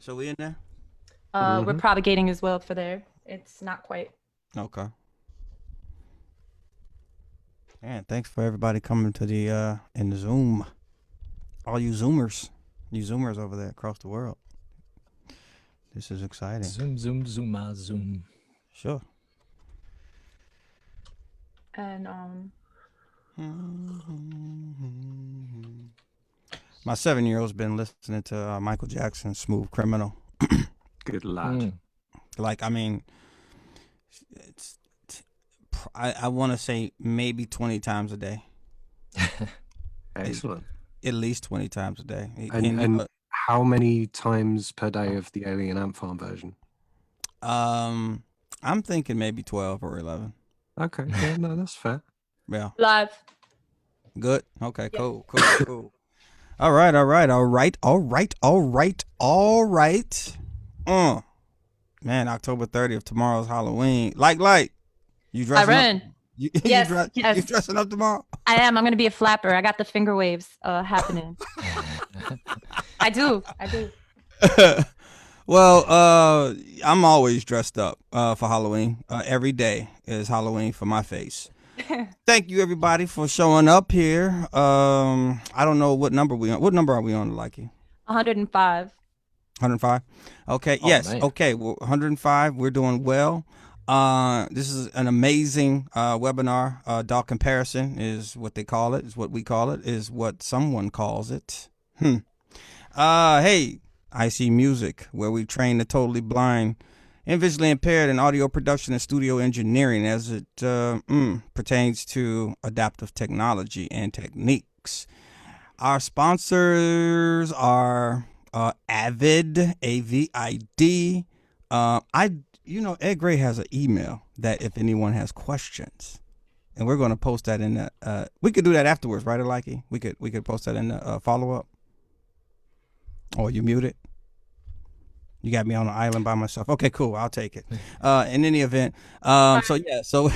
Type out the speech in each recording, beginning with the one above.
So we in there? We're Hmm. propagating as well for there. It's not quite. Okay. And thanks for everybody coming to the in the Zoom. All you Zoomers over there across the world. This is exciting. Zoom, zoom, zoom, zoom. Sure. And My 7-year-old's been listening to Michael Jackson's "Smooth Criminal." Good lad. Mm. Like, I mean, it's, I want to say maybe 20 times a day. Excellent. At least 20 times a day. And how many times per day of the Alien Ant Farm version? Um, I'm thinking maybe 12 or 11. Okay, yeah, no, that's fair. Yeah. live. Good. Okay, Yeah. cool. All right. Man, October 30th, tomorrow's Halloween. Like, you I dressing up? run. You Yes, you yes. dressing up tomorrow? I am. I'm gonna be a flapper. I got the finger waves happening. I do. I do. Well, I'm always dressed up for Halloween. Every day is Halloween for my face. Thank you everybody for showing up here. I don't know what number we on. What number are we on, Likey? 105. 105. Okay. Oh, Yes. man. Okay. Well, 105. We're doing well. This is an amazing webinar. DAW comparison is what they call it. Is what we call it. Is what someone calls it. Hey, IC Music, where we train the totally blind and visually impaired in audio production and studio engineering as it pertains to adaptive technology and techniques. Our sponsors are Avid, AVID. Ed Gray has an email that if anyone has questions, and we're going to post that in the. We could do that afterwards, right, Aliki? We could post that in the follow up. Oh, you muted? You got me on an island by myself. Okay, cool. I'll take it. In any event, so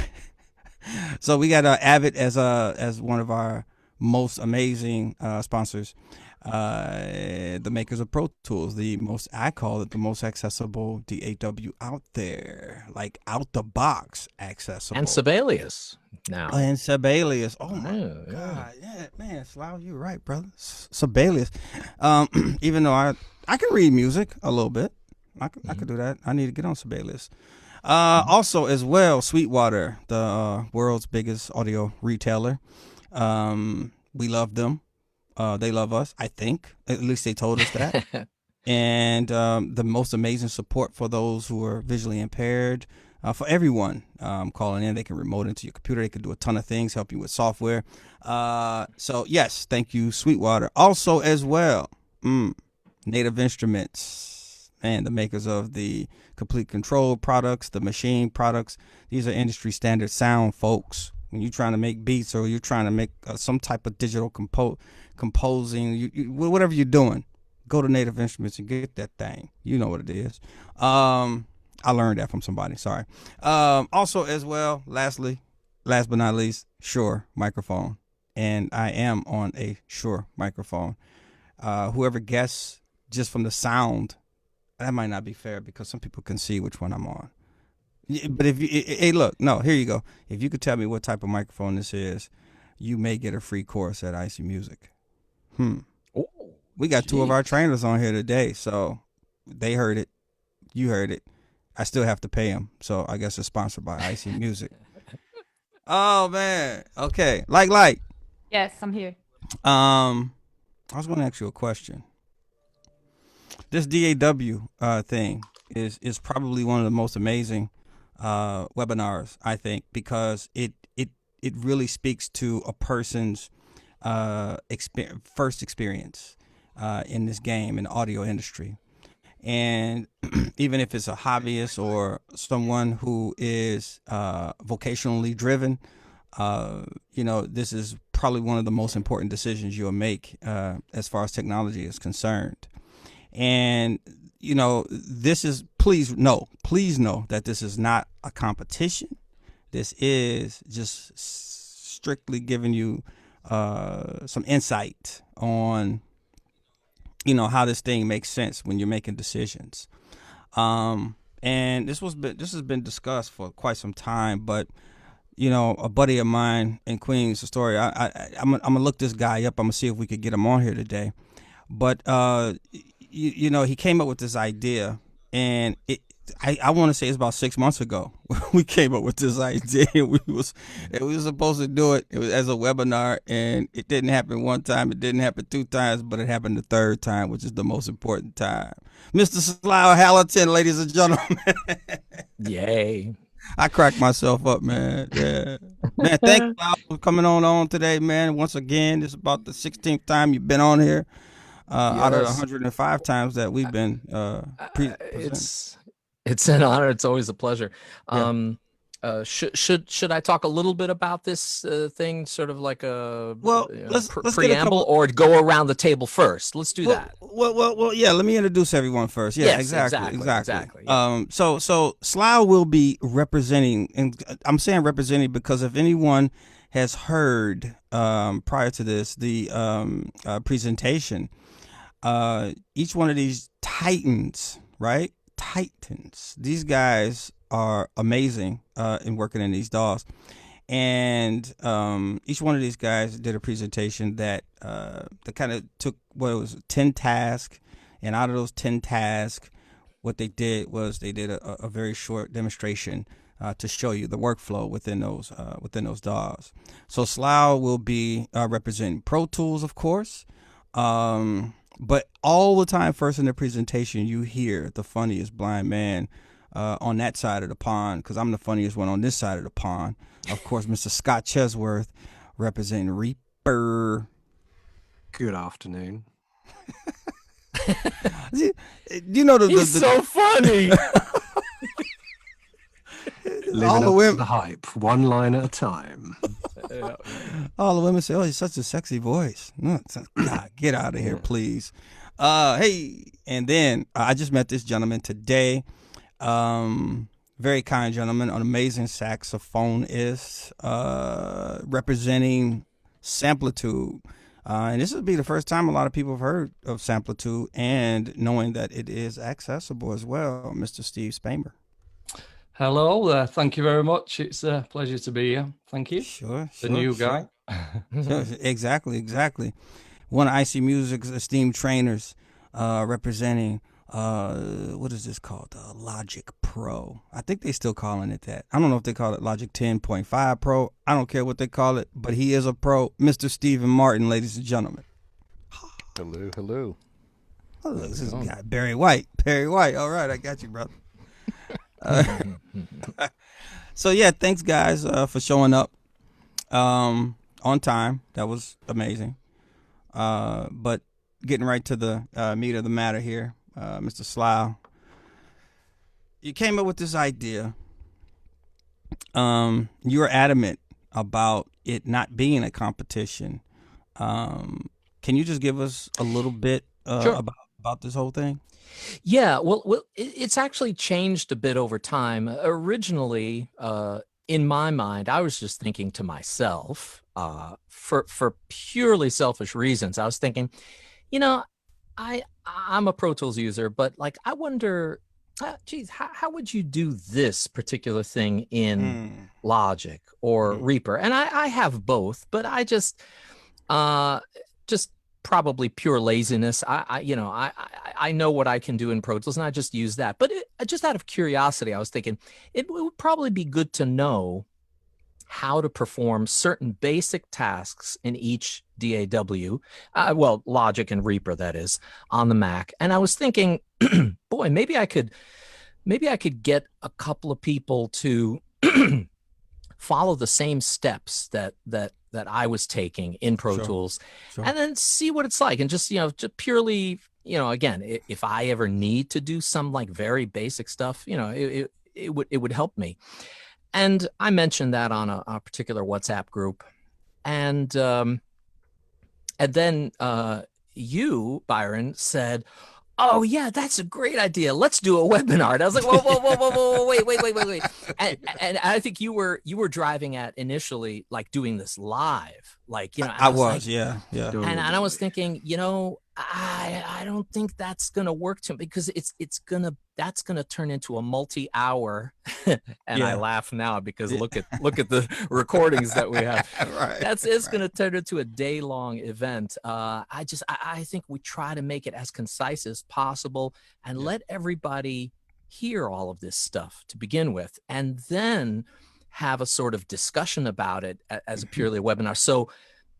we got Avid as one of our most amazing sponsors. The makers of Pro Tools, I call it the most accessible DAW out there, like out the box accessible. And Sibelius now. And Sibelius. Oh my Oh, yeah. God, yeah, man, Slough, you're right, brother. Sibelius. Even though I can read music a little bit, I could do that. I need to get on Sibelius. Also, as well, Sweetwater, the world's biggest audio retailer. We love them. They love us, I think. At least they told us that. And the most amazing support for those who are visually impaired. For everyone calling in, they can remote into your computer. They can do a ton of things, help you with software. So yes, thank you, Sweetwater. Also, as well, Native Instruments, and the makers of the Complete Control products, the Machine products. These are industry standard sound, folks. When you're trying to make beats or you're trying to make some type of digital composing, whatever you're doing, go to Native Instruments and get that thing. You know what it is. I learned that from somebody. Sorry. Also, as well, last but not least, Shure microphone, and I am on a Shure microphone. Whoever guessed just from the sound, that might not be fair because some people can see which one I'm on. But if you, hey, look, no, here you go. If you could tell me what type of microphone this is, you may get a free course at IC Music. Oh, We got two of our trainers on here today, so they heard it. You heard it. I still have to pay them, so I guess it's sponsored by IC Music. Oh man, okay. Like. Yes, I'm here. I was going to ask you a question. This DAW thing is probably one of the most amazing webinars, I think, because it really speaks to a person's first experience in this game in the audio industry. And even if it's a hobbyist or someone who is vocationally driven, this is probably one of the most important decisions you'll make as far as technology is concerned. And this is please know that this is not a competition. This is just strictly giving you some insight on how this thing makes sense when you're making decisions. And this has been discussed for quite some time, but a buddy of mine in Queens, the story. I'm gonna look this guy up. I'm gonna see if we could get him on here today. But he came up with this idea, and I want to say it's about 6 months ago we came up with this idea. We was supposed to do it. It was as a webinar, and it didn't happen one time. It didn't happen 2 times, but it happened the 3rd time, which is the most important time. Mr. Sly Halliton, ladies and gentlemen. Yay. I cracked myself up, man. Yeah, man. Thank you for coming on today, man. Once again, this is about the 16th time you've been on here. Out of the 105 times that we've been it's an honor. It's always a pleasure. Yeah. Should I talk a little bit about this thing, sort of like a let's preamble, or go around the table first? Let's do that. Well, yeah. Let me introduce everyone first. Yeah, Yes, exactly. yeah. So Sly will be representing, and I'm saying representing because if anyone has heard prior to this the presentation, each one of these titans, right? Titans. These guys are amazing in working in these DAWs, and each one of these guys did a presentation that kind of took 10 tasks, and out of those 10 tasks, what they did was they did a very short demonstration to show you the workflow within those DAWs. So Slough will be representing Pro Tools, of course. But all the time, first in the presentation, you hear the funniest blind man on that side of the pond, because I'm the funniest one on this side of the pond. Of course, Mr. Scott Chesworth representing Reaper. Good afternoon. He's so funny. Living all up the to women, the hype, one line at a time. all the women say, "Oh, he's such a sexy voice." God, get out of here, please. Hey, and then I just met this gentleman today. Very kind gentleman, an amazing saxophonist, representing Samplitude. And this will be the first time a lot of people have heard of Samplitude and knowing that it is accessible as well. Mr. Steve Spamer. Hello there. Thank you very much. It's a pleasure to be here. Thank you. Sure. The new guy. Sure, exactly. One of IC Music's esteemed trainers, representing what is this called? Logic Pro. I think they still calling it that. I don't know if they call it Logic 10.5 Pro. I don't care what they call it, but he is a pro. Mr. Stephen Martin, ladies and gentlemen. Hello. Oh, look, this is guy, Barry White. All right, I got you, brother. So yeah, thanks guys for showing up on time. That was amazing. But getting right to the meat of the matter here, Mr. Slough, you came up with this idea. You were adamant about it not being a competition. Can you just give us a little bit Sure. about this whole thing? Yeah, well, it's actually changed a bit over time. Originally, in my mind, I was just thinking to myself, for purely selfish reasons. I was thinking, I'm a Pro Tools user, but like I wonder, geez, how would you do this particular thing in Logic or Reaper? And I have both, but I just probably pure laziness. I know what I can do in Pro Tools, and I just use that. But just out of curiosity, I was thinking it would probably be good to know how to perform certain basic tasks in each DAW, Logic and Reaper, that is, on the Mac. And I was thinking, boy, maybe I could get a couple of people to follow the same steps that I was taking in Pro Tools, and then see what it's like, and just purely, again, if I ever need to do some like very basic stuff, it would help me. And I mentioned that on a particular WhatsApp group, and then you, Byron, said, "Oh yeah, that's a great idea. Let's do a webinar." And I was like, whoa, wait. And I think you were driving at initially like doing this live, like, I was, yeah. And I was thinking, I don't think that's gonna work too, because that's gonna turn into a multi-hour, and I Yeah. laugh now because Yeah. look at the recordings that we have. Right. It's Right. gonna turn into a day-long event. I think we try to make it as concise as possible and Yeah. let everybody hear all of this stuff to begin with, and then have a sort of discussion about it as a purely a webinar. So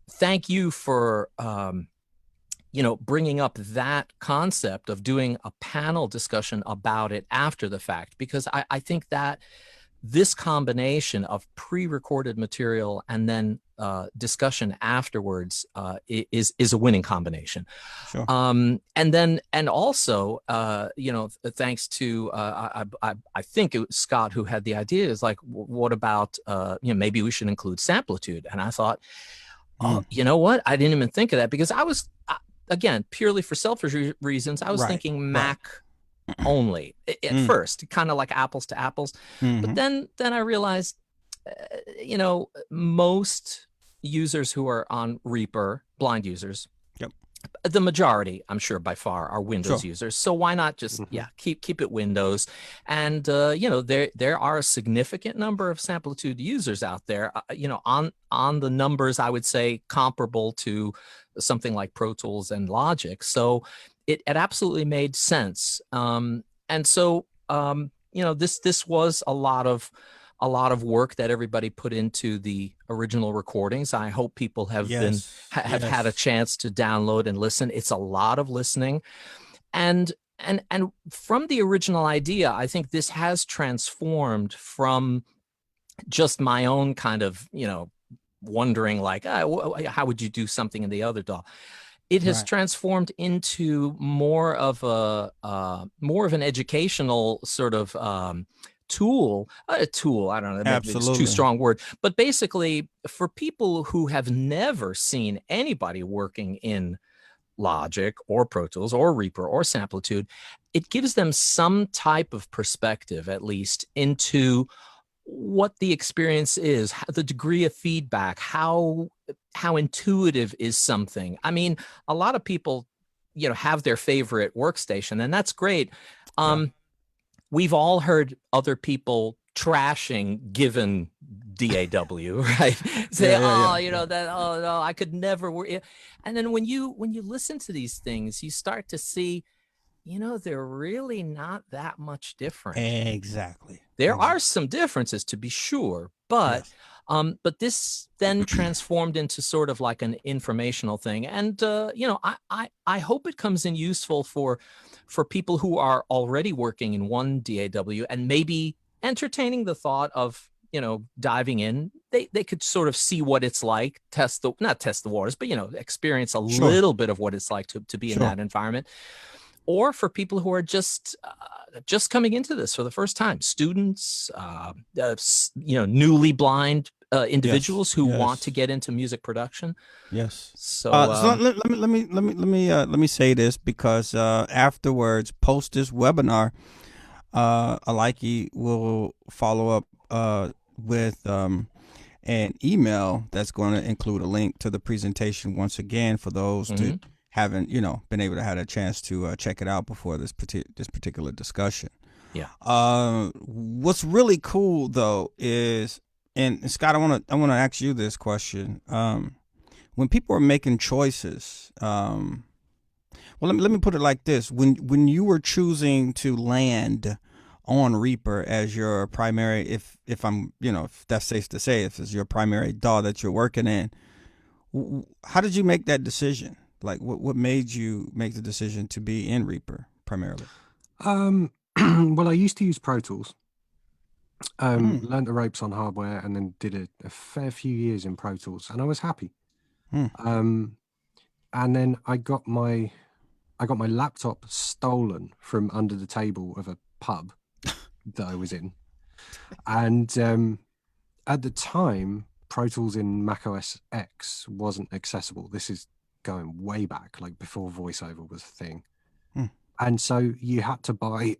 thank you for bringing up that concept of doing a panel discussion about it after the fact, because I think that this combination of pre-recorded material and then discussion afterwards is a winning combination. Sure. And also, thanks to I think it was Scott who had the idea, is like, what about maybe we should include Samplitude? And I thought, oh, you know what? I didn't even think of that, because I was, again, purely for selfish reasons, I was Right. thinking Right. Mac only at first, kind of like apples to apples. But then I realized, most users who are on Reaper, blind users, Yep. the majority, I'm sure by far, are Windows Sure. users. So why not just keep it Windows? And there are a significant number of Samplitude users out there. On the numbers, I would say comparable to something like Pro Tools and Logic. So it absolutely made sense. And so this was a lot of work that everybody put into the original recordings. I hope people have have had a chance to download and listen. It's a lot of listening, and from the original idea, I think this has transformed from just my own kind of wondering, like, how would you do something in the other DAW. It has transformed into more of an educational sort of tool. I don't know, maybe it's too strong word, but basically for people who have never seen anybody working in Logic or Pro Tools or Reaper or Samplitude, it gives them some type of perspective, at least, into what the experience is, the degree of feedback, how intuitive is something. I mean, a lot of people, have their favorite workstation, and that's great. We've all heard other people trashing given DAW, right? Say, no, I could never work. And then when you listen to these things, you start to see, they're really not that much different. Exactly. There are some differences, to be sure, but this then transformed into sort of like an informational thing. And I hope it comes in useful for people who are already working in one DAW and maybe entertaining the thought of diving in. They could sort of see what it's like, not test the waters, but experience a little bit of what it's like to be in that environment. Or for people who are just coming into this for the first time, students, newly blind individuals who want to get into music production. Yes. So, let me say this, because afterwards, post this webinar, Aliki will follow up with an email that's going to include a link to the presentation once again for those who haven't been able to have a chance to check it out before this particular discussion. Yeah. What's really cool though is, and Scott, I want to ask you this question. When people are making choices, well, let me put it like this: when you were choosing to land on Reaper as your primary, if that's safe to say, if it's your primary DAW that you're working in, how did you make that decision? Like, what made you make the decision to be in Reaper primarily? Well, I used to use Pro Tools. Learned the ropes on hardware, and then did a fair few years in Pro Tools, and I was happy. And then I got my laptop stolen from under the table of a pub that I was in, and at the time, Pro Tools in Mac OS X wasn't accessible. This is going way back, like before VoiceOver was a thing. And so you had to buy,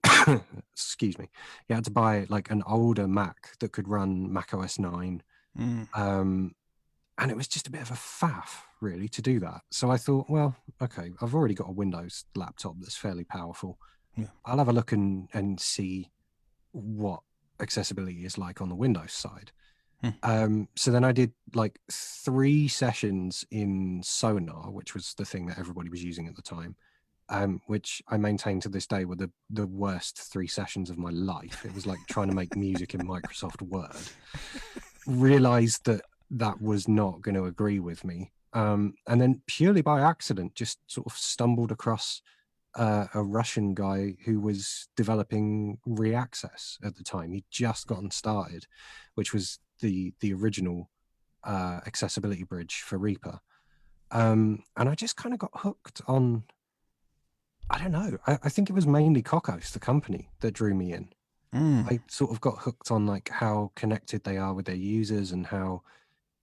excuse me, you had to buy like an older Mac that could run Mac OS 9. and it was just a bit of a faff, really, to do that. So I thought, well, okay, I've already got a Windows laptop that's fairly powerful. Yeah. I'll have a look and see what accessibility is like on the Windows side. So then I did like 3 sessions in Sonar, which was the thing that everybody was using at the time, which I maintain to this day were the worst 3 sessions of my life. It was like trying to make music in Microsoft Word. Realized that was not going to agree with me. And then purely by accident, just sort of stumbled across a Russian guy who was developing Reaccess at the time. He'd just gotten started, which was the original accessibility bridge for Reaper. And I just kind of got hooked on, I don't know, I think it was mainly Cocos, the company, that drew me in. I sort of got hooked on like how connected they are with their users, and how,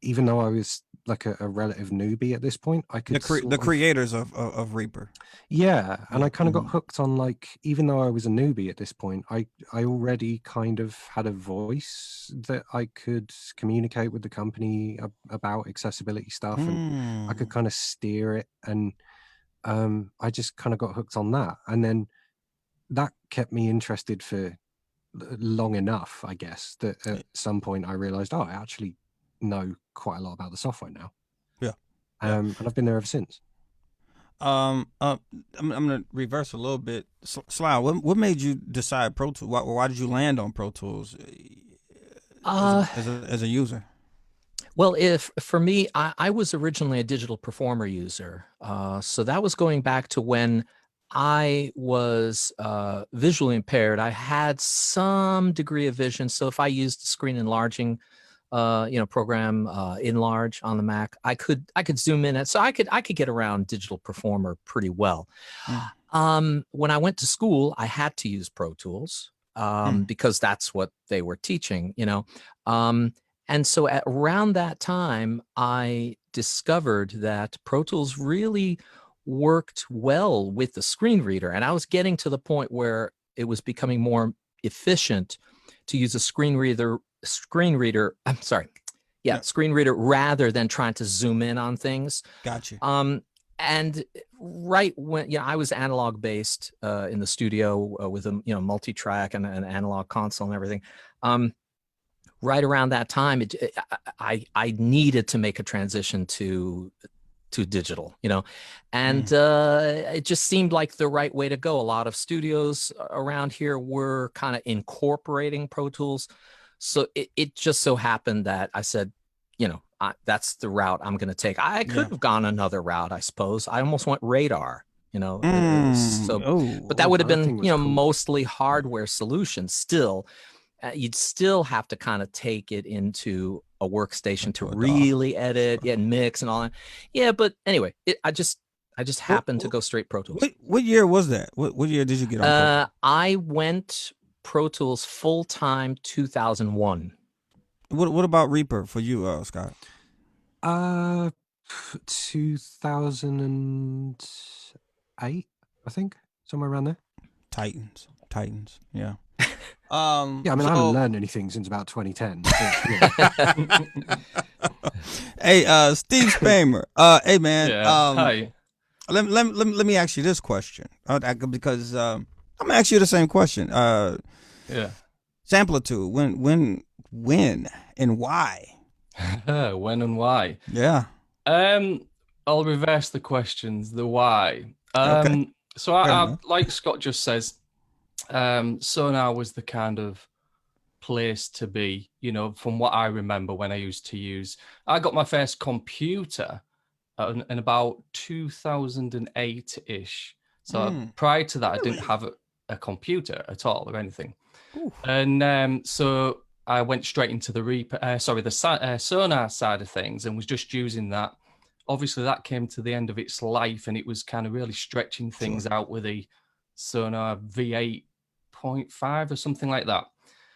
even though I was like a relative newbie at this point, I could The creators of Reaper. Yeah, and I kind of got hooked on, like, even though I was a newbie at this point, I already kind of had a voice that I could communicate with the company about accessibility stuff, and I could kind of steer it, and I just kind of got hooked on that, and then that kept me interested for long enough, I guess, that at some point I realized, oh, I actually know quite a lot about the software now. Yeah. And I've been there ever since. I'm gonna reverse a little bit. Sly, what made you decide Pro Tools? Why did you land on Pro Tools as a user? Well, if for me, I was originally a digital performer user, so that was going back to when I was visually impaired. I had some degree of vision, so if I used the screen enlarging program enlarge on the Mac, I could zoom in it, so I could get around digital performer pretty well. When I went to school, I had to use Pro Tools because that's what they were teaching, and so around that time I discovered that Pro Tools really worked well with the screen reader, and I was getting to the point where it was becoming more efficient to use a screen reader screen reader rather than trying to zoom in on things. Gotcha. And right when I was analog based in the studio with a multi-track and an analog console and everything. Right around that time, I needed to make a transition to digital, and it just seemed like the right way to go. A lot of studios around here were kind of incorporating Pro Tools. So it just so happened that I said, that's the route I'm going to take. I could have gone another route, I suppose. I almost went Radar, but that would have been, cool. Mostly hardware solutions. Still, you'd still have to kind of take it into a workstation to really edit and mix and all that. Yeah, but anyway, I just happened to go straight Pro Tools. What year was that? What year did you get on Pro Tools? I went Pro Tools full time 2001. What about Reaper for you, Scott? 2008, I think, somewhere around there. Titans, yeah. I mean, I haven't learned anything since about 2010. Hey, Steve Spamer. Hey, man. Hi. Let me ask you this question, because I'm gonna ask you the same question. Samplitude. When and why? When and why? Yeah. I'll reverse the questions. The why. Okay. So I like Scott just says, Sonar was the kind of place to be, from what I remember when I used to use. I got my first computer in about 2008-ish. So prior to that, really? I didn't have a computer at all or anything. Ooh. And so I went straight into the Sonar side of things and was just using that. Obviously, that came to the end of its life, and it was kind of really stretching things out with the Sonar V8.5 or something like that.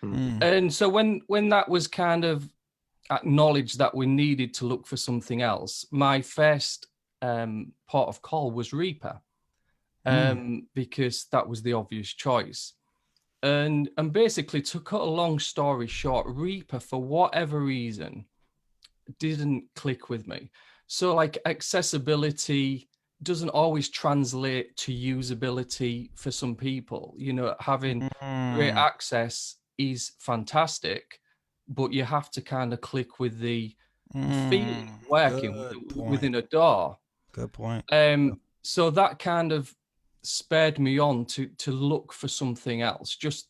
And so when that was kind of acknowledged that we needed to look for something else, my first port of call was Reaper, because that was the obvious choice. And basically, to cut a long story short, Reaper, for whatever reason, didn't click with me. So like accessibility doesn't always translate to usability for some people. You know, having great access is fantastic, but you have to kind of click with the feeling of working within a DAW. Good point. So that kind of spurred me on to look for something else, just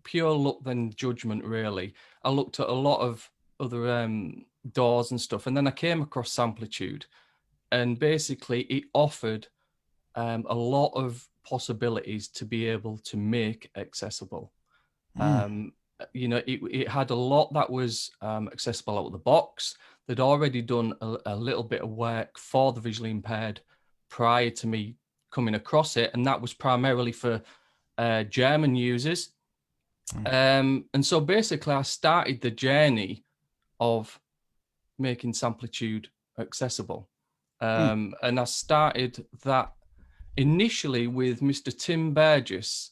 pure luck than judgment, really. I looked at a lot of other DAWs and stuff, and then I came across Samplitude, and basically it offered a lot of possibilities to be able to make accessible. You know, it had a lot that was accessible out of the box. They'd already done a little bit of work for the visually impaired prior to me coming across it, and that was primarily for German users. And so basically I started the journey of making Samplitude accessible. And I started that initially with Mr. Tim Burgess.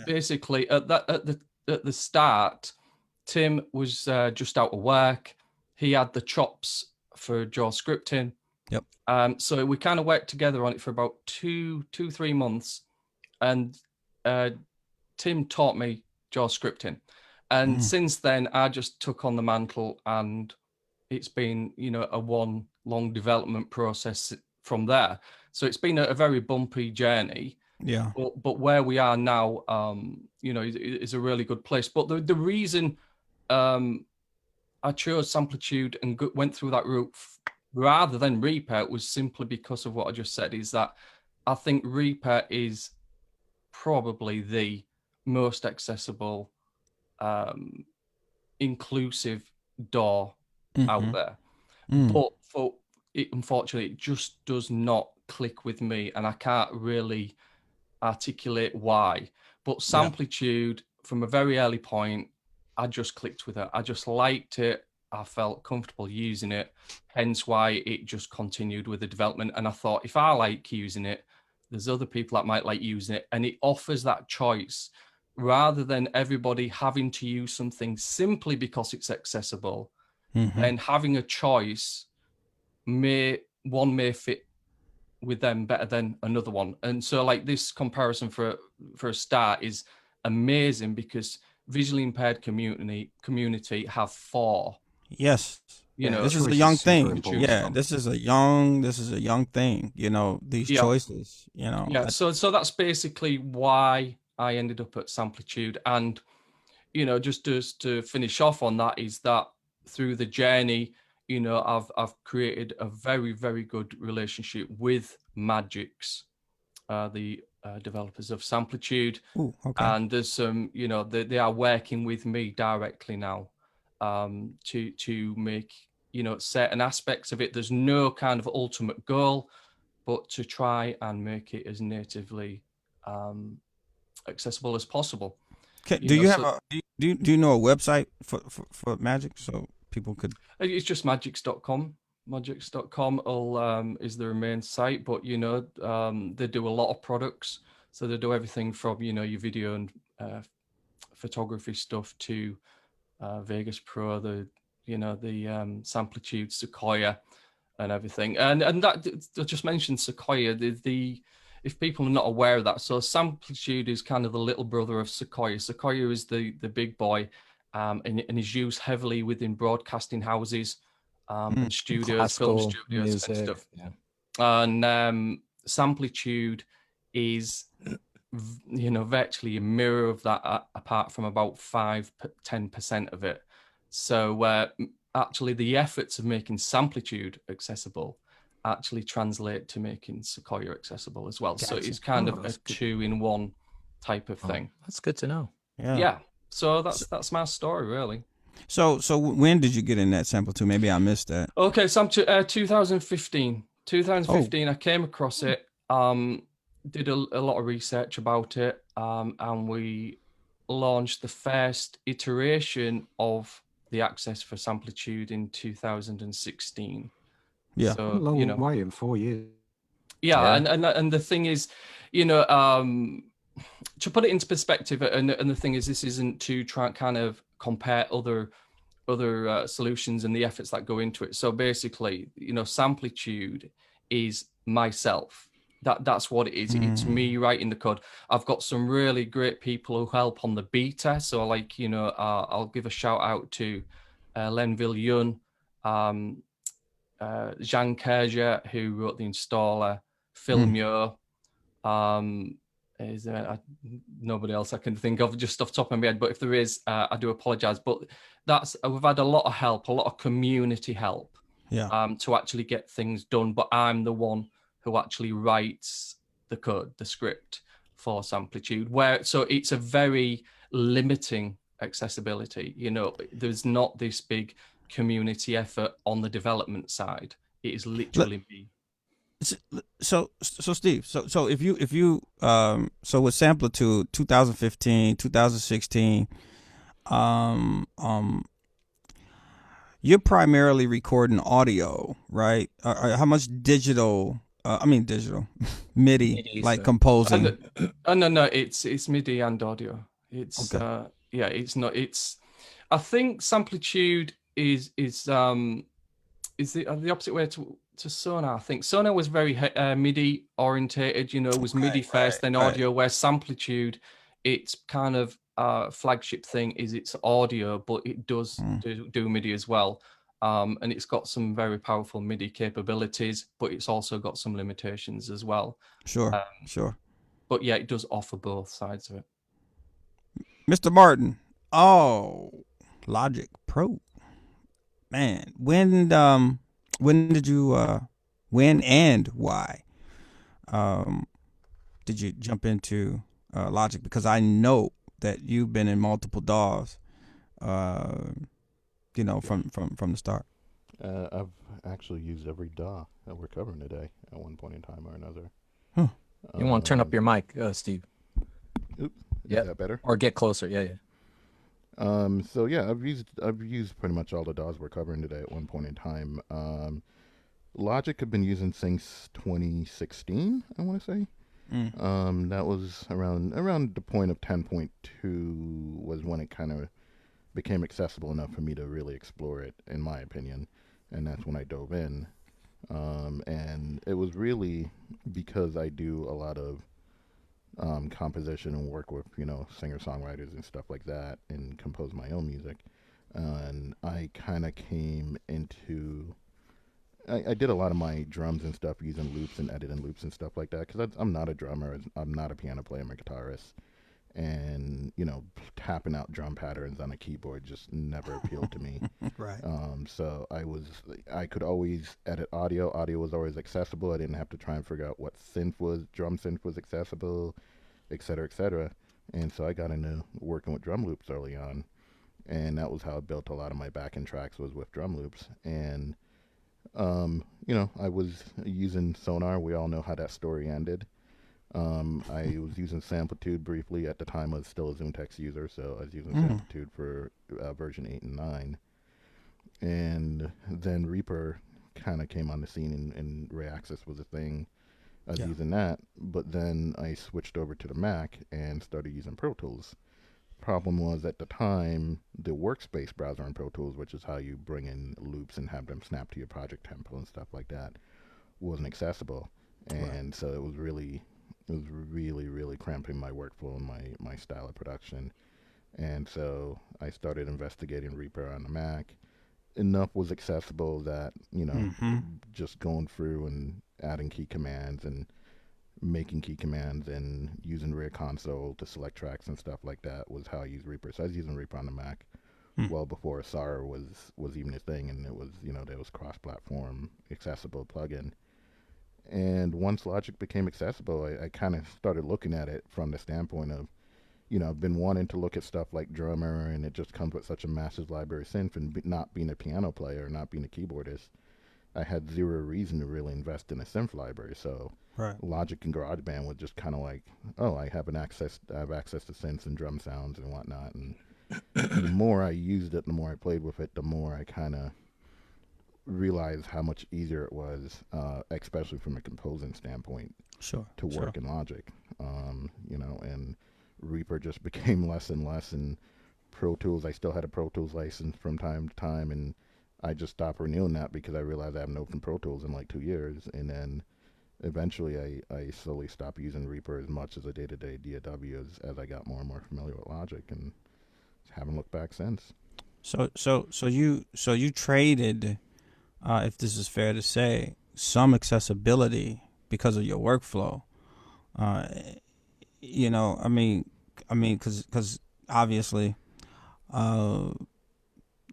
Basically at the start, Tim was just out of work. He had the chops for DAW scripting. Yep. So we kind of worked together on it for about 3 months, and Tim taught me DAW scripting, and since then I just took on the mantle, and it's been, you know, a one long development process from there. So it's been a very bumpy journey. Yeah. But where we are now, you know, is a really good place. But the reason I chose Samplitude and went through that route rather than Reaper was simply because of what I just said, is that I think Reaper is probably the most accessible, inclusive DAW out there. But for it, unfortunately, it just does not click with me, and I can't really articulate why. But Samplitude, from a very early point, I just clicked with it. I just liked it. I felt comfortable using it, hence why it just continued with the development. And I thought, if I like using it, there's other people that might like using it, and it offers that choice rather than everybody having to use something simply because it's accessible. And having a choice, one may fit with them better than another one. And so like this comparison for a start is amazing, because visually impaired community have 4. Yes. You know, this is a young thing. Yeah, this is a young thing, you know, these choices, you know. Yeah, so that's basically why I ended up at Samplitude. And, you know, just to finish off on that, is that through the journey, you know, I've created a very, very good relationship with Magix, the developers of Samplitude. Ooh, okay. And there's some, you know, they are working with me directly now to make, you know, certain aspects of it. There's no kind of ultimate goal, but to try and make it as natively accessible as possible. Do you know a website for Magix so people could? It's just magix.com. Magix.com is their main site, but you know, they do a lot of products. So they do everything from, you know, your video and photography stuff to Vegas Pro, the Samplitude, Sequoia, and everything. And that I just mentioned Sequoia. If people are not aware of that, so Samplitude is kind of the little brother of Sequoia. Sequoia is the big boy, and is used heavily within broadcasting houses and studios, film studios, music, and stuff. Yeah. And Samplitude is, you know, virtually a mirror of that, apart from about 5-10% of it. So actually, the efforts of making Samplitude accessible actually translate to making Sequoia accessible as well. Gotcha. So it's kind of a 2-in-1 type of thing. That's good to know. Yeah. So that's my story, really. So when did you get in that Samplitude? Maybe I missed that. Okay, so 2015. 2015, I came across it, did a lot of research about it, and we launched the first iteration of the access for Samplitude in 2016. Yeah, so, a long way in 4 years. Yeah. And the thing is, you know, to put it into perspective, and the thing is, this isn't to try and kind of compare other other solutions and the efforts that go into it. So basically, Samplitude is myself. That's what it is. It's me writing the code. I've got some really great people who help on the beta. So I'll give a shout out to Len Villion, Jean Kerja, who wrote the installer, Phil Muir. Is there nobody else I can think of just off the top of my head? But if there is, I do apologize. But we've had a lot of help, a lot of community help, to actually get things done. But I'm the one who actually writes the code, the script for Samplitude, so it's a very limiting accessibility. There's not this big community effort on the development side. It is literally me. So Steve, so if you so with Samplitude 2015, 2016, you're primarily recording audio, right? How much digital? Digital, MIDI, like composing. No, it's MIDI and audio. It's okay. It's not. I think Samplitude is the opposite way to Sonar. I think Sonar was very MIDI orientated. Was MIDI first, then audio. Where Samplitude, it's kind of flagship thing is it's audio, but it does do MIDI as well. And it's got some very powerful MIDI capabilities, but it's also got some limitations as well. Sure. But yeah, it does offer both sides of it. Mr. Martin, Logic Pro, man. When did you when and why did you jump into Logic? Because I know that you've been in multiple DAWs. From the start. I've actually used every DAW that we're covering today at one point in time or another. Huh. You want to turn up your mic, Steve? Oops. Is that better? Or get closer. Yeah. So yeah, I've used pretty much all the DAWs we're covering today at one point in time. Logic I've been using since 2016, I want to say. That was around the point of 10.2 was when it kind of became accessible enough for me to really explore it, in my opinion, and that's when I dove in. And it was really because I do a lot of composition and work with singer-songwriters and stuff like that, and compose my own music. And I kind of came into I did a lot of my drums and stuff using loops and editing loops and stuff like that, because I'm not a drummer, I'm not a piano player, I'm a guitarist. And tapping out drum patterns on a keyboard just never appealed to me. Right. So I could always edit audio. Audio was always accessible. I didn't have to try and figure out what drum synth was accessible, et cetera. And so I got into working with drum loops early on, and that was how I built a lot of my back-end tracks, was with drum loops. And I was using Sonar. We all know how that story ended. I was using Samplitude briefly. At the time, I was still a ZoomText user, so I was using Samplitude for version 8 and 9. And then Reaper kind of came on the scene, and Ray Access was a thing. I was using that, but then I switched over to the Mac and started using Pro Tools. Problem was, at the time, the workspace browser in Pro Tools, which is how you bring in loops and have them snap to your project template and stuff like that, wasn't accessible. And so it was really, really cramping my workflow and my style of production. And so I started investigating Reaper on the Mac. Enough was accessible that, just going through and adding key commands and making key commands and using Rear Console to select tracks and stuff like that was how I used Reaper. So I was using Reaper on the Mac well before SAR was even a thing, and it was, there was cross-platform accessible plugin. And once Logic became accessible, I kind of started looking at it from the standpoint of, I've been wanting to look at stuff like Drummer, and it just comes with such a massive library of synth, and not being a piano player, not being a keyboardist, I had zero reason to really invest in a synth library. So Logic and GarageBand was just kind of like, I have access to synths and drum sounds and whatnot. And the more I used it, the more I played with it, the more I kind of realized how much easier it was, especially from a composing standpoint, to work in Logic. And Reaper just became less and less, and Pro Tools. I still had a Pro Tools license from time to time, and I just stopped renewing that because I realized I haven't opened Pro Tools in like 2 years. And then eventually I slowly stopped using Reaper as much as a day-to-day DAW as I got more and more familiar with Logic, and haven't looked back since. So you traded, if this is fair to say, some accessibility because of your workflow. You know, I mean, because obviously,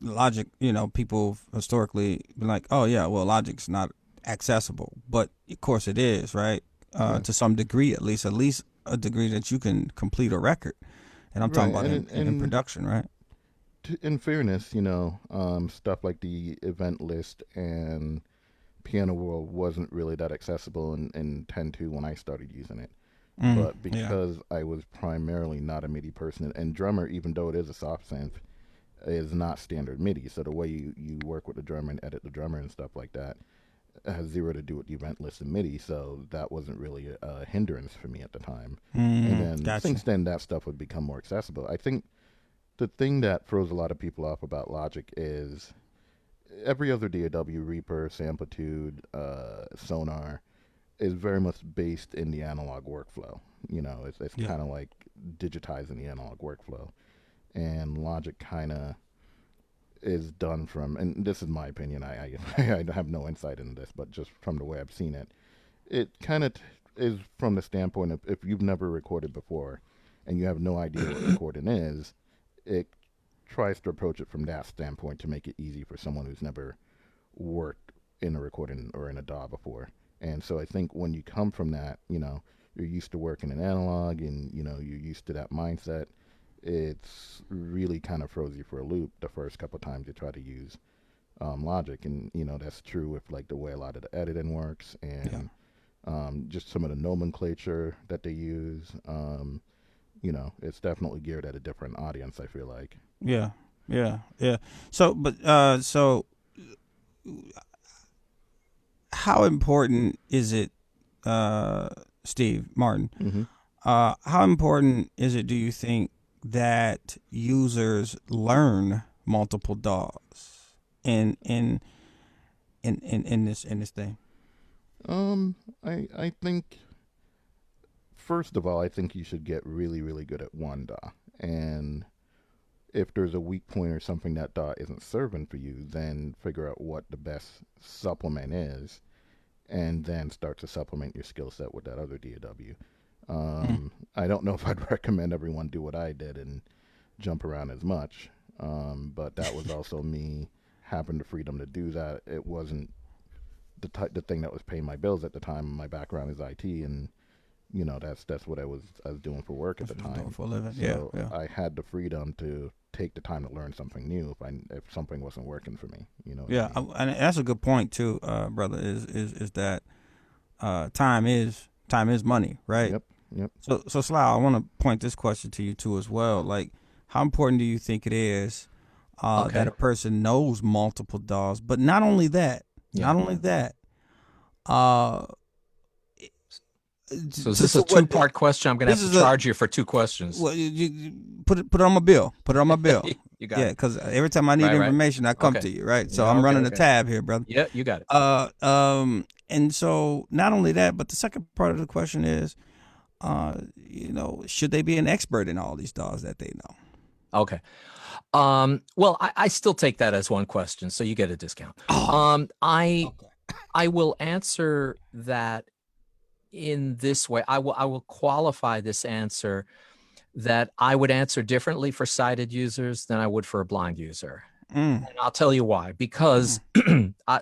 Logic, you know, people historically been like, oh yeah, well, Logic's not accessible, but of course it is, right? To some degree, at least a degree that you can complete a record, and I'm talking about in production, right? In fairness, you know, stuff like the event list and Piano World wasn't really that accessible in 10.2 when I started using it. But because I was primarily not a MIDI person, and drummer, even though it is a soft synth, is not standard MIDI. So the way you work with the drummer and edit the drummer and stuff like that has zero to do with the event list and MIDI. So that wasn't really a hindrance for me at the time. And then since then, that stuff would become more accessible. I think the thing that throws a lot of people off about Logic is every other DAW, Reaper, Samplitude, Sonar, is very much based in the analog workflow. You know, it's kind of like digitizing the analog workflow. And Logic kind of is done from, and this is my opinion, I have no insight into this, but just from the way I've seen it, it kind of is from the standpoint of if you've never recorded before and you have no idea what recording is, it tries to approach it from that standpoint to make it easy for someone who's never worked in a recording or in a DAW before. And so I think when you come from that, you know, you're used to working in analog and, you know, you're used to that mindset, it's really kind of throws you for a loop the first couple of times you try to use Logic. And, you know, that's true with like the way a lot of the editing works and just some of the nomenclature that they use. You know, it's definitely geared at a different audience, I feel like. Yeah. So, but, how important is it, Steve Martin? How important is it, do you think, that users learn multiple DAWs in this thing? I think first of all, I think you should get really, really good at one DAW, and if there's a weak point or something that DAW isn't serving for you, then figure out what the best supplement is, and then start to supplement your skill set with that other DAW. I don't know if I'd recommend everyone do what I did and jump around as much, but that was also me having the freedom to do that. It wasn't the thing that was paying my bills at the time. My background is IT, and you know that's what I was doing for work at the time. Doing for a living. So I had the freedom to take the time to learn something new if something wasn't working for me. You know. Yeah, I mean? And that's a good point too, brother. Is that time is money, right? Yep. So Slough, I want to point this question to you too as well. Like, how important do you think it is that a person knows multiple DAWs? But not only that, so is this a two-part question? I'm going to have to charge you for two questions. Well, you put it on my bill. Put it on my bill. You got it. Because every time I need information, I come to you, right? So I'm running a tab here, brother. Yeah, you got it. And so not only that, but the second part of the question is, you know, should they be an expert in all these DAWs that they know? Okay. Well, I still take that as one question, so you get a discount. I will answer that in this way. I will qualify this answer that I would answer differently for sighted users than I would for a blind user. And I'll tell you why. Because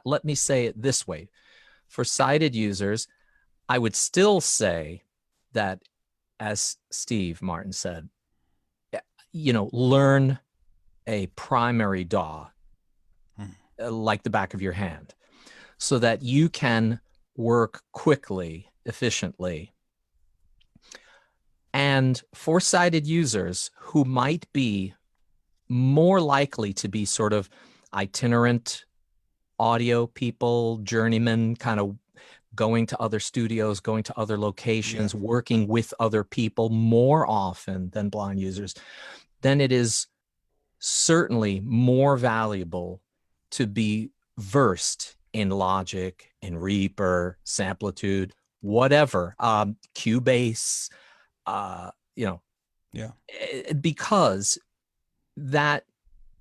let me say it this way. For sighted users, I would still say that, as Steve Martin said, you know, learn a primary DAW like the back of your hand so that you can work quickly, efficiently. And for sighted users who might be more likely to be sort of itinerant audio people, journeymen, kind of going to other studios, going to other locations, working with other people more often than blind users, then it is certainly more valuable to be versed in Logic, in Reaper, Samplitude, whatever, Cubase, you know, Yeah. because that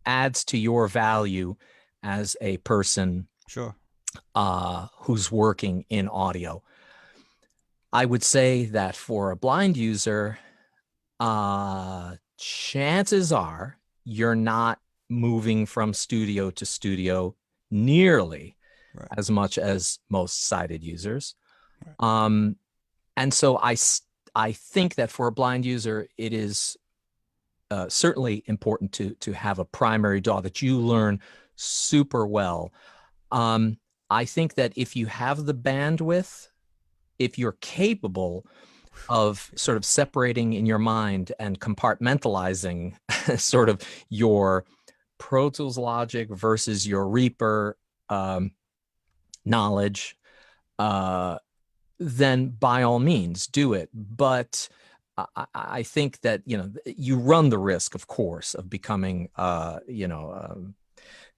adds to your value as a person Sure. who's working in audio. I would say that for a blind user, chances are you're not moving from studio to studio nearly Right. as much as most sighted users. Right. And so I think that for a blind user, it is certainly important to have a primary DAW that you learn super well. I think that if you have the bandwidth, if you're capable of sort of separating in your mind and compartmentalizing sort of your Pro Tools Logic versus your Reaper knowledge, then by all means do it. But I think that, you know, you run the risk, of course, of becoming,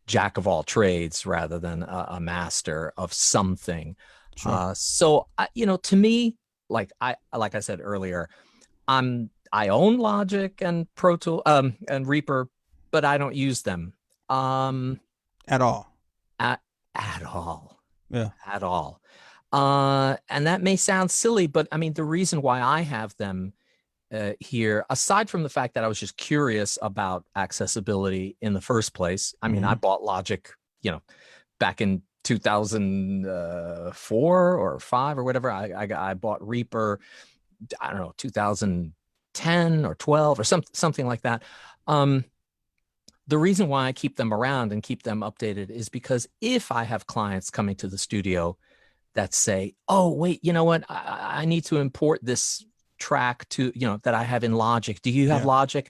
jack of all trades rather than a master of something. Sure. So, you know, to me, like I said earlier, I own Logic and Pro Tool and Reaper, but I don't use them At all. at all. Yeah. At all. And that may sound silly, but I mean, the reason why I have them here, aside from the fact that I was just curious about accessibility in the first place. I mean, I bought Logic, you know, back in 2004 or 5 or whatever. I bought Reaper, I don't know, 2010 or 12 or something like that. The reason why I keep them around and keep them updated is because if I have clients coming to the studio that say, oh, wait, you know what? I need to import this track to, you know, that I have in Logic. Do you have Logic?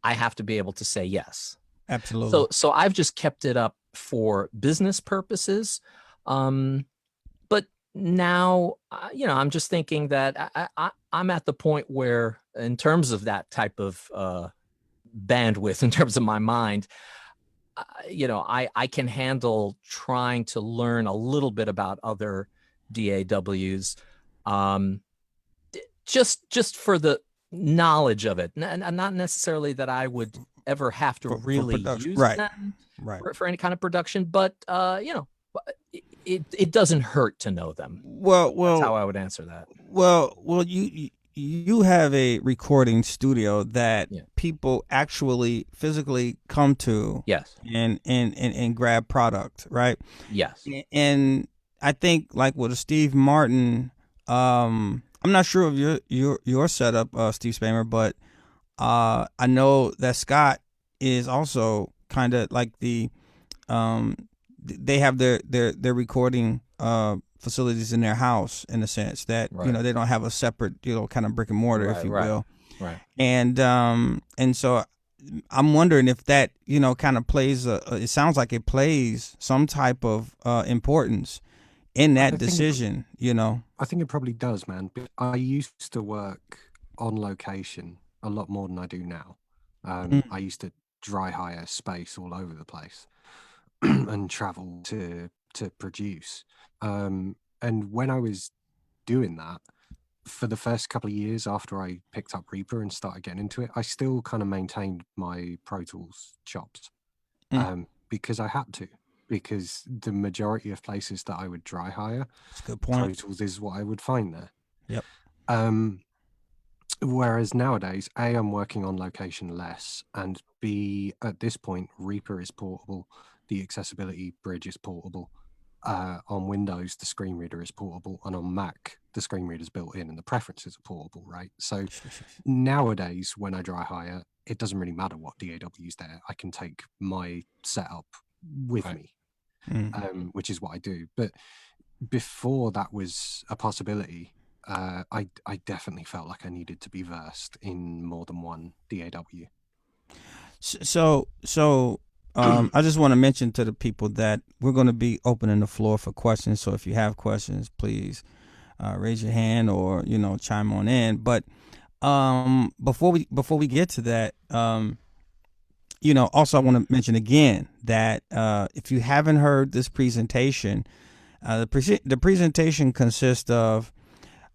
I have to be able to say yes. Absolutely. So I've just kept it up for business purposes. But now, you know, I'm just thinking that I'm at the point where, in terms of that type of bandwidth, in terms of my mind, you know, I can handle trying to learn a little bit about other DAWs, just for the knowledge of it, and not necessarily that I would ever have to really use them for any kind of production, but you know, it doesn't hurt to know them. Well, that's how I would answer that. Well, you have a recording studio that people actually physically come to, yes, and grab product, right? Yes, and I think like with Steve Martin, I'm not sure of your setup, Steve Spamer, but I know that Scott is also kind of like the they have their recording facilities in their house, in the sense that you know, they don't have a separate, you know, kind of brick and mortar, if you will. Right. And so I'm wondering if that, you know, kind of plays it sounds like it plays some type of importance in that decision, you know. I think it probably does, man. I used to work on location a lot more than I do now. I used to dry hire space all over the place and travel to produce. And when I was doing that, for the first couple of years after I picked up Reaper and started getting into it, I still kind of maintained my Pro Tools chops because I had to. Because the majority of places that I would dry hire, that's a good point, Pro Tools is what I would find there. Yep. Whereas nowadays, A, I'm working on location less, and B, at this point, Reaper is portable. The accessibility bridge is portable. On Windows, the screen reader is portable, and on Mac, the screen reader is built in and the preferences are portable, right? So nowadays, when I dry hire, it doesn't really matter what DAW is there. I can take my setup with me, which is what I do. But before that was a possibility, I definitely felt like I needed to be versed in more than one DAW. So I just want to mention to the people that we're going to be opening the floor for questions. So if you have questions, please raise your hand or, you know, chime on in. But before we get to that, also I want to mention again that if you haven't heard this presentation, the presentation consists of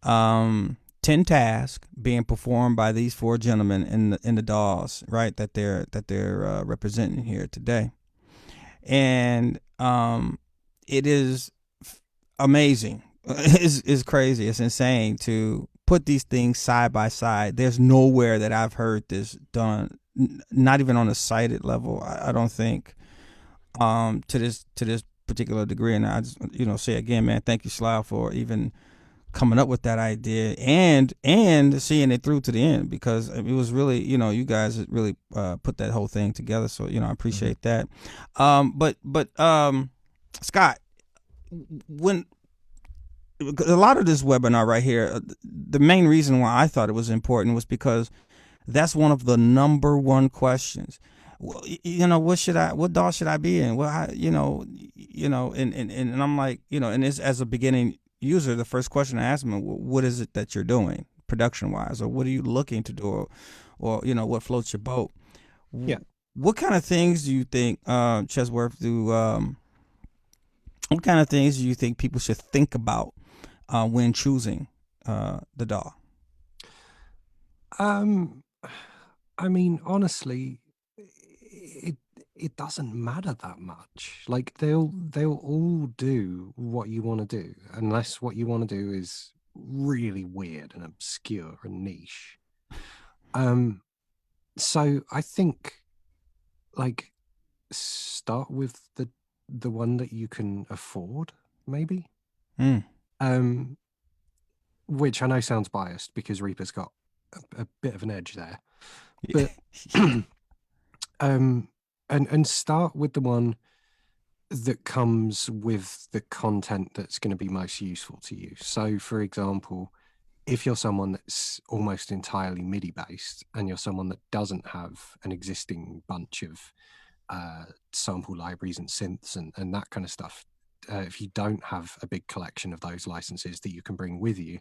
10 tasks being performed by these four gentlemen in the DAWs, right? That they're representing here today, and it is amazing. It's crazy. It's insane to put these things side by side. There's nowhere that I've heard this done, not even on a cited level. I don't think to this particular degree. And I just say again, man, thank you, Slough, for even coming up with that idea and seeing it through to the end, because it was really, you guys really put that whole thing together. So I appreciate that. But Scott, when a lot of this webinar right here, the main reason why I thought it was important was because that's one of the number one questions. Well, what DAW should I be in? Well, and I'm like, and it's, as a beginning user, the first question I ask them, what is it that you're doing production wise, or what are you looking to do, or what floats your boat? Yeah. What kind of things do you think, Chesworth, what kind of things do you think people should think about when choosing the DAW? I mean, honestly, it doesn't matter that much. Like they'll all do what you want to do, unless what you want to do is really weird and obscure and niche. So I think, like, start with the one that you can afford, maybe. Which I know sounds biased because Reaper's got a bit of an edge there, but and start with the one that comes with the content that's going to be most useful to you. So, for example, if you're someone that's almost entirely MIDI based, and you're someone that doesn't have an existing bunch of sample libraries and synths and that kind of stuff, if you don't have a big collection of those licenses that you can bring with you,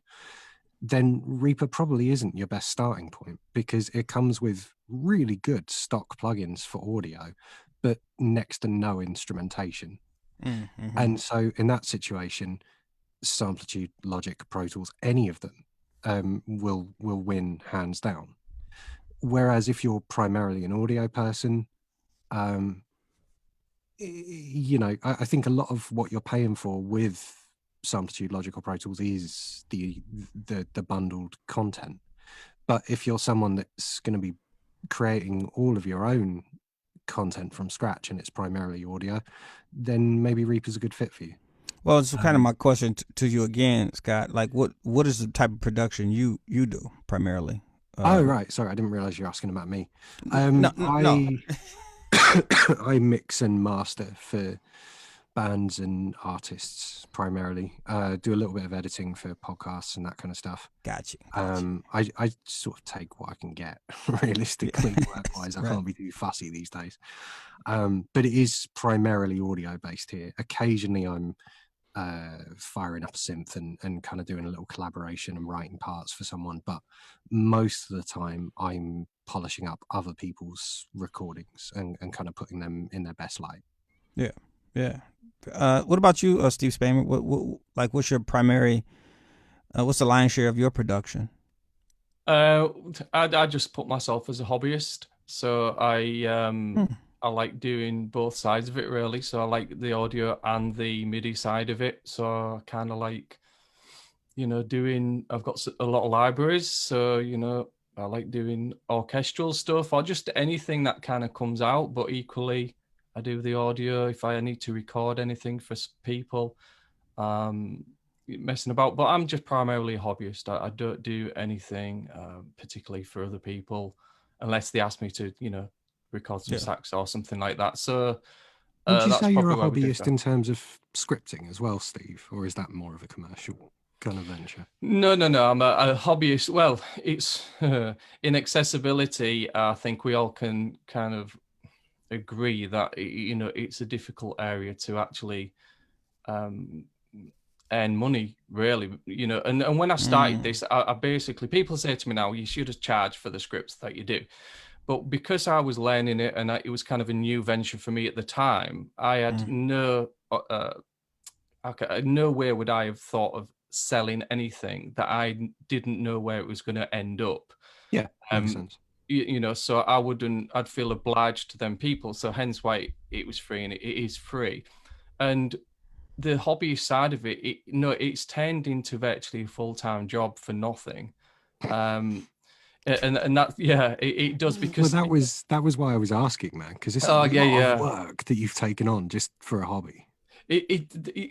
then Reaper probably isn't your best starting point, because it comes with really good stock plugins for audio, but next to no instrumentation. Mm-hmm. And so in that situation, Samplitude, Logic, Pro Tools, any of them will win hands down. Whereas if you're primarily an audio person, I think a lot of what you're paying for with Samplitude, Logic, or Pro Tools is the bundled content. But if you're someone that's going to be creating all of your own content from scratch and it's primarily audio, then maybe Reaper's a good fit for you. Well, it's kind of my question to you again, Scott. Like, what is the type of production you do primarily? Oh, right. Sorry, I didn't realize you're asking about me. No. I mix and master for bands and artists primarily. Do a little bit of editing for podcasts and that kind of stuff. Gotcha. I sort of take what I can get, realistically, work-wise. I can't be too fussy these days. But it is primarily audio based here. Occasionally I'm firing up a synth and kind of doing a little collaboration and writing parts for someone, but most of the time I'm polishing up other people's recordings and kind of putting them in their best light. Yeah. What about you, Steve Spamer? What's your primary? What's the lion's share of your production? I just put myself as a hobbyist, so I like doing both sides of it, really. So I like the audio and the MIDI side of it. So I kind of like, I've got a lot of libraries. So, I like doing orchestral stuff or just anything that kind of comes out. But equally, I do the audio if I need to record anything for people, messing about. But I'm just primarily a hobbyist. I don't do anything particularly for other people unless they ask me to, record some sax or something like that. So would you say you're a hobbyist in terms of scripting as well, Steve, or is that more of a commercial kind of venture? No, I'm a hobbyist. Well, it's in accessibility. I think we all can kind of agree that it's a difficult area to actually earn money, really. And when I started this, I basically, people say to me now, you should have charged for the scripts that you do. But because I was learning it and it was kind of a new venture for me at the time, I had no nowhere would I have thought of selling anything that I didn't know where it was going to end up. Yeah, makes sense. You know, so I'd feel obliged to them people. So hence why it was free, and it is free. And the hobby side of it, it's turned into virtually a full-time job for nothing. And that, yeah, it does, because Well, that was why I was asking, man, because it's a lot of work that you've taken on just for a hobby.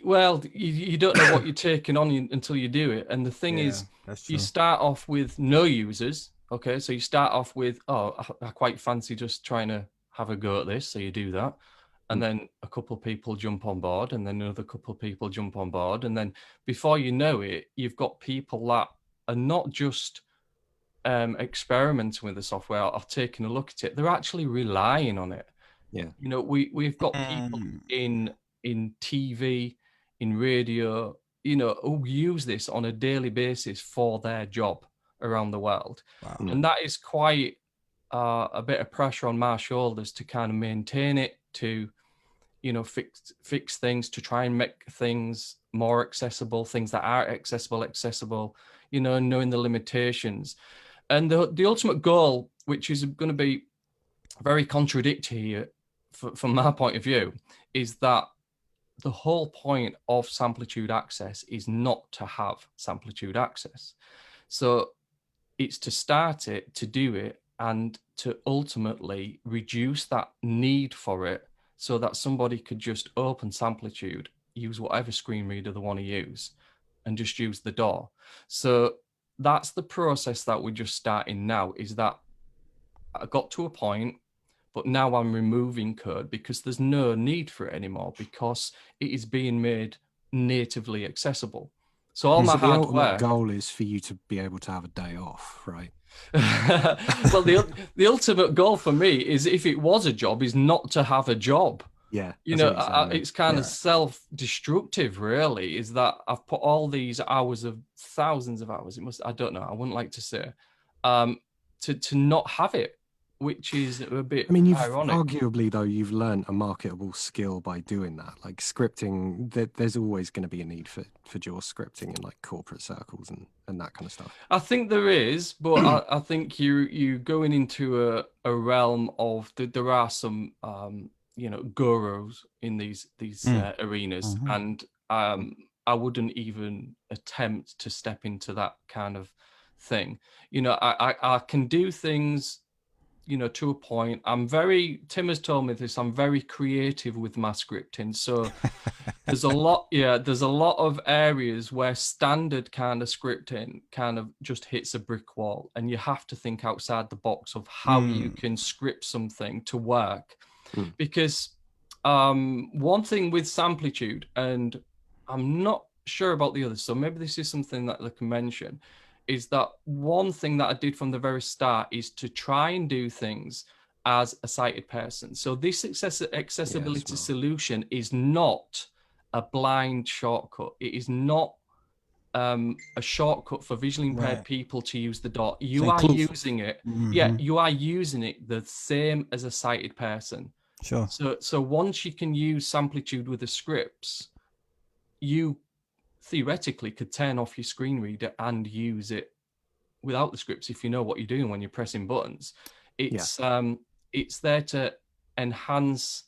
Well, you don't know what you're taking on until you do it. And the thing is, you start off with no users. Okay, so you start off with, I quite fancy just trying to have a go at this. So you do that. And then a couple of people jump on board, and then another couple of people jump on board. And then before you know it, you've got people that are not just experimenting with the software or taking a look at it. They're actually relying on it. Yeah. You know, we've got people in TV, in radio, you know, who use this on a daily basis for their job around the world. Wow. And that is quite a bit of pressure on my shoulders to kind of maintain it, to, you know, fix things, to try and make things more accessible, things that are accessible, you know, knowing the limitations. And the ultimate goal, which is going to be very contradictory here from my point of view, is that the whole point of Samplitude Access is not to have Samplitude Access. So it's to start it, to do it, and to ultimately reduce that need for it, so that somebody could just open Samplitude, use whatever screen reader they want to use, and just use the DAW. So that's the process that we're just starting now, is that I got to a point, but now I'm removing code because there's no need for it anymore, because it is being made natively accessible. So all my hardware... The ultimate goal is for you to be able to have a day off, right? Well, the ultimate goal for me is, if it was a job, is not to have a job. Yeah. You know, it's kind of self-destructive, really, is that I've put all these hours, of thousands of hours, I don't know, I wouldn't like to say, to not have it, which is a bit ironic. Arguably, though, you've learned a marketable skill by doing that. Like scripting, there's always going to be a need for dual scripting in like corporate circles and that kind of stuff. I think there is, but I think you going into a realm of there are some you know, gurus in these arenas, and I wouldn't even attempt to step into that kind of thing. You know, I can do things, you know, to a point. Tim has told me this, I'm very creative with my scripting. So there's a lot of areas where standard kind of scripting kind of just hits a brick wall, and you have to think outside the box of how you can script something to work. Because one thing with Samplitude, and I'm not sure about the others, so maybe this is something that I can mention, is that one thing that I did from the very start is to try and do things as a sighted person. So this accessibility solution is not a blind shortcut. It is not a shortcut for visually impaired people to use the DAW. You are using it. You are using it the same as a sighted person. Sure. So once you can use Samplitude with the scripts, you theoretically could turn off your screen reader and use it without the scripts if you know what you're doing when you're pressing buttons. It's there to enhance,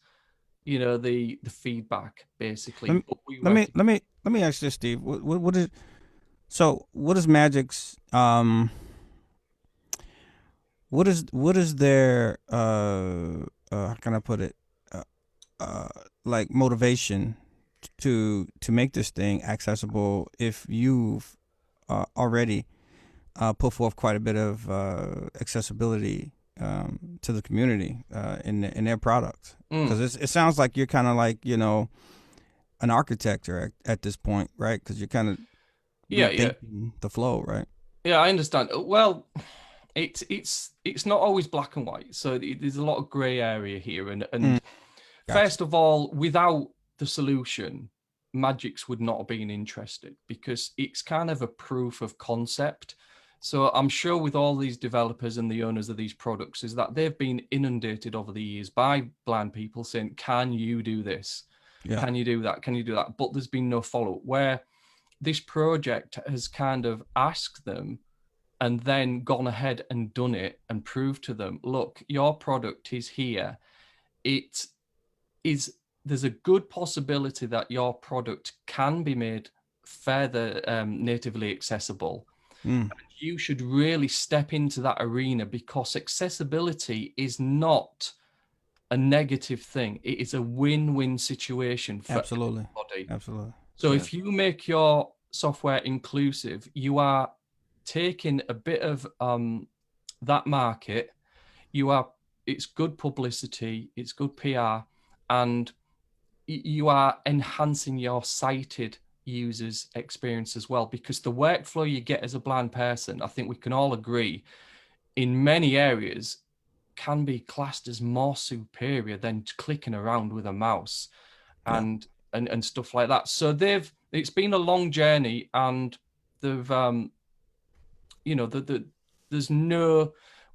you know, the feedback, basically. Let me ask this, Steve. What is Magic's what is their how can I put it, like motivation to make this thing accessible, if you've already put forth quite a bit of accessibility to the community in their product? Because it sounds like you're kind of like, you know, an architect at this point, right? Because you're kind of the flow, right? Yeah, I understand. Well, it's not always black and white, so there's a lot of gray area here. And Gotcha. First of all, without the solution, Magix would not have been interested, because it's kind of a proof of concept. So I'm sure with all these developers and the owners of these products is that they've been inundated over the years by blind people saying, can you do this? Yeah. Can you do that? Can you do that? But there's been no follow-up, where this project has kind of asked them and then gone ahead and done it and proved to them, look, your product is here. It is, there's a good possibility that your product can be made further natively accessible. You should really step into that arena, because accessibility is not a negative thing. It is a win-win situation for everybody. Absolutely. So if you make your software inclusive, you are taking a bit of that market. It's good publicity, it's good PR, and you are enhancing your sighted users' experience as well, because the workflow you get as a blind person, I think we can all agree, in many areas can be classed as more superior than clicking around with a mouse and stuff like that. So it's been a long journey, and they've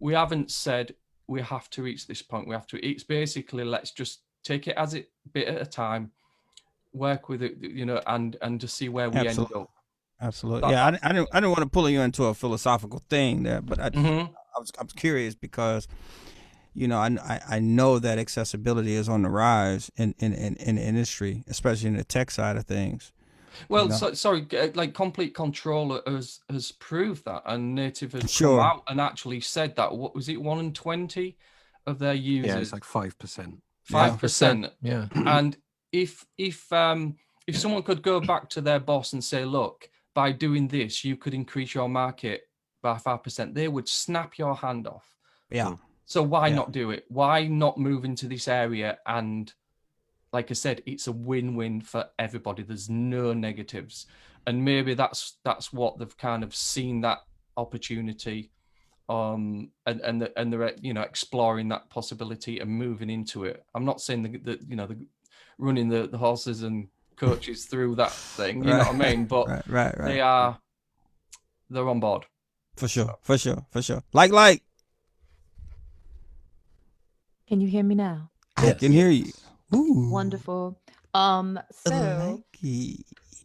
we haven't said we have to reach this point. It's basically, let's just take it as it bit at a time, work with it, and to see where we end up. Absolutely. Yeah, I didn't want to pull you into a philosophical thing there, but I was curious because, I know that accessibility is on the rise in the industry, especially in the tech side of things. Well, like Complete Control has proved that, and Native has come out and actually said that. What was it, 1 in 20 of their users? Yeah, it's like 5%. 5%. Yeah. And if someone could go back to their boss and say, look, by doing this, you could increase your market by 5%, they would snap your hand off. Yeah. So why not do it? Why not move into this area? And like I said, it's a win-win for everybody. There's no negatives. And maybe that's what they've kind of seen, that opportunity, and they're exploring that possibility and moving into it. I'm not saying that the running the horses and coaches through that thing, you know what I mean? But right. They're on board. For sure. Like. Can you hear me now? I can hear you. Ooh. Wonderful. So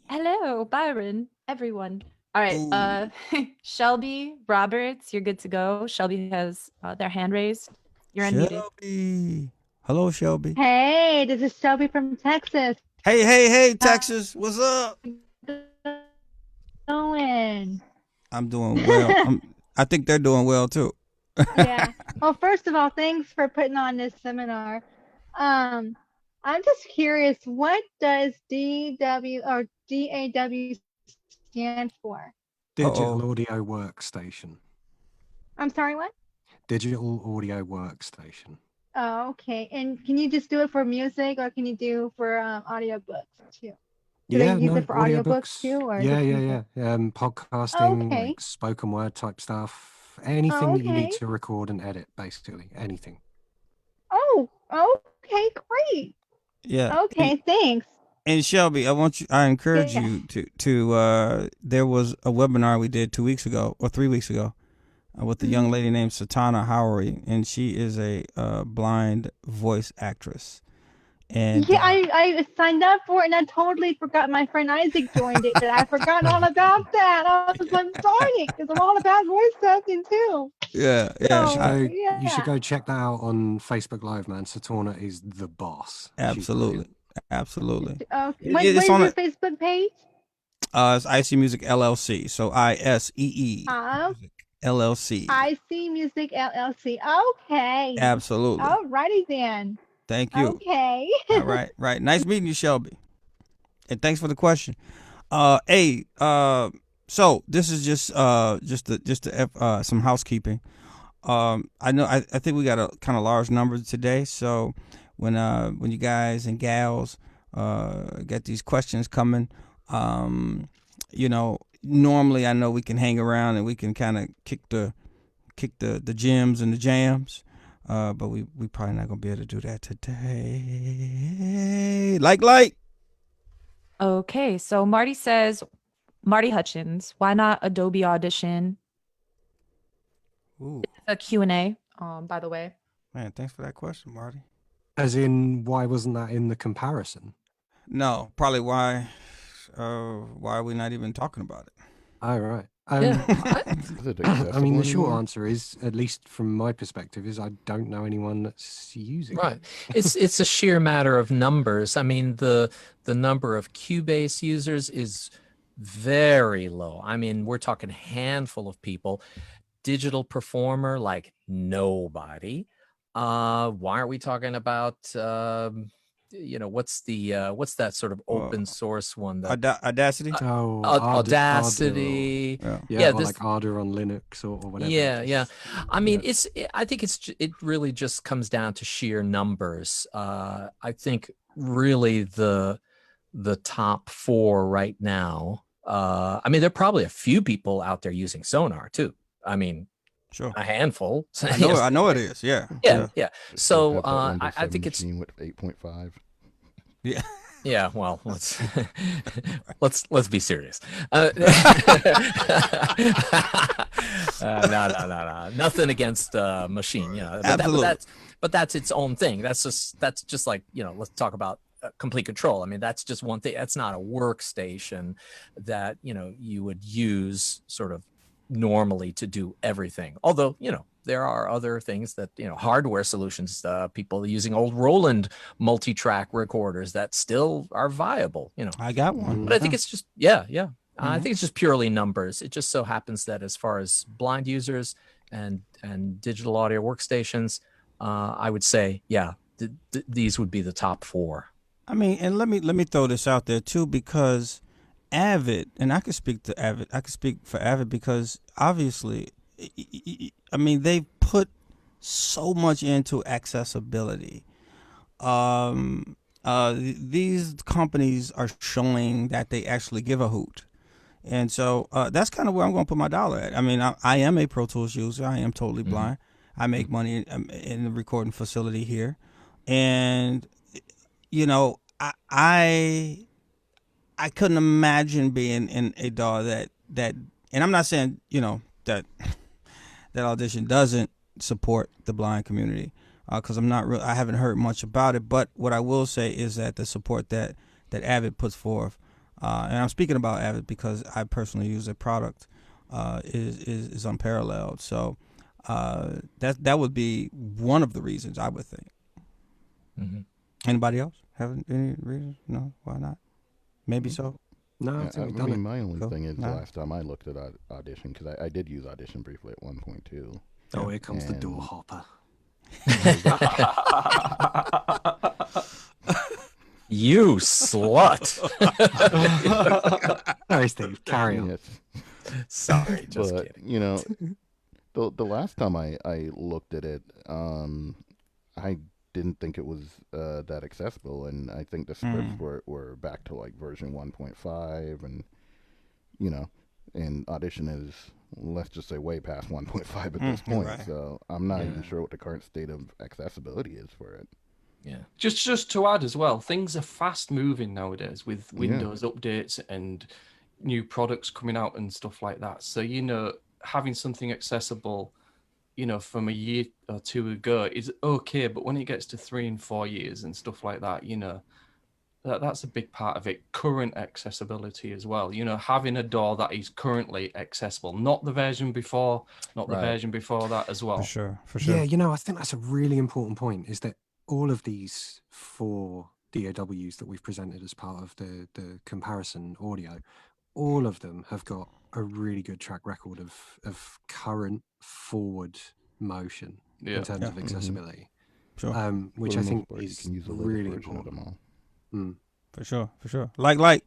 hello, Byron, everyone. All right, Shelby Roberts, you're good to go. Shelby has their hand raised. You're unmuted. Shelby. Hello, Shelby. Hey, this is Shelby from Texas. Hey, Texas. What's up? Going. I'm doing well. I think they're doing well too. Yeah. Well, first of all, thanks for putting on this seminar. I'm just curious, what does DW or DAW stand for? Digital Audio Workstation. I'm sorry, what? Digital Audio Workstation. Oh, okay. And can you just do it for music, or can you do for audiobooks too? Do they use it for audiobooks too? Or yeah. Podcasting, like spoken word type stuff. Anything that you need to record and edit, basically. Anything. Oh, okay, great. Yeah. Okay, thanks. And Shelby, I encourage you to there was a webinar we did 2 weeks ago or 3 weeks ago with a young lady named Satana Howery, and she is a blind voice actress. And I signed up for it, and I totally forgot. My friend Isaac joined it, but I forgot all about that. I was like, darn it, because I'm all about voice acting too. Yeah. You should go check that out on Facebook Live, man. Satana is the boss. Absolutely. What is your Facebook page? It's IC Music LLC. So ISEE LLC. IC Music LLC. Okay. Absolutely. All righty then. Thank you. Okay. All right. Nice meeting you, Shelby. And thanks for the question. So this is just some housekeeping. I think we got a kind of large number today. So when you guys and gals get these questions coming, normally I know we can hang around and we can kind of kick the gems and the jams. But we probably not gonna be able to do that today. Like. Okay, so Marty Hutchins, why not Adobe Audition Ooh, A Q&A, by the way. man, thanks for that question, Marty. As in, why wasn't that in the comparison? No, probably why are we not even talking about it? Oh, right. Yeah. Is it I accessible mean, the short anymore? answer is, at least from my perspective, is I don't know anyone that's using it. Right. It's a sheer matter of numbers. I mean, the number of Cubase users is very low. I mean, we're talking handful of people. Digital performer, like nobody. Why are we talking about what's that sort of open source one that Audacity. Oh, Audacity. Yeah. Yeah, or this, like Ardour on Linux or whatever. yeah. I mean, I think it really just comes down to sheer numbers. I think really the top four right now. I mean, there are probably a few people out there using Sonar too. I mean, Sure. a handful. I know it is. Yeah. Yeah. So I think it's machine with 8.5. Yeah. Yeah, well, let's be serious. No. Nothing against machine, Absolutely. But that's its own thing. That's just like, let's talk about complete control. I mean, that's just one thing. That's not a workstation that, you would use sort of normally to do everything. Although, there are other things that, hardware solutions, people using old Roland multi-track recorders that still are viable, I got one. But I think it's just, I think it's just purely numbers. It just so happens that as far as blind users and digital audio workstations, I would say, these would be the top four. I mean, and let me throw this out there too, because Avid, and I can speak to Avid. I can speak for Avid because obviously, I mean, they put so much into accessibility. These companies are showing that they actually give a hoot. And so that's kind of where I'm going to put my dollar at. I mean, I am a Pro Tools user. I am totally blind. I make money in the recording facility here. And, I couldn't imagine being in a DAW that, and I'm not saying, that Audition doesn't support the blind community, because I haven't heard much about it. But what I will say is that the support that Avid puts forth, and I'm speaking about Avid because I personally use their product, is unparalleled. So that would be one of the reasons, I would think. Mm-hmm. Anybody else have any reason? No, why not? Maybe so. No, I think we've done it. My only Cool. thing is Nah. the last time I looked at Audition, because I did use Audition briefly at 1.2. Oh, here comes the door hopper. You slut. Sorry, Steve. Carry on. Yes. Sorry, just But, kidding. the last time I looked at it, I didn't think it was that accessible, and I think the scripts were back to like version 1.5, and and Audition is, let's just say, way past 1.5 at this point. Right. So I'm not even sure what the current state of accessibility is for it. Yeah. Just to add as well, things are fast moving nowadays with Windows updates and new products coming out and stuff like that. So having something accessible, from a year or two ago is okay, but when it gets to 3 and 4 years and stuff like that, that's a big part of it. Current accessibility as well. Having a DAW that is currently accessible, not the version before, not the version before that as well. For sure. Yeah, I think that's a really important point, is that all of these 4 DAWs that we've presented as part of the comparison audio, all of them have got a really good track record of current forward motion in terms of accessibility. Sure. Which I think is you can use a really version of important. them all. For sure. Like.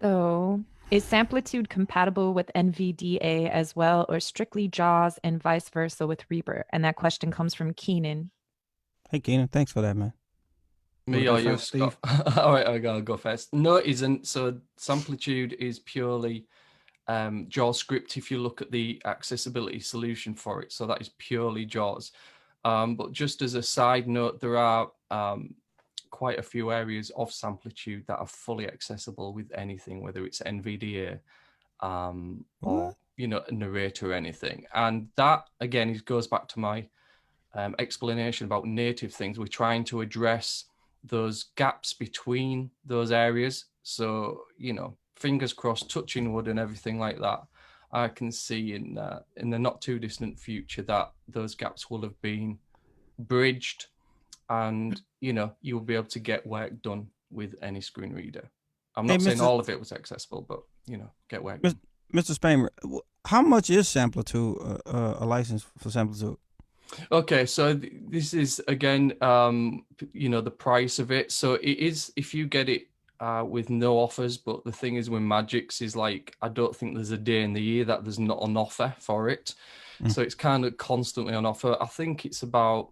So, is Samplitude compatible with NVDA as well, or strictly JAWS and vice versa with Reaper? And that question comes from Keenan. Hey, Keenan, thanks for that, man. Me or you, Steve? All right, I'll go first. No, it isn't. So Samplitude is purely JAWScript if you look at the accessibility solution for it. So that is purely JAWS. But just as a side note, there are quite a few areas of Samplitude that are fully accessible with anything, whether it's NVDA or a narrator or anything. And that, again, it goes back to my explanation about native things. We're trying to address those gaps between those areas. So, fingers crossed, touching wood and everything like that. I can see in the not too distant future that those gaps will have been bridged, and you will be able to get work done with any screen reader. I'm not saying all of it was accessible, but get work done. Mr. Spamer, how much is Samplitude, a license for Samplitude? Okay, so this is again, the price of it. So it is, if you get it with no offers, but the thing is with Magix is like, I don't think there's a day in the year that there's not an offer for it. So it's kind of constantly on offer. I think it's about,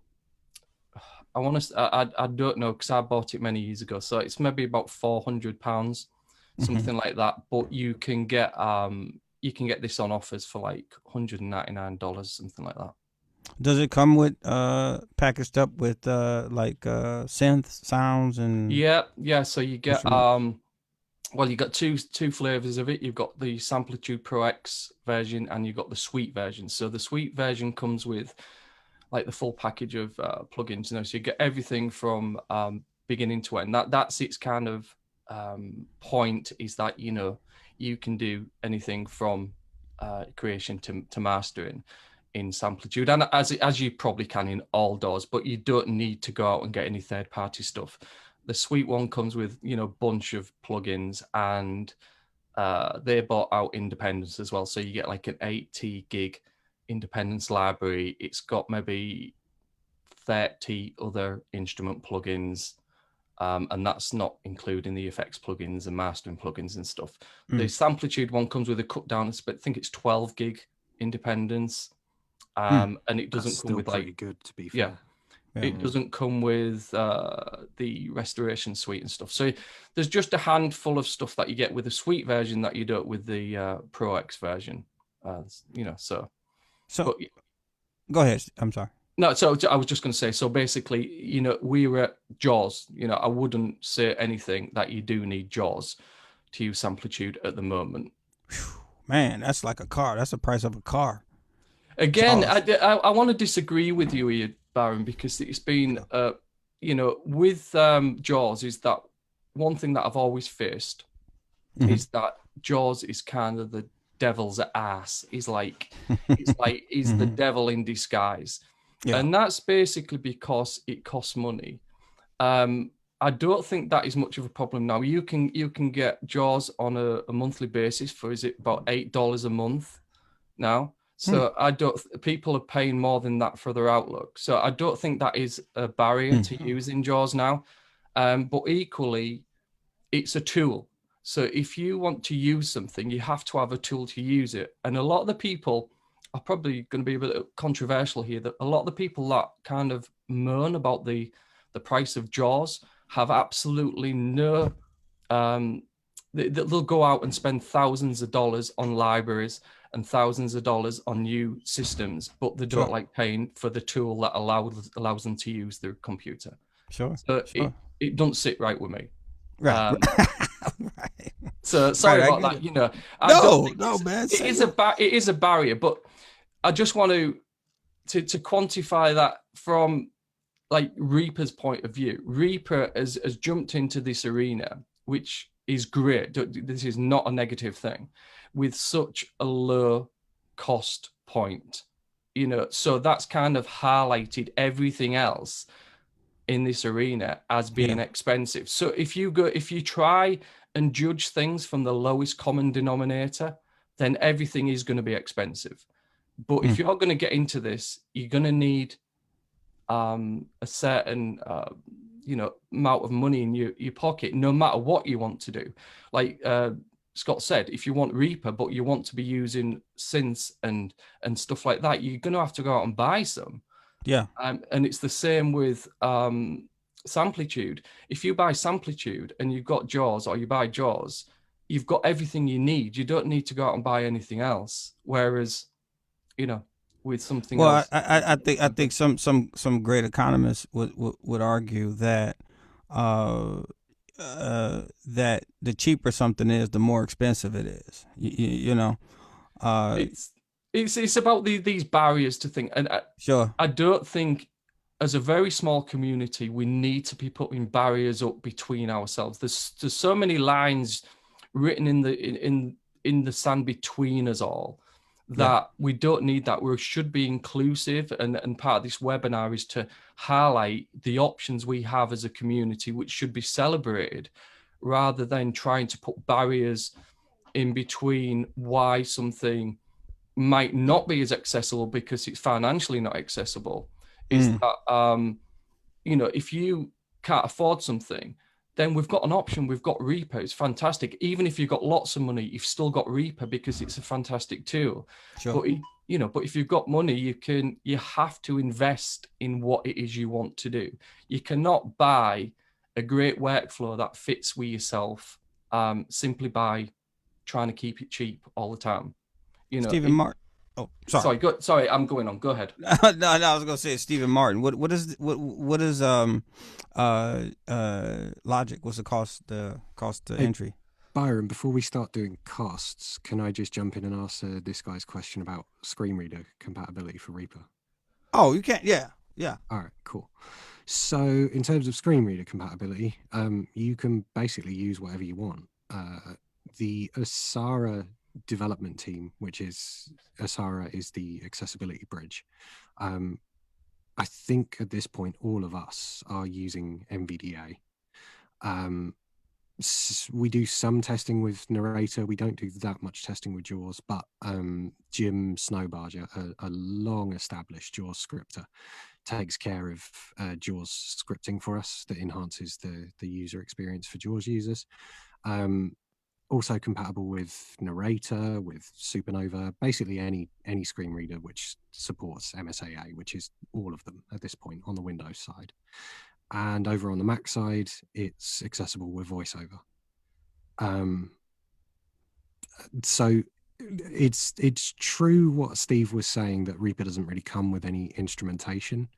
I don't know, because I bought it many years ago. So it's maybe about £400, something like that. But you can get this on offers for like $199, something like that. Does it come with packaged up with synth sounds and? Yeah. So you get you got two flavors of it. You've got the Samplitude Pro X version and you've got the Suite version. So the Suite version comes with like the full package of plugins. So you get everything from beginning to end. That's its kind of point, is that you can do anything from creation to mastering in Samplitude, and as you probably can in all DAWs, but you don't need to go out and get any third-party stuff. The Suite one comes with bunch of plugins, and they bought out Independence as well, so you get like an 80 gig Independence library. It's got maybe 30 other instrument plugins, and that's not including the effects plugins and mastering plugins and stuff. The Samplitude one comes with a cut down, I think it's 12 gig Independence. And it doesn't come with pretty good, to be fair. It doesn't come with the restoration suite and stuff. So there's just a handful of stuff that you get with the Suite version that you don't with the Pro X version. So but, go ahead. I'm sorry. No, so I was just going to say, so basically, we were at JAWS. I wouldn't say anything that you do need JAWS to use Samplitude at the moment. Man, that's like a car. That's the price of a car. Again, I want to disagree with you here, Baron, because it's been, with JAWS, is that one thing that I've always faced is that JAWS is kind of the devil's ass. He's the devil in disguise. Yeah. And that's basically because it costs money. I don't think that is much of a problem now. You can get JAWS on a monthly basis for, is it about $8 a month now? So people are paying more than that for their Outlook. So I don't think that is a barrier to using JAWS now. But equally, it's a tool. So if you want to use something, you have to have a tool to use it. And a lot of the people are probably going to be a bit controversial here, that a lot of the people that kind of moan about the price of JAWS have absolutely no, they'll go out and spend thousands of dollars on libraries and thousands of dollars on new systems, but they don't like paying for the tool that allows them to use their computer. So it don't sit right with me. Right. Right. So sorry about that. No, man. It is a barrier, but I just want to quantify that from like Reaper's point of view. Reaper has jumped into this arena, which is great. This is not a negative thing, with such a low cost point, so that's kind of highlighted everything else in this arena as being expensive. So if you try and judge things from the lowest common denominator, then everything is going to be expensive. But if you're going to get into this, you're going to need a certain amount of money in your pocket, no matter what you want to do. Like Scott said, if you want Reaper, but you want to be using synths and stuff like that, you're going to have to go out and buy some. Yeah. And it's the same with Samplitude. If you buy Samplitude and you've got JAWS, or you buy JAWS, you've got everything you need. You don't need to go out and buy anything else. Whereas, with something else. Well, I think some great economists would argue that that the cheaper something is, the more expensive it is. It's about these barriers to think, and sure. I don't think as a very small community we need to be putting barriers up between ourselves. There's so many lines written in the sand between us all that we don't need that. We should be inclusive, and part of this webinar is to highlight the options we have as a community, which should be celebrated, rather than trying to put barriers in between why something might not be as accessible because it's financially not accessible. Is that if you can't afford something, then we've got an option. We've got Reaper. It's fantastic. Even if you've got lots of money, you've still got Reaper because it's a fantastic tool. Sure. But if you've got money, you have to invest in what it is you want to do. You cannot buy a great workflow that fits with yourself simply by trying to keep it cheap all the time. Stephen Martin. Oh, sorry. Sorry, I'm going on. Go ahead. no, I was gonna say Stephen Martin. What is Logic? What's the cost to entry? Byron, before we start doing costs, can I just jump in and answer this guy's question about screen reader compatibility for Reaper? Oh, you can't. Yeah. All right, cool. So in terms of screen reader compatibility, you can basically use whatever you want. The Asara development team, which is Asara is the accessibility bridge. I think at this point all of us are using MVDA. We do some testing with Narrator. We don't do that much testing with JAWS, but Jim Snowbarger, a long established JAWS scripter, takes care of JAWS scripting for us that enhances the user experience for JAWS users. Also compatible with Narrator, with Supernova, basically any screen reader which supports MSAA, which is all of them at this point on the Windows side. And over on the Mac side, it's accessible with VoiceOver. So it's true what Steve was saying, that Reaper doesn't really come with any instrumentation.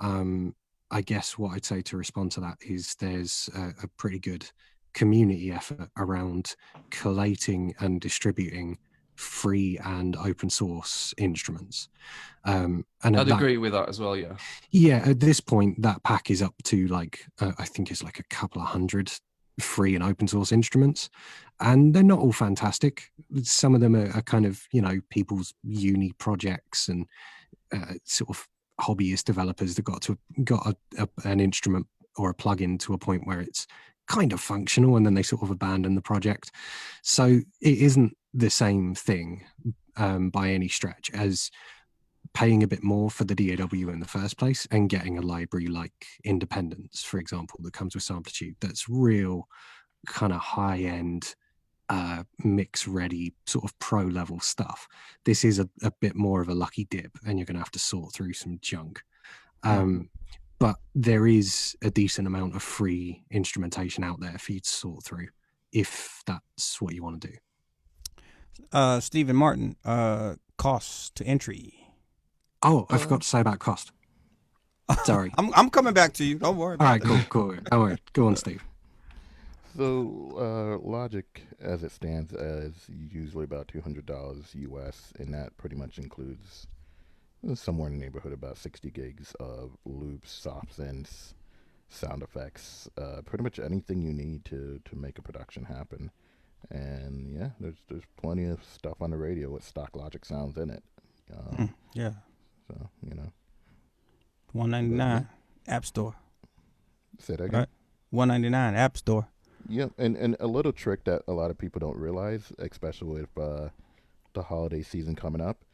I guess what I'd say to respond to that is there's a pretty good community effort around collating and distributing free and open source instruments. And I'd agree with that as well. Yeah, at this point, that pack is up to I think it's like a couple of hundred free and open source instruments, and they're not all fantastic. Some of them are kind of people's uni projects and sort of hobbyist developers that got an instrument or a plugin to a point where it's kind of functional, and then they sort of abandon the project. So it isn't the same thing by any stretch as paying a bit more for the DAW in the first place and getting a library like Independence, for example, that comes with Samplitude, that's real kind of high-end mix ready sort of pro level stuff. This is a bit more of a lucky dip, and you're going to have to sort through some junk. But there is a decent amount of free instrumentation out there for you to sort through if that's what you want to do. Stephen Martin, costs to entry. Oh, I forgot to say about cost. Sorry. I'm coming back to you. Don't worry about All right, cool. Don't worry. Go on, Steve. So Logic, as it stands, is usually about $200 US, and that pretty much includes somewhere in the neighborhood about 60 gigs of loops, soft synths, sound effects, pretty much anything you need to make a production happen. And yeah, there's plenty of stuff on the radio with stock Logic sounds in it. Yeah. So $199 App Store. Say that again. Right. $199 App Store. Yep, and a little trick that a lot of people don't realize, especially with the holiday season coming up,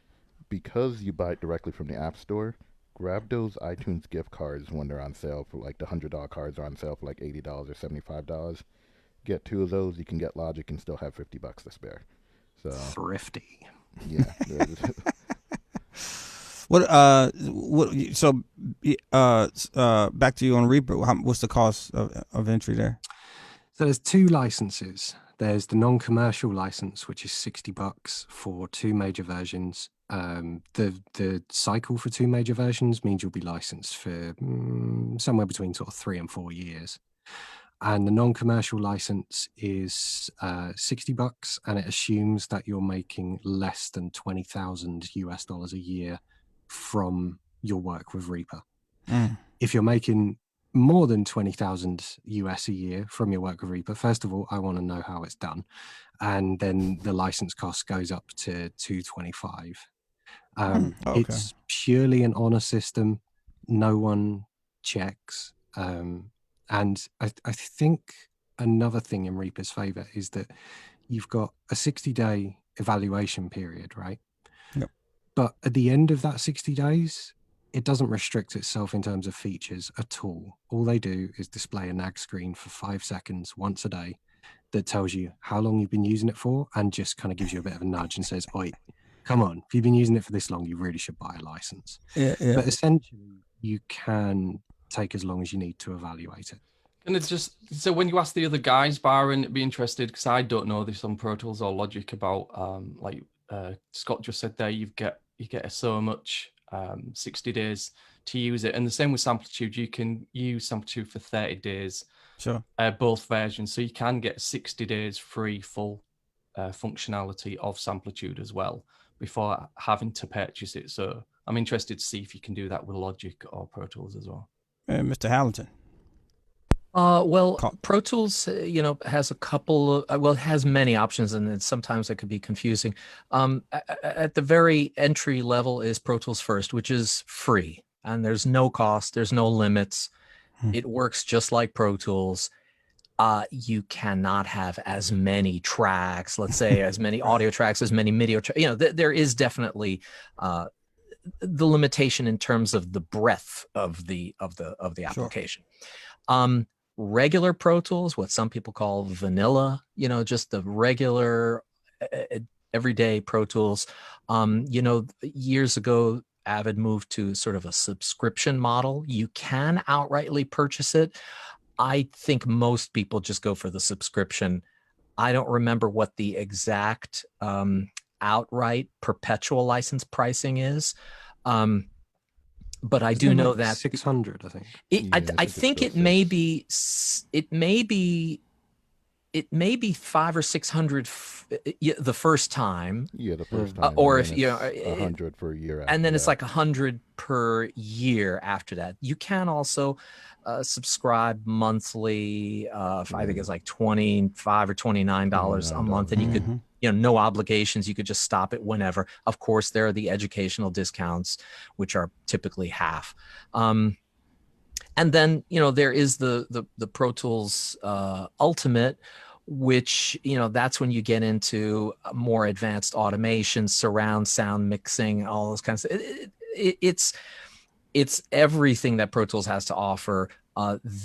because you buy it directly from the App Store, grab those iTunes gift cards when they're on sale for the $100 cards are on sale for $80 or $75. Get 2 of those, you can get Logic and still have $50 to spare. So thrifty. Yeah. Back to you on Reaper. What's the cost of entry there? So there's 2 licenses. There's the non-commercial license, which is $60 for 2 major versions. The cycle for 2 major versions means you'll be licensed for somewhere between sort of 3 and 4 years. and the non-commercial license is $60, and it assumes that you're making less than 20,000 US dollars a year from your work with Reaper. If you're making more than 20,000 US a year from your work with Reaper, first of all, I want to know how it's done, and then the license cost goes up to 225. Okay. It's purely an honor system. No one checks. And I think another thing in Reaper's favor is that you've got a 60-day evaluation period, right? Yep. But at the end of that 60 days, it doesn't restrict itself in terms of features at all. All they do is display a nag screen for 5 seconds once a day that tells you how long you've been using it for, and just kind of gives you a bit of a nudge and says, "Oi, come on, if you've been using it for this long, you really should buy a license." Yeah. But essentially, you can take as long as you need to evaluate it. And it's just, so when you ask the other guys, Byron, it'd be interested, because I don't know this on Pro Tools or Logic about, like Scott just said there, you get so much 60 days to use it. And the same with Samplitude, you can use Samplitude for 30 days, Sure. Both versions. So you can get 60 days free full functionality of Samplitude as well before having to purchase it. So I'm interested to see if you can do that with Logic or Pro Tools as well. Mr. Halligan. Well, Pro Tools, has a couple of, it has many options, and then sometimes it could be confusing. At the very entry level is Pro Tools First, which is free, and there's no cost, there's no limits. It works just like Pro Tools. You cannot have as many tracks, let's say, as many audio tracks, as many MIDI tracks. There is definitely the limitation in terms of the breadth of the application. Sure. Regular Pro Tools, what some people call vanilla, just the regular everyday Pro Tools. Years ago, Avid moved to sort of a subscription model. You can outrightly purchase it. I think most people just go for the subscription. I don't remember what the exact outright perpetual license pricing is. But I do know that 600, I think. I think it may be 500 or 600 the first time. Yeah, the first time. Or if 100 for a year after and then that. it's like 100 per year after that. You can also subscribe monthly. I think it's like $25 or $29 a month, and you could, no obligations. You could just stop it whenever. Of course, there are the educational discounts, which are typically half. And then, there is the Pro Tools Ultimate, which, that's when you get into more advanced automation, surround sound mixing, all those kinds of, it's everything that Pro Tools has to offer.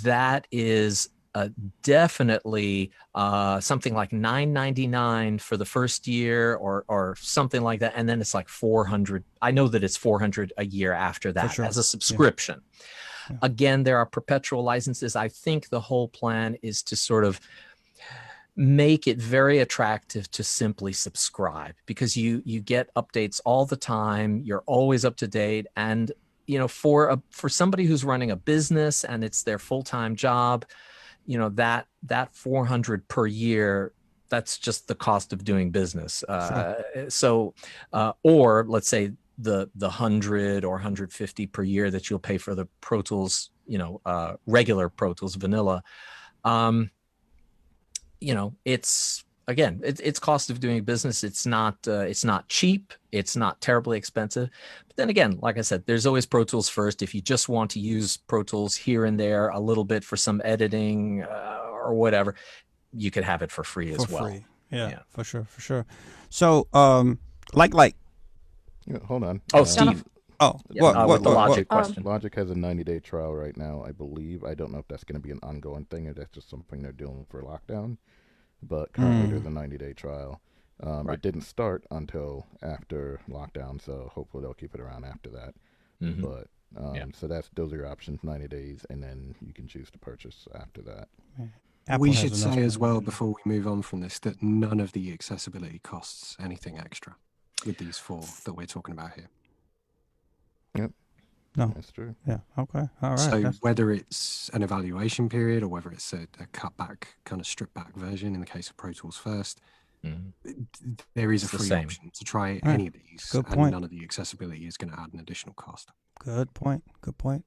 That is definitely something like $9.99 for the first year, or something like that, and then it's like $400. I know that it's $400 a year after that, as a subscription. Yeah. Again, there are perpetual licenses. I think the whole plan is to sort of make it very attractive to simply subscribe, because you get updates all the time. You're always up to date, and for somebody who's running a business and it's their full-time job, that $400 per year, that's just the cost of doing business. Sure. Or let's say the 100 or 150 per year that you'll pay for the Pro Tools, regular Pro Tools vanilla. It's, again, it's cost of doing business. It's not cheap. It's not terribly expensive. But then again, like I said, there's always Pro Tools First. If you just want to use Pro Tools here and there a little bit for some editing or whatever, you could have it for free as well. Yeah, for sure. So, hold on. Steve. With the Logic question. Logic has a 90-day trial right now, I believe. I don't know if that's going to be an ongoing thing or that's just something they're doing for lockdown. But currently there's a 90-day trial. It didn't start until after lockdown, so hopefully they'll keep it around after that. But so those are your options: 90 days, and then you can choose to purchase after that. We should say as well, before we move on from this, that none of the accessibility costs anything extra with these four that we're talking about here. Yep. No. That's true. Yeah. Okay. All right. So whether it's an evaluation period or whether it's a cut back, kind of stripped back version in the case of Pro Tools First, there is It's a the free same. option to try Right. any of these, Good and point. none of the accessibility is going to add an additional cost. Good point. Good point.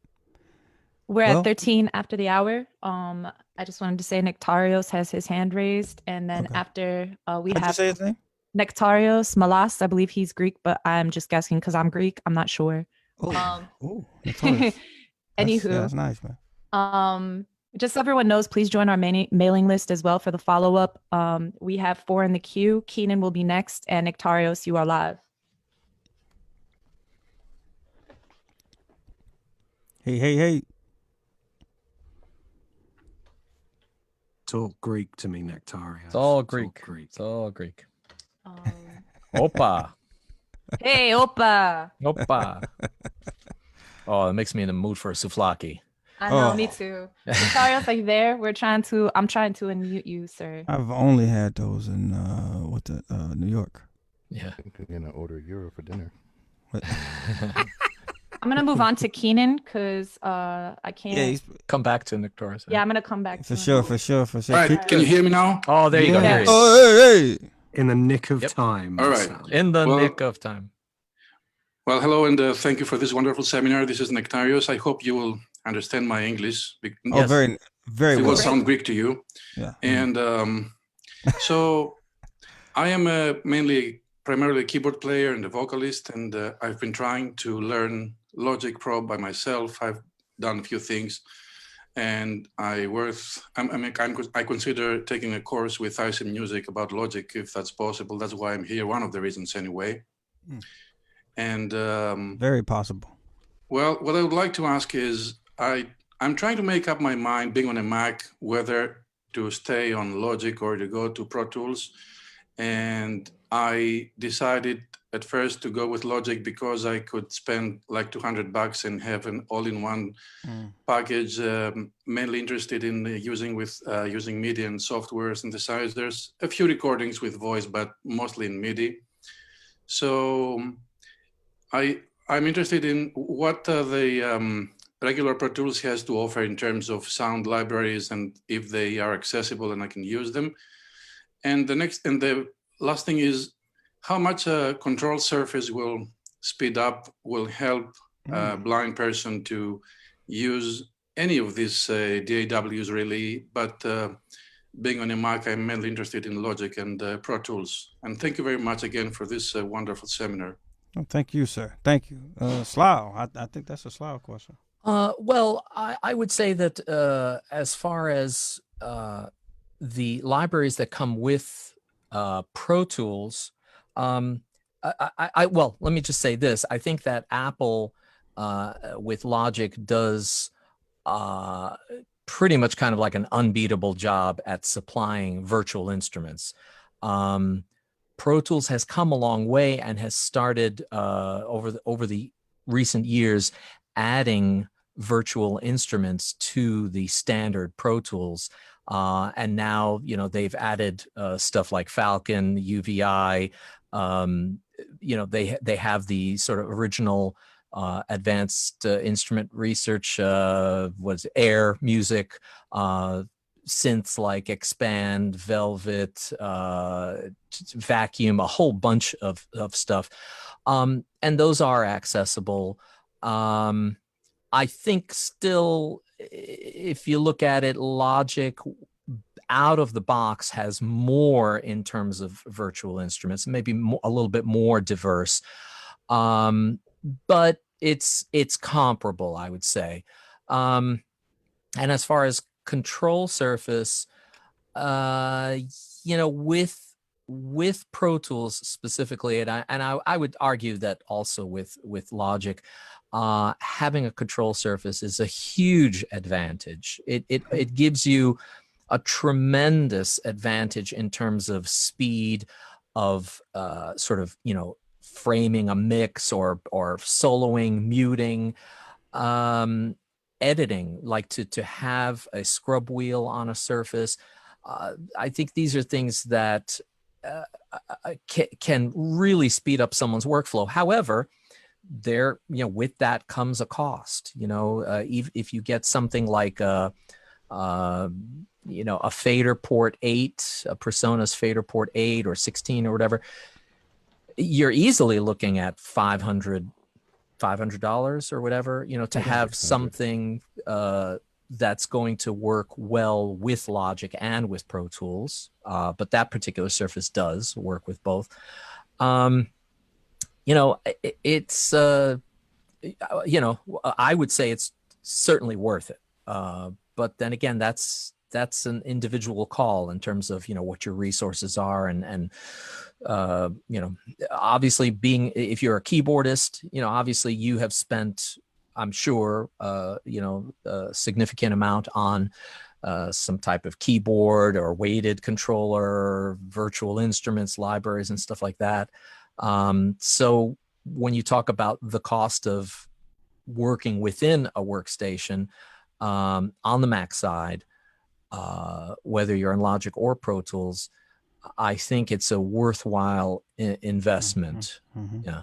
We're Well- at 13 after the hour. I just wanted to say Nectarios has his hand raised, and then Okay. after we How'd you have say his name? Nectarios Malas. I believe he's Greek, but I'm just guessing because I'm Greek. I'm not sure. Oh, notorious. Anywho, that's nice, man. just so everyone knows, please join our mailing list as well for the follow-up. We have 4 in the queue. Keenan will be next, and Nectarios, you are live. Hey. Talk Greek to me, Nectarios. It's all Talk Greek. Greek. It's all Greek. Opa. Hey, Opa. Opa. Oh, it makes me in the mood for a souvlaki. I know, Oh. me too. Nectarios, are you there? I'm trying to unmute you, sir. I've only had those in New York. Yeah. I'm gonna order a euro for dinner. I'm gonna move on to Keenan because I can't. Yeah, Come back to Nectaris. Yeah, I'm gonna come back. for to sure, him. for sure, for sure. All right, can you hear me now? Oh, there you go. Here he is. Oh, hey. In the nick of Yep. time. All my right. son. In the Well- nick of time. Well, hello, and thank you for this wonderful seminar. This is Nectarios. I hope you will understand my English. Oh, Yes. very, very It well. will sound Greek to you. Yeah. And so I am primarily a keyboard player and a vocalist, and I've been trying to learn Logic Pro by myself. I've done a few things, and I consider taking a course with ISM Music about Logic, if that's possible. That's why I'm here, one of the reasons anyway. And Very possible. well, what I would like to ask is, I'm trying to make up my mind, being on a Mac, whether to stay on Logic or to go to Pro Tools. And I decided at first to go with Logic because I could spend like $200 and have an all-in-one package. Mainly interested in using MIDI and software synthesizers. A few recordings with voice, but mostly in MIDI. So I'm interested in what the regular Pro Tools has to offer in terms of sound libraries and if they are accessible and I can use them. And the last thing is how much a control surface will speed up, will help a blind person to use any of these DAWs really, but being on a Mac, I'm mainly interested in Logic and Pro Tools. And thank you very much again for this wonderful seminar. Oh, thank you, sir. Thank you. Slough, I think that's a Slough question. Well, I would say that as far as the libraries that come with Pro Tools, well, let me just say this. I think that Apple with Logic does pretty much kind of like an unbeatable job at supplying virtual instruments. Pro Tools has come a long way and has started over the recent years adding virtual instruments to the standard Pro Tools. And now, they've added stuff like Falcon, UVI. They have the sort of original advanced instrument research, Air music, synths like Expand, Velvet, Vacuum, a whole bunch of stuff. And those are accessible. I think still, if you look at it, Logic out of the box has more in terms of virtual instruments, maybe a little bit more diverse. But it's comparable, I would say. And as far as control surface, with Pro Tools specifically, and I would argue that also with Logic, having a control surface is a huge advantage. It gives you a tremendous advantage in terms of speed of sort of framing a mix or soloing, muting, editing, like to have a scrub wheel on a surface. I think these are things that can really speed up someone's workflow. However, there, with that comes a cost. If you get something like a fader port 8, a Persona's fader port 8 or 16 or whatever, you're easily looking at $500 or whatever, to have something that's going to work well with Logic and with Pro Tools. But that particular surface does work with both. It's I would say it's certainly worth it. But then again, that's an individual call in terms of, what your resources are. And obviously if you're a keyboardist, obviously you have spent, I'm sure, a significant amount on some type of keyboard or weighted controller, virtual instruments, libraries, and stuff like that. So when you talk about the cost of working within a workstation, on the Mac side, whether you're in Logic or Pro Tools, I think it's a worthwhile investment. Yeah.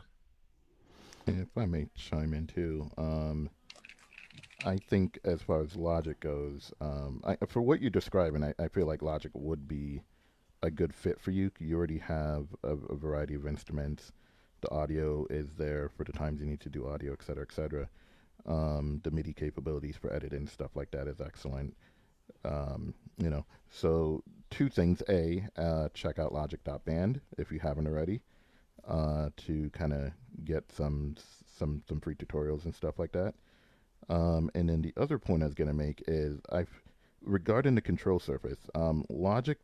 And if I may chime in too, I think as far as Logic goes, for what you're describing, I feel like Logic would be a good fit for you. You already have a variety of instruments. The audio is there for the times you need to do audio, et cetera, et cetera. The MIDI capabilities for editing, stuff like that is excellent. So two things. Check out logic.band if you haven't already, to kind of get some free tutorials and stuff like that. And then the other point I was going to make is regarding the control surface, Logic,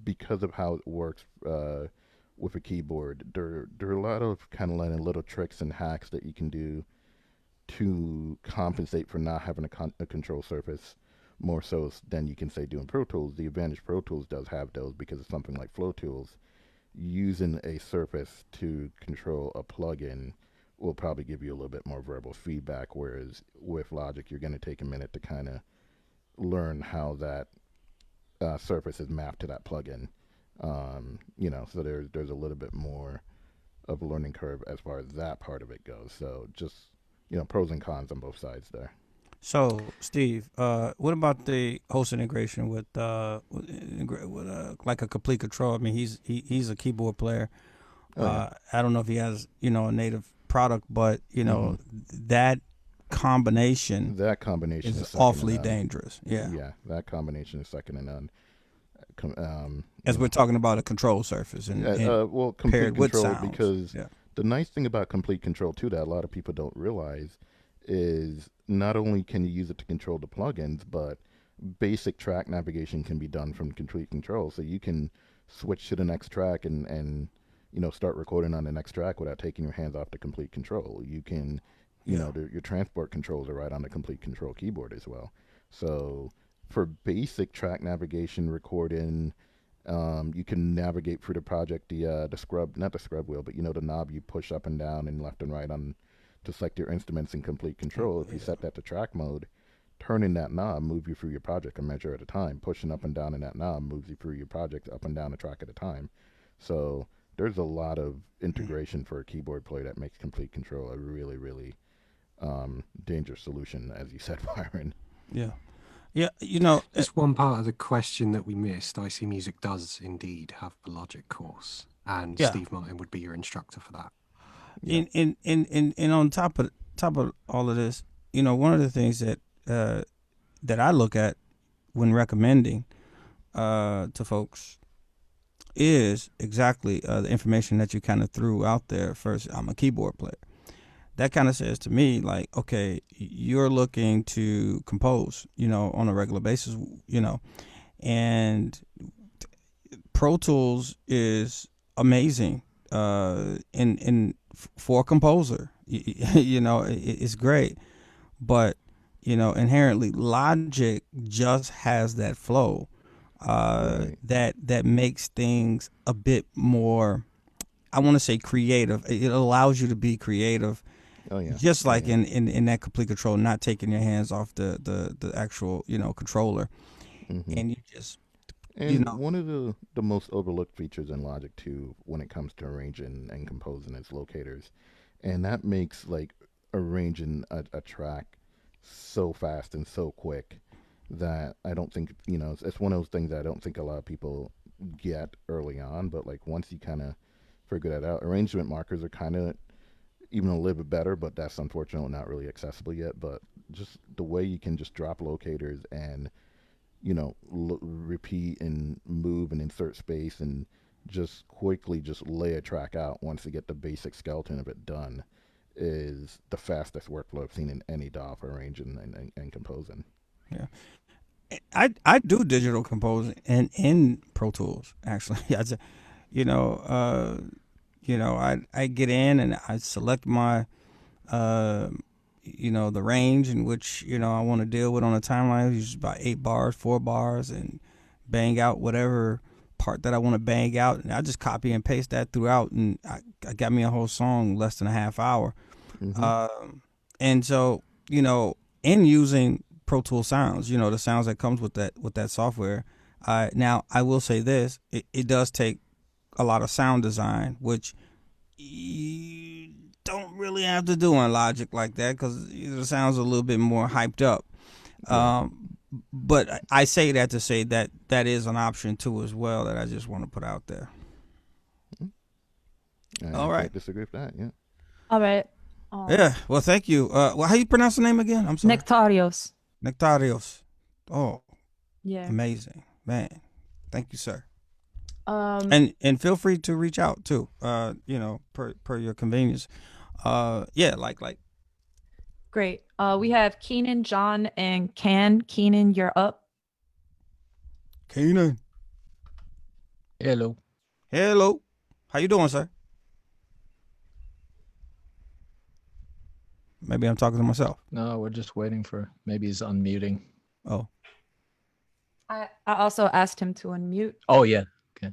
because of how it works with a keyboard, there are a lot of kind of little tricks and hacks that you can do to compensate for not having a control surface more so than you can say doing Pro Tools. The advantage Pro Tools does have those because of something like Flow Tools. Using a surface to control a plugin will probably give you a little bit more verbal feedback, whereas with Logic, you're going to take a minute to kind of learn how that surface is mapped to that plugin. So there's a little bit more of a learning curve as far as that part of it goes. So just, pros and cons on both sides there. So, Steve, what about the host integration with like a complete control? I mean, he's a keyboard player. I don't know if he has, a native product, but that combination is awfully dangerous. Yeah, that combination is second to none. As we're talking about a control surface and complete with control, sounds. because the nice thing about complete control too that a lot of people don't realize is not only can you use it to control the plugins, but basic track navigation can be done from complete control. So you can switch to the next track and start recording on the next track without taking your hands off the complete control. You can, your transport controls are right on the complete control keyboard as well. So for basic track navigation, recording, you can navigate through the project, the scrub, not the scrub wheel, but the knob you push up and down and left and right on to select your instruments in complete control. If you set that to track mode, turning that knob move you through your project a measure at a time. Pushing up and down in that knob moves you through your project up and down a track at a time. So there's a lot of integration for a keyboard player that makes complete control a really, really dangerous solution, as you said, Byron. Yeah. Just one part of the question that we missed. IC Music does indeed have the Logic course, and Steve Martin would be your instructor for that. And on top of all of this, one of the things that I look at when recommending to folks is exactly the information that you kind of threw out there. First, I'm a keyboard player. That kind of says to me, like, okay, you're looking to compose, on a regular basis, and Pro Tools is amazing for a composer. It's great, but inherently Logic just has that flow that makes things a bit more, I want to say, creative. It allows you to be creative. Just like in that complete control, not taking your hands off the actual controller, and you just one of the most overlooked features in Logic too when it comes to arranging and composing is locators. and that makes like arranging a track so fast and so quick that I don't think, it's one of those things that I don't think a lot of people get early on, but like once you kind of figure that out, arrangement markers are kind of even a little bit better, but that's unfortunately not really accessible yet. But just the way you can just drop locators and repeat and move and insert space and just quickly just lay a track out once you get the basic skeleton of it done is the fastest workflow I've seen in any DAW for arranging and composing. Yeah. I do digital composing and in Pro Tools actually. I get in and I select my the range in which I want to deal with on a timeline. Usually about 8 bars, 4 bars, and bang out whatever part that I want to bang out, and I just copy and paste that throughout, and I got me a whole song less than a half hour. And so in using Pro Tool sounds, the sounds that comes with that software. Now I will say this: it does take a lot of sound design, which you don't really have to do on Logic like that because the sounds are a little bit more hyped up. But I say that to say that that is an option too as well that I just want to put out there. All right. I disagree with that. Yeah. All right. Yeah. Well, thank you. How you pronounce the name again? I'm sorry. Nectarios. Nectarios. Oh. Yeah. Amazing, man. Thank you, sir. And feel free to reach out too. Per your convenience. Like. Great. We have Keenan, John, and Can. Keenan, you're up. Keenan. Hello. Hello. How you doing, sir? Maybe I'm talking to myself. No, we're just waiting for, maybe he's unmuting. Oh. I also asked him to unmute. Oh, yeah. Okay.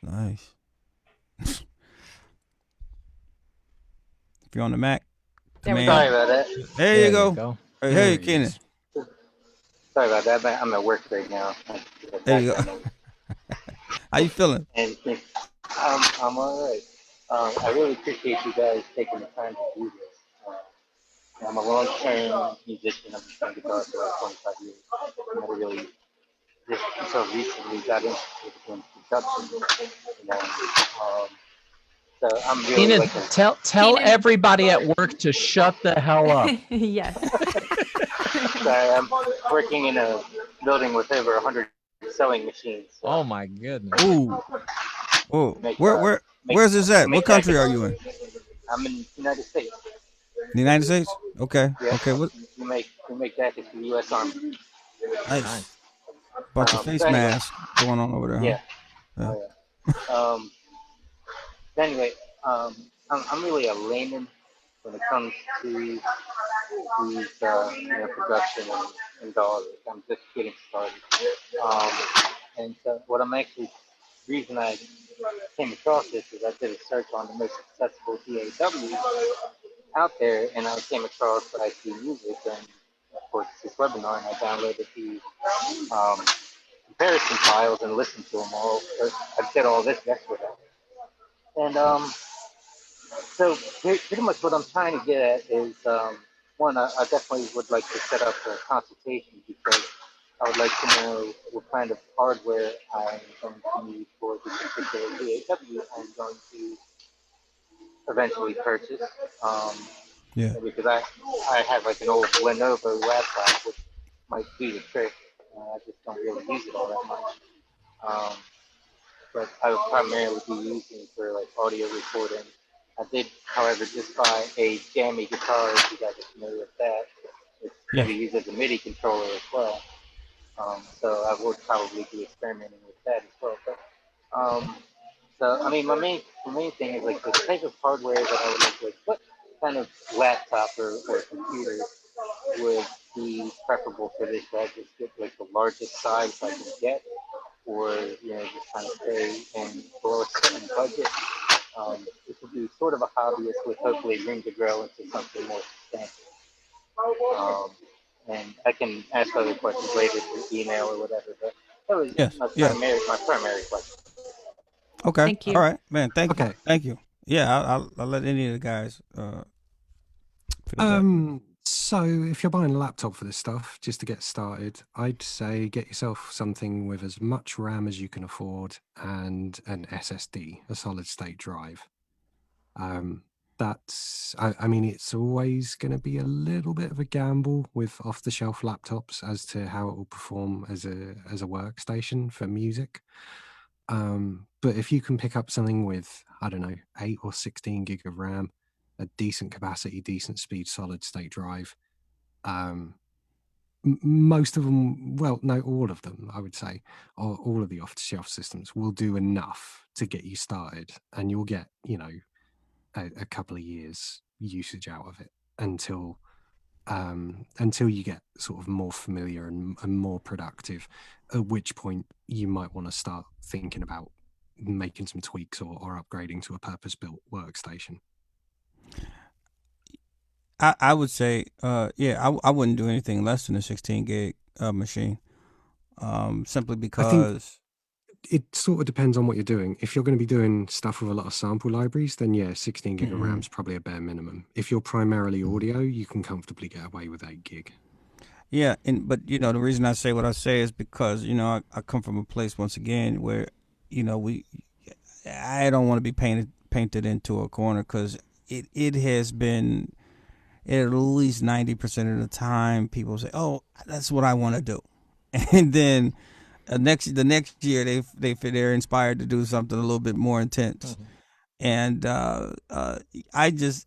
Nice. If you're on the Mac, sorry about that. There you go. Hey, Keenan. Sorry about that. I'm at work right now. There you go. How you feeling? And I'm all right. I really appreciate you guys taking the time to do this. I'm a long-term musician. I've been playing guitar for like 25 years. I never really, just until recently, got into production. So I'm really Keenan, tell Keenan. everybody at work to shut the hell up. Yes. Sorry, I'm working in a building with over 100 sewing machines. So. Oh my goodness. Ooh. Oh. Where's this at? What country are you in? I'm in the United States. The United States? Okay. Yeah. Okay. What? We make jackets for the U.S. Army. Nice. Bunch of face masks going on over there. Yeah. Huh? Yeah. Oh, yeah. Anyway, I'm really a layman when it comes to these production and DAW. I'm just getting started. And so what I'm actually, the reason I came across this is I did a search on the most accessible DAW out there, and I came across IC Music, and of course this webinar, and I downloaded the comparison files and listened to them all. I did all this yesterday. And so pretty much what I'm trying to get at is, one, I definitely would like to set up a consultation because I would like to know what kind of hardware I'm going to need for the particular DAW I'm going to eventually purchase. Because I have like an old Lenovo laptop, which might do the trick. I just don't really use it all that much. But I would primarily be using for like audio recording. I did, however, just buy a jammy guitar, if you guys are familiar with that. It's can be used as a MIDI controller as well. So I would probably be experimenting with that as well. But so I mean, the main thing is like the type of hardware that I would like. What kind of laptop or computer would be preferable for this? Should I just get like the largest size I can get, or just kind of stay in below a certain budget? This would be sort of a hobbyist with hopefully room to grow into something more substantial. And I can ask other questions later through email or whatever. But that was my primary question. Okay. Thank you. All right, man. Thank you. Yeah, I'll let any of the guys. Field that. So if you're buying a laptop for this stuff, just to get started, I'd say get yourself something with as much RAM as you can afford and an SSD, a solid state drive. I mean, it's always going to be a little bit of a gamble with off-the-shelf laptops as to how it will perform as a workstation for music. But if you can pick up something with, I don't know, 8 or 16 gig of RAM, a decent capacity, decent speed, solid state drive, most of them, well, no, all of them, I would say, or all of the off-the-shelf systems will do enough to get you started, and you'll get, a couple of years usage out of it until you get sort of more familiar and more productive, at which point you might want to start thinking about making some tweaks or upgrading to a purpose-built workstation. I would say, I wouldn't do anything less than a 16 gig machine, simply because it sort of depends on what you're doing. If you're going to be doing stuff with a lot of sample libraries, then yeah, 16 gig of RAM is probably a bare minimum. If you're primarily audio, you can comfortably get away with 8 gig. Yeah, but the reason I say what I say is because I come from a place once again where I don't want to be painted into a corner, because it has been at least 90% of the time people say, "Oh, that's what I want to do," and then the next year they're inspired to do something a little bit more intense. And I just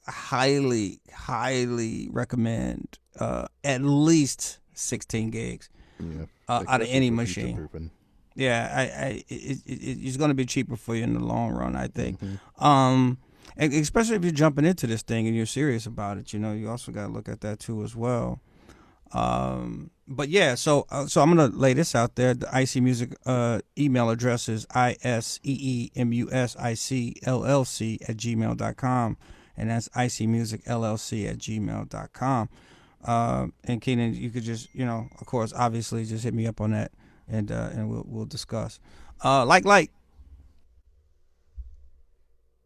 highly recommend at least 16 gigs out of any machine. Yeah, it's going to be cheaper for you in the long run, I think. And especially if you're jumping into this thing and you're serious about it, you also got to look at that too as well. But yeah, so I'm gonna lay this out there. The IC Music email address is ISEEMUSICLLC@gmail.com, and that's ICMusicLLC@gmail.com. And Keenan, you could just, of course, obviously, just hit me up on that, and we'll discuss. Like.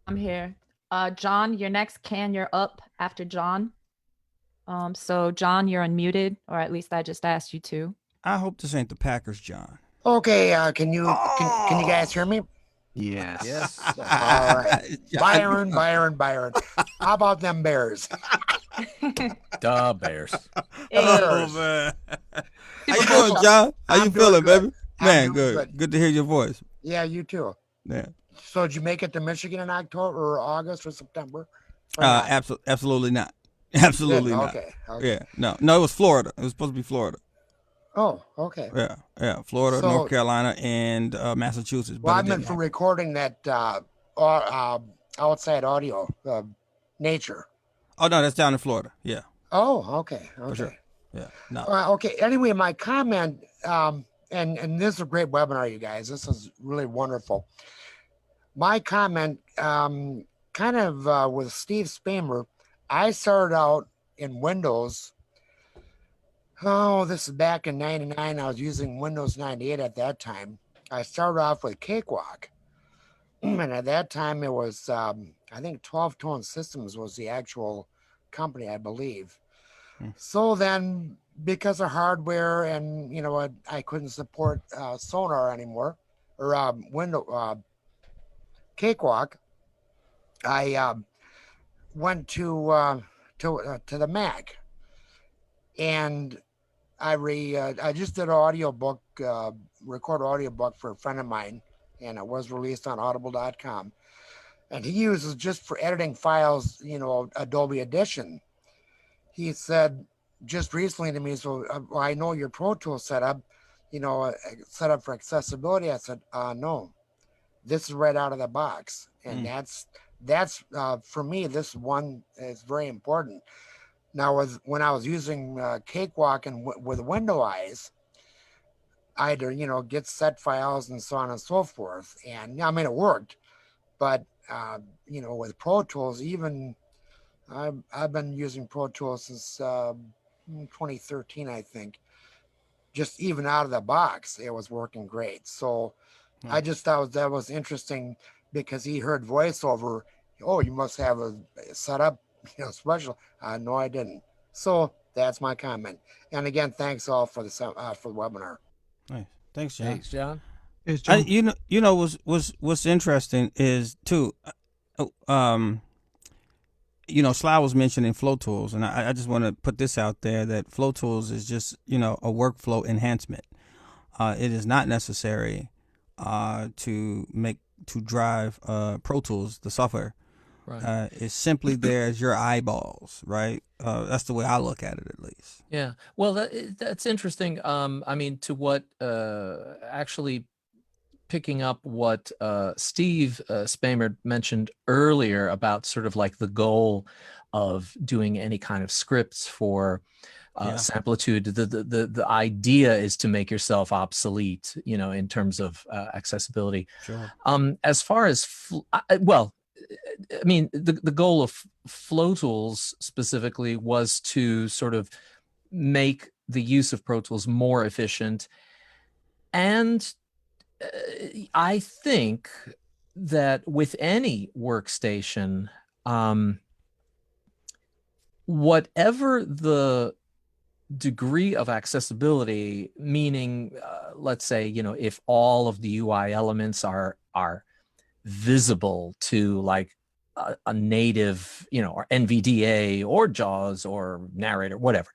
I'm here. John, you're next. Can, you're up after John. So John, you're unmuted, or at least I just asked you to. I hope this ain't the Packers, John. Okay, can you guys hear me? Yes. Yes. All right. Byron. How about them Bears? Duh, Bears. Oh, man. How you doing, John? How you feeling, baby? Man, good. Good to hear your voice. Yeah, you too. Yeah. So did you make it to Michigan in October or August or September? Absolutely not. Absolutely not. Okay. Yeah. No, it was Florida. It was supposed to be Florida. Oh, okay. Yeah. Florida, North Carolina, and Massachusetts. Well, I meant for recording that outside audio, nature. Oh, no, that's down in Florida. Yeah. Oh, okay. For sure. Yeah. No. Okay. Anyway, my comment, and this is a great webinar, you guys. This is really wonderful. My comment, kind of with Steve Spamer, I started out in Windows. Oh, this is back in 99. I was using Windows 98 at that time. I started off with Cakewalk. And at that time, it was, I think 12 Tone Systems was the actual company, I believe. So then, because of hardware and, I couldn't support Sonar anymore, or Cakewalk, I went to the Mac, and I just did an audiobook, record audiobook for a friend of mine, and it was released on audible.com. And he uses, just for editing files, Adobe Audition. He said just recently to me, so I know your Pro Tools setup, set up for accessibility. I said, no, this is right out of the box. And that's for me, this one is very important. Now, when I was using Cakewalk and with Window Eyes, I had to, get set files and so on and so forth. And I mean, it worked, but with Pro Tools, even I've been using Pro Tools since 2013, I think. Just even out of the box, it was working great. So I just thought that was interesting because he heard voiceover. Oh, you must have a setup, special. No, I didn't. So that's my comment. And again, thanks all for the webinar. Nice. Thanks, John. Thanks, John. It's John. What's interesting is too, Sly was mentioning Flow Tools, and I just want to put this out there that Flow Tools is just a workflow enhancement. It is not necessary to drive Pro Tools, the software. Right. It's simply there as your eyeballs, right? That's the way I look at it, at least. Yeah. Well, that's interesting. I mean, to what actually picking up what Steve Spamer mentioned earlier about sort of like the goal of doing any kind of scripts for Samplitude. The idea is to make yourself obsolete, in terms of accessibility. Sure. As far as the goal of Flow Tools specifically was to sort of make the use of Pro Tools more efficient. And I think that with any workstation, whatever the degree of accessibility, meaning, let's say, if all of the UI elements are visible to like a native, or NVDA or JAWS or narrator, whatever,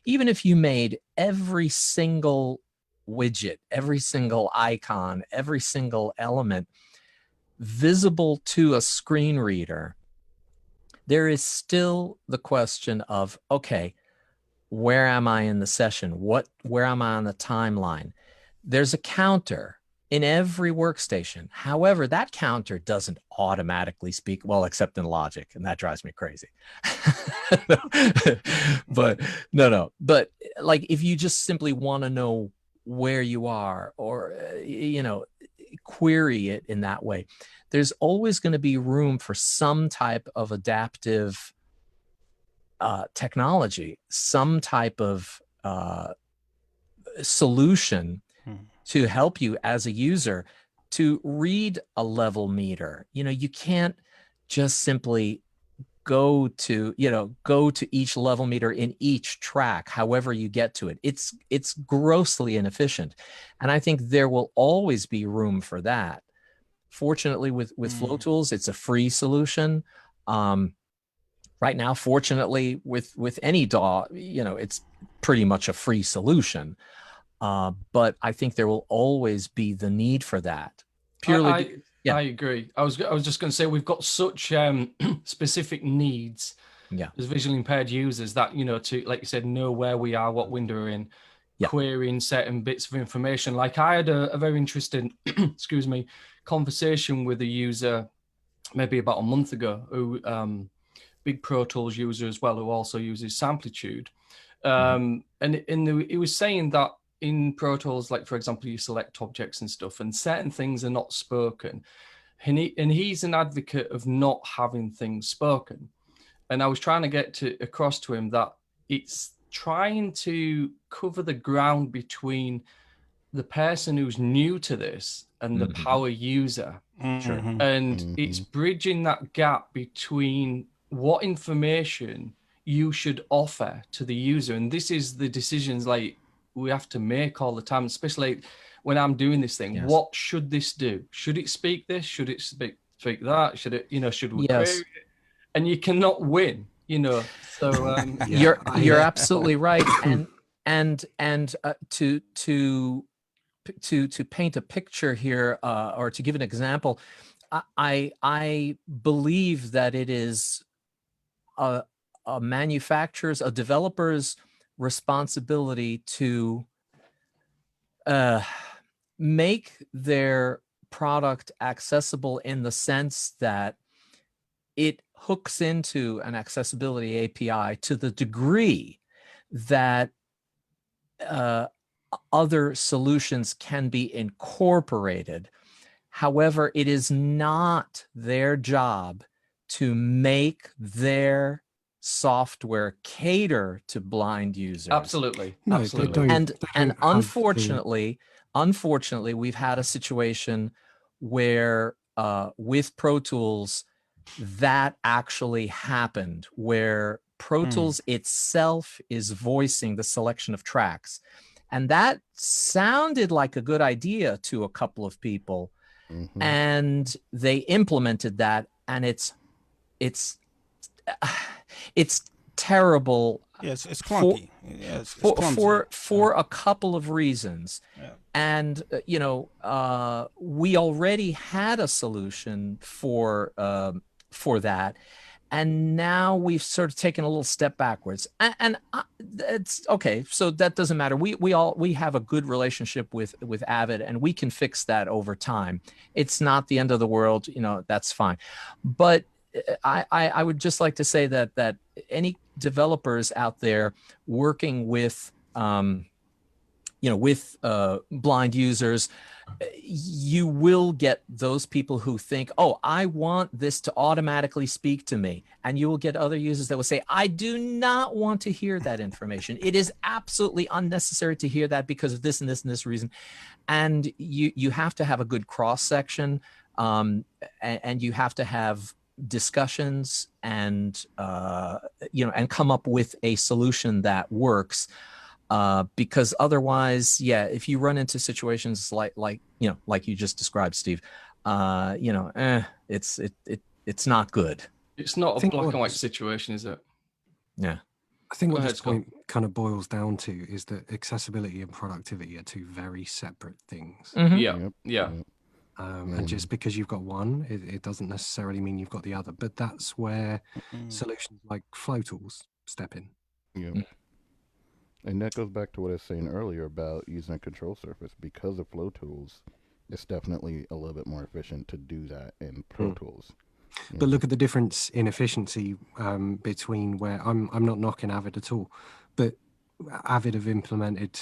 even if you made every single widget, every single icon, every single element visible to a screen reader, there is still the question of, okay, where am I in the session? Where am I on the timeline? There's a counter in every workstation. However, that counter doesn't automatically speak, well, except in Logic, and that drives me crazy. But no. But like, if you just simply want to know where you are, or, query it in that way, there's always going to be room for some type of adaptive technology, some type of solution to help you as a user to read a level meter. You can't just simply go to each level meter in each track, however you get to it. It's grossly inefficient. And I think there will always be room for that. Fortunately, with Flow Tools, it's a free solution. Right now, fortunately, with any DAW, it's pretty much a free solution. But I think there will always be the need for that. Purely, I agree. I was just going to say, we've got such specific needs as visually impaired users that, to, like you said, know where we are, what window we're in, querying certain bits of information. Like, I had a very interesting, conversation with a user maybe about a month ago who, big Pro Tools user as well, who also uses Samplitude. And he was saying that in Pro Tools, like, for example, you select objects and stuff, and certain things are not spoken. And he's an advocate of not having things spoken. And I was trying to get across to him that it's trying to cover the ground between the person who's new to this and the power user. Sure. And it's bridging that gap between what information you should offer to the user. And this is the decisions like we have to make all the time, especially when I'm doing this thing. Yes. What should this do? Should it speak this? Should it speak that? Should it, should we query it? And you cannot win, So you're absolutely right. And to paint a picture here, or to give an example, I believe that it is a developer's responsibility to make their product accessible in the sense that it hooks into an accessibility API to the degree that other solutions can be incorporated. However, it is not their job to make their software cater to blind users. Absolutely. No, absolutely. And unfortunately, we've had a situation where with Pro Tools, that actually happened, where Pro Tools itself is voicing the selection of tracks. And that sounded like a good idea to a couple of people. And they implemented that, and it's terrible. Yes, it's clunky. For a couple of reasons. Yeah. And we already had a solution for that, and now we've sort of taken a little step backwards. And it's okay. So that doesn't matter. We have a good relationship with Avid, and we can fix that over time. It's not the end of the world. That's fine. But I would just like to say that any developers out there working with blind users, you will get those people who think, oh, I want this to automatically speak to me. And you will get other users that will say, I do not want to hear that information. It is absolutely unnecessary to hear that because of this and this and this reason. And you have to have a good cross section, and you have to have discussions and come up with a solution that works. Because otherwise, if you run into situations like you just described, Steve, it's not good. It's not a black and white situation, is it? Yeah. I think what this point kind of boils down to is that accessibility and productivity are two very separate things. Yeah. And just because you've got one, it doesn't necessarily mean you've got the other. But that's where solutions like Flow Tools step in. Yeah. And that goes back to what I was saying earlier about using a control surface. Because of Flow Tools, it's definitely a little bit more efficient to do that in Pro Tools. But look at the difference in efficiency between where I'm not knocking Avid at all, but Avid have implemented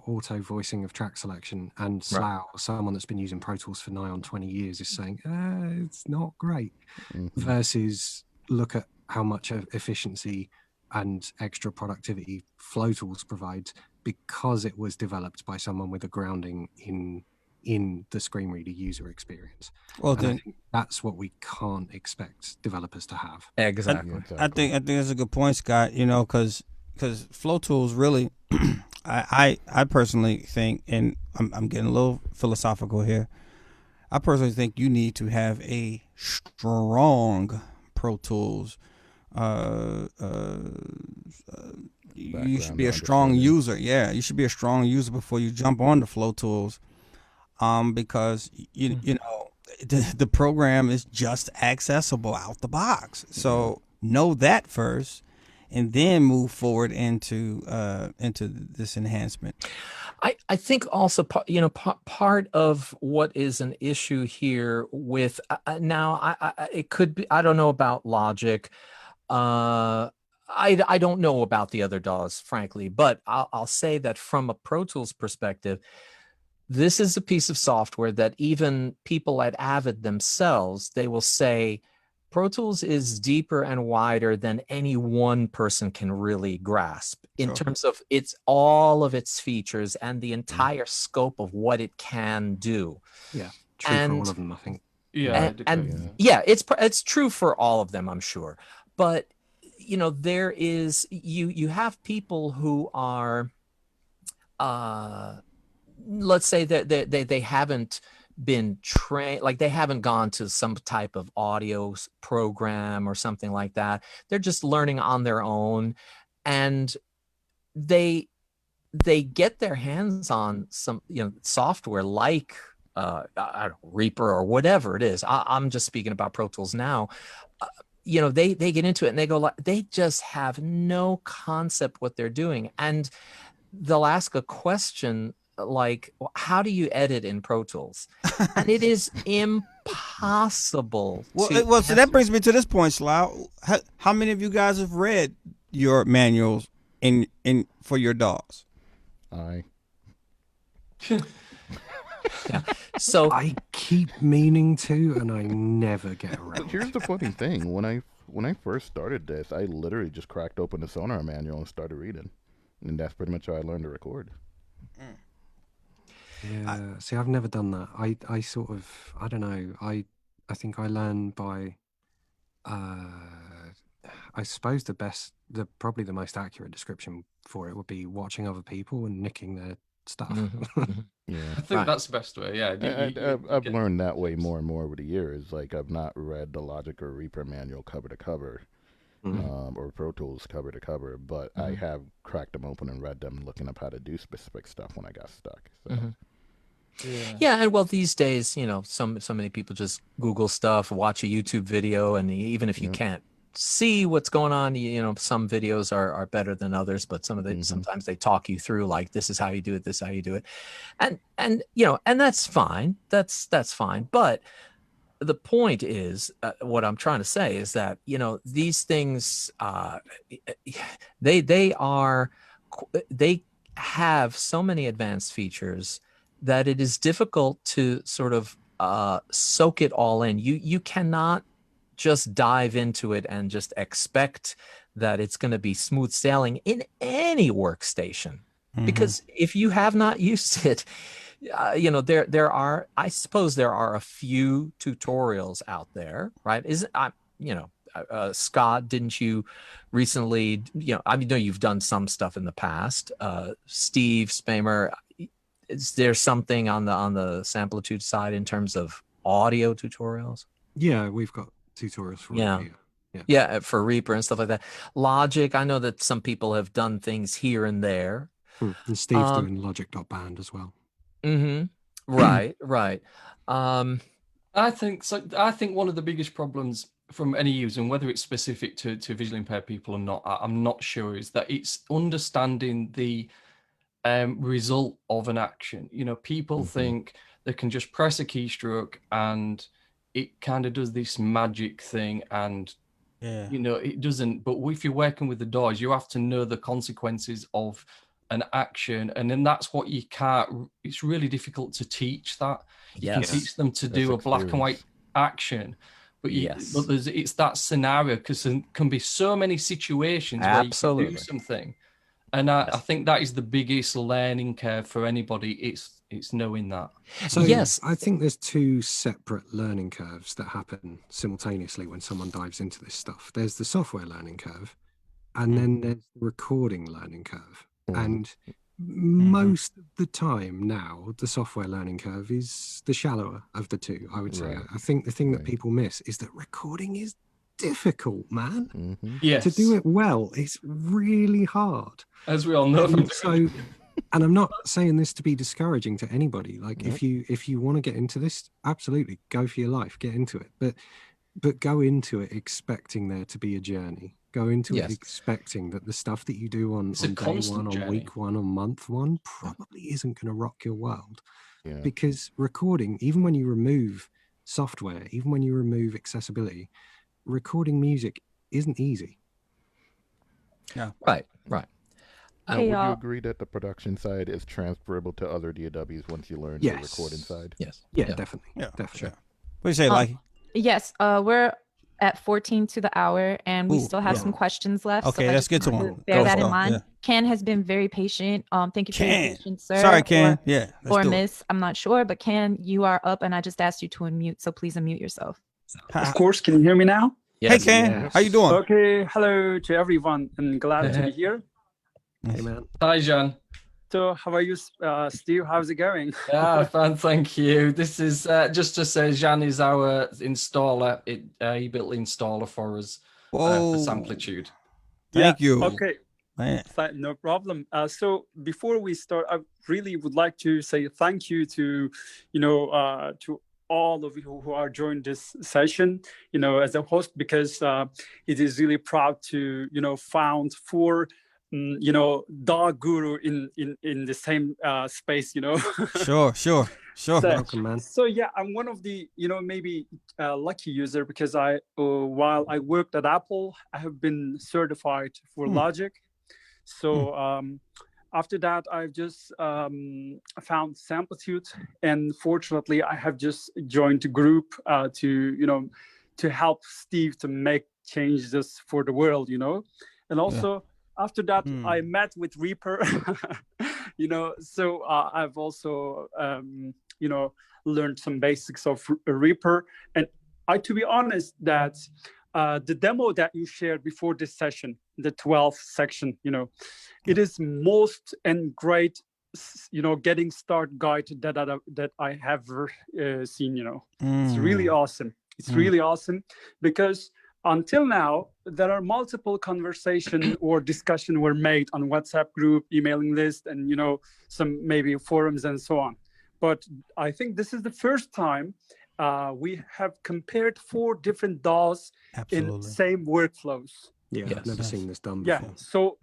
auto voicing of track selection, and Slough, someone that's been using Pro Tools for nigh on 20 years, is saying it's not great. Versus look at how much efficiency and extra productivity Flow Tools provides because it was developed by someone with a grounding in the screen reader user experience. Well, then, I think that's what we can't expect developers to have. Exactly. I think that's a good point, Scott. Because Flow Tools really, I personally think, and I'm getting a little philosophical here. I personally think you need to have a strong Pro Tools. You should be a strong user. Yeah, you should be a strong user before you jump on the Flow Tools, because the program is just accessible out the box. So know that first, and then move forward into this enhancement. I think also part of what is an issue here with it could be, I don't know about Logic. I don't know about the other DAWs, frankly, but I'll say that from a Pro Tools perspective, this is a piece of software that even people at Avid themselves, they will say Pro Tools is deeper and wider than any one person can really grasp in terms of all of its features and the entire scope of what it can do. Yeah, true for all of them, I think. It's true for all of them, I'm sure. But there is you have people who are let's say that they haven't been trained, like they haven't gone to some type of audio program or something like that. They're just learning on their own, and they get their hands on some software like I don't know, Reaper or whatever it is. I'm just speaking about Pro Tools now. They get into it and they go, they just have no concept what they're doing, and they'll ask a question like, how do you edit in Pro Tools? And it is impossible. So that brings me to this point, Slough. How many of you guys have read your manuals in for your DAWs? So I keep meaning to, and I never get around. But here's the funny thing: when I first started this, I literally just cracked open the Sonar manual and started reading, and that's pretty much how I learned to record. Yeah. See, I've never done that. I sort of, I don't know. I think I learn by, I suppose probably the most accurate description for it would be watching other people and nicking their stuff. Yeah, I think that's the best way. Yeah, I've learned that way more and more over the years. Like I've not read the Logic or Reaper manual cover to cover, or Pro Tools cover to cover, but I have cracked them open and read them, looking up how to do specific stuff when I got stuck. So. Yeah, and well, these days, you know, so many people just Google stuff, watch a YouTube video, and even if you can't see what's going on, you know, some videos are better than others, but some of the sometimes they talk you through, like, this is how you do it, this is how you do it, and you know, and that's fine, that's fine. But the point is, what I'm trying to say is that, you know, these things, they have so many advanced features that it is difficult to sort of soak it all in. You cannot just dive into it and just expect that it's going to be smooth sailing in any workstation, because if you have not used it, you know, I suppose there are a few tutorials out there, right? You know, Scott, didn't you recently, you know, I mean, no, you've done some stuff in the past. Steve Spamer, is there something on the Samplitude side in terms of audio tutorials? Yeah, we've got tutorials for yeah, for Reaper and stuff like that. Logic, I know that some people have done things here and there. And Steve's doing Logic.band as well. Right. I think so. I think one of the biggest problems from any user, and whether it's specific to visually impaired people or not, I'm not sure, is that it's understanding the result of an action. You know, people think they can just press a keystroke and it kind of does this magic thing, and you know, it doesn't. But if you're working with the DAWs, you have to know the consequences of an action, and then that's what you can't. It's really difficult to teach that. You can teach them to do a black and white action, but it's that scenario, because there can be so many situations where you can do something, and I think that is the biggest learning curve for anybody. It's knowing that. So I think there's two separate learning curves that happen simultaneously when someone dives into this stuff. There's the software learning curve, and then there's the recording learning curve. And most of the time now, the software learning curve is the shallower of the two, I would say. I think the thing that people miss is that recording is difficult, man. To do it well, it's really hard. As we all know. And I'm not saying this to be discouraging to anybody. Like, if you want to get into this, absolutely, go for your life, get into it. But go into it expecting there to be a journey. Go into it expecting that the stuff that you do on day one, on week one, on month one, probably isn't going to rock your world. Because recording, even when you remove software, even when you remove accessibility, recording music isn't easy. Right. Would you agree that the production side is transferable to other DAWs once you learn the recording side? Yeah, definitely. Definitely. Sure. What do you say, Likey? Yes, we're at 14 to the hour, and we still have some questions left. Okay, let's get to one. Bear that in mind. Ken has been very patient. Thank you for your patience, sir. Sorry, Ken. Or Miss, I'm not sure, but Ken, you are up, and I just asked you to unmute, so please unmute yourself. Of course. Can you hear me now? Hey, Ken. How you doing? Okay. Hello to everyone, and glad to be here. Hey, man. Hi, Jean. So how are you, Steve? How's it going? Yeah, fine, thank you. This is just to say, Jean is our installer. He built the installer for us for Samplitude. Thank you. Okay. Man. No problem. So before we start, I really would like to say thank you to, to all of you who are joining this session, as a host, because it is really proud to, found four DAW guru in the same space, Sure. Welcome, man. So yeah, I'm one of the maybe lucky user, because while I worked at Apple, I have been certified for Logic. So after that, I've just found Samplitude, and fortunately I have just joined a group to help Steve to make changes for the world, and also after that, I met with Reaper So I've also, learned some basics of Reaper. And to be honest, that the demo that you shared before this session, the 12th section, it is most and great, getting start guide that I have seen. It's really awesome. It's really awesome because until now, there are multiple conversation or discussion were made on WhatsApp group, emailing list, and, some maybe forums and so on. But I think this is the first time we have compared 4 different DAWs in same workflows. Yeah, I've never seen this done before. Yeah, so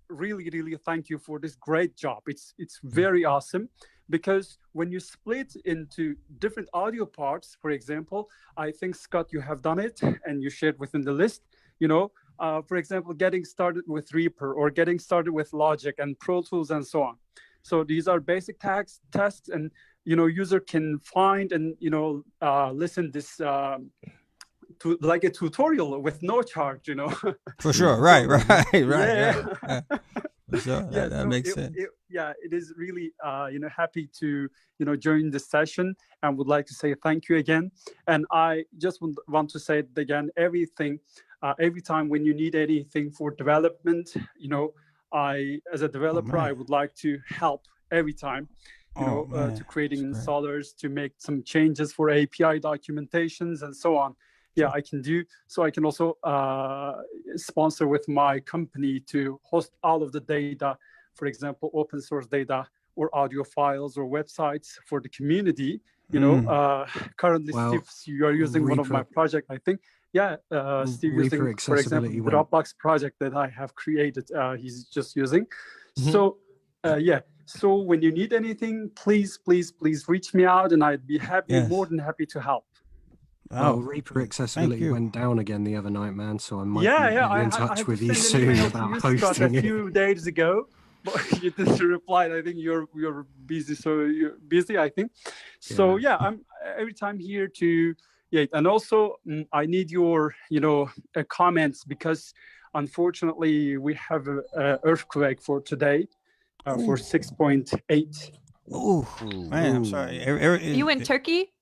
really, really thank you for this great job. It's very awesome because when you split into different audio parts, for example, I think, Scott, you have done it and you shared within the list, for example, getting started with Reaper or getting started with Logic and Pro Tools and so on. So these are basic tasks and, user can find and, listen this to like a tutorial with no charge, For sure. Right. Yeah. For sure. That makes sense. It is really, happy to, join the session and would like to say thank you again. And I just want to say it again, every time when you need anything for development, as a developer, I would like to help every time, to creating installers, to make some changes for API documentations and so on. Yeah, I can do. So I can also sponsor with my company to host all of the data, for example, open source data or audio files or websites for the community. Currently, Steve, you are using one of my projects, I think. Yeah, Steve using, for example, the Dropbox project that I have created. He's just using. So, So when you need anything, please reach me out, and I'd be more than happy to help. Well, Reaper accessibility went down again the other night, man. So I might be in touch with you soon about hosting a few days ago, but you didn't reply. I think you're busy, so you're busy. I think. So I'm every time here to and also I need your comments because unfortunately we have an earthquake for today for 6.8. Oh man, I'm sorry. You in Turkey?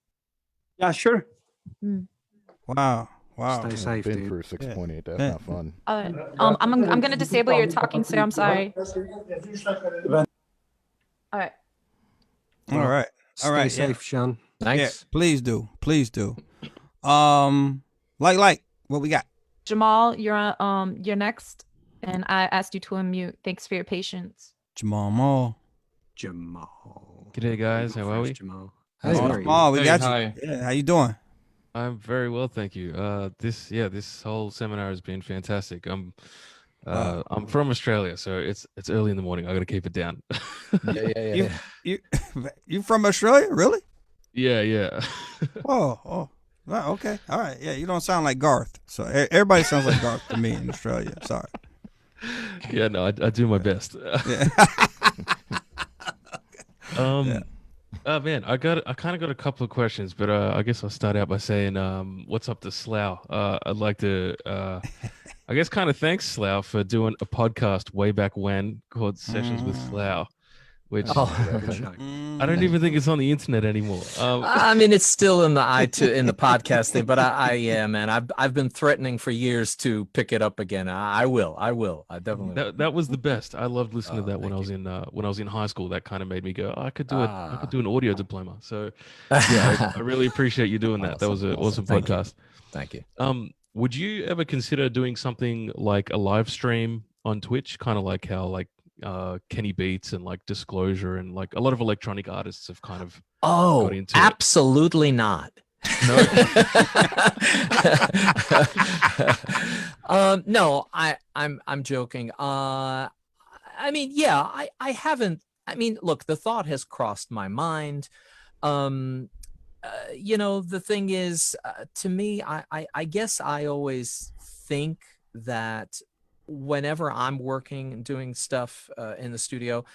Yeah, sure. Wow. Stay safe, dude. For 6.8. That's not fun. I'm gonna disable your talking, so I'm sorry. All right. Stay safe, Sean. Thanks. Yeah, please do. Like, what we got? Jamal, you're next, and I asked you to unmute. Thanks for your patience. Jamal. G'day, guys. How are we? Jamal. Hey, Jamal, we got you. Hi. Yeah, how you doing? I'm very well, thank you. This whole seminar has been fantastic. I'm from Australia, so it's early in the morning. I got to keep it down. You from Australia, really? Yeah. Oh, okay, all right. Yeah, you don't sound like Garth. So everybody sounds like Garth to me in Australia. Sorry. Yeah, no, I do my best. Man, I kind of got a couple of questions, but I guess I'll start out by saying, what's up to Slough? I'd like to, I guess, kind of thanks Slough for doing a podcast way back when called Sessions with Slough, which I don't even think it's on the internet anymore. I mean, it's still in the podcast thing, but I am, and I've been threatening for years to pick it up again. I will. I definitely will. That was the best. I loved listening to that when I was in high school. That kind of made me go, I could do it. I could do an audio diploma. So yeah, I really appreciate you doing that. That was an awesome podcast. Thank you. Would you ever consider doing something like a live stream on Twitch, kind of like how Kenny Beats and like Disclosure and like a lot of electronic artists have kind of got into absolutely it. Not. No. No, I'm joking. I mean, yeah, I haven't. I mean, look, the thought has crossed my mind. The thing is, to me, I guess I always think that whenever I'm working and doing stuff in the studio,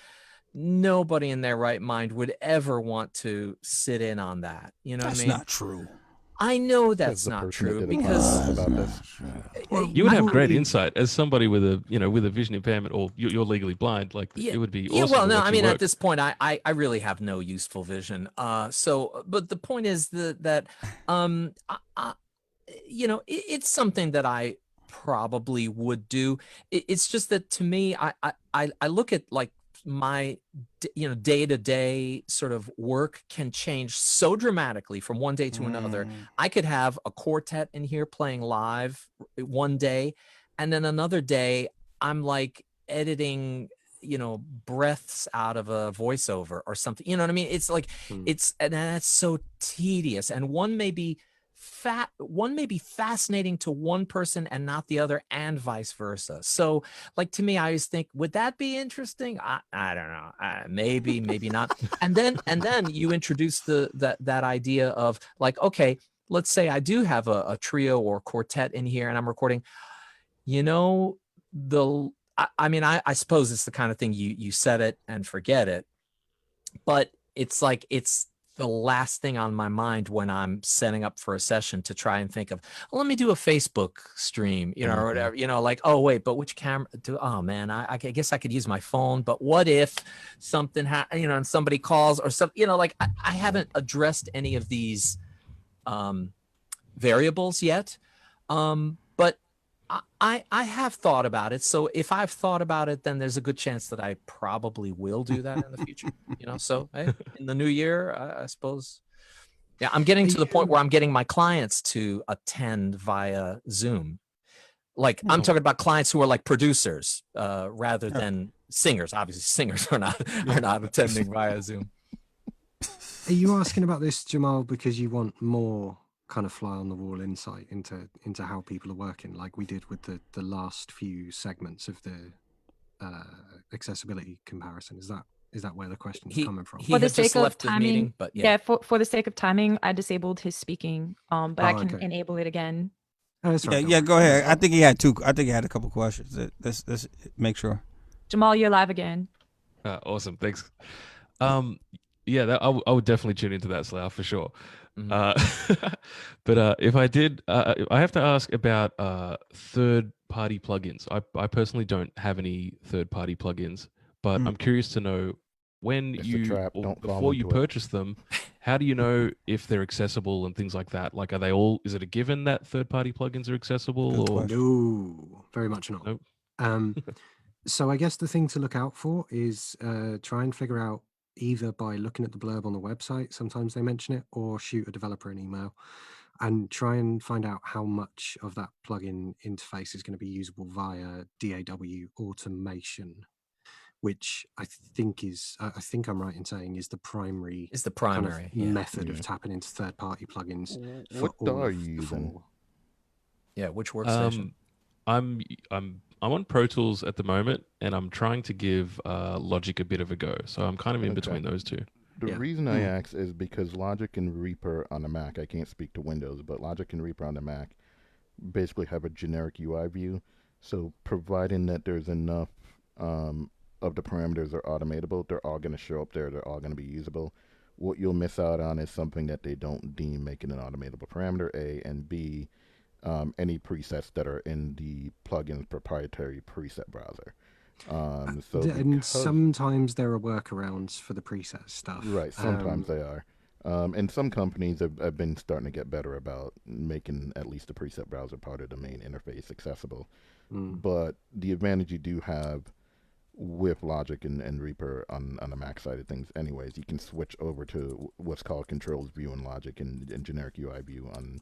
nobody in their right mind would ever want to sit in on that. You know what I mean? That's not true. I know Says that's the not person that true did a because podcast about this. You would have great insight as somebody with a with a vision impairment, or you're legally blind. Like it would be awesome. Well, no, I mean work. at this point, I really have no useful vision. But the point is that it's something that I probably would do. It's just that to me, I look at like my day-to-day sort of work can change so dramatically from one day to another. I could have a quartet in here playing live one day, and then another day I'm like editing breaths out of a voiceover or something. You know what I mean? It's like and that's so tedious, and one may be fascinating to one person and not the other, and vice versa. So like to me, I always think, would that be interesting? I don't know, maybe not. and then you introduce that idea of like, okay, let's say I do have a trio or quartet in here and I'm recording, I suppose it's the kind of thing you set it and forget it, but it's like it's the last thing on my mind when I'm setting up for a session to try and think of, well, let me do a Facebook stream, or whatever, like, oh wait, but which camera oh man, I guess I could use my phone, but what if something and somebody calls or something, like I haven't addressed any of these variables yet. But I have thought about it. So if I've thought about it, then there's a good chance that I probably will do that in the future. So hey, in the new year, I suppose. Yeah, I'm getting to the point where I'm getting my clients to attend via Zoom. Like I'm talking about clients who are like producers rather than singers. Obviously, singers are not attending via Zoom. Are you asking about this, Jamal, because you want more kind of fly on the wall insight into how people are working, like we did with the last few segments of the accessibility comparison? Is that where the question is coming from? For the sake of timing, but for the sake of timing, I disabled his speaking, but I can enable it again. Right, go ahead. I think he had a couple questions. Let's make sure. Jamal, you're live again. Awesome, thanks. Yeah, I would definitely tune into that, Slough, for sure. But if I did, I have to ask about third-party plugins. I personally don't have any third-party plugins, but I'm curious to know when before you purchase them, how do you know if they're accessible and things like that? Like, is it a given that third-party plugins are accessible? Or no, very much not. Nope. So I guess the thing to look out for is try and figure out, either by looking at the blurb on the website, sometimes they mention it, or shoot a developer an email and try and find out how much of that plugin interface is going to be usable via DAW automation, which I think I'm right in saying is the primary method of tapping into third-party plugins. What DAW are you using? Yeah, which workstation? I'm on Pro Tools at the moment, and I'm trying to give Logic a bit of a go. So I'm kind of in between those two. The reason I ask is because Logic and Reaper on the Mac, I can't speak to Windows, but Logic and Reaper on the Mac basically have a generic UI view. So providing that there's enough of the parameters are automatable, they're all going to show up there. They're all going to be usable. What you'll miss out on is something that they don't deem making an automatable parameter, A, and B, any presets that are in the plugin's proprietary preset browser. And sometimes there are workarounds for the preset stuff. Right, sometimes they are. And some companies have been starting to get better about making at least the preset browser part of the main interface accessible. But the advantage you do have with Logic and Reaper on the Mac side of things anyways, you can switch over to what's called Controls View in Logic and generic UI view on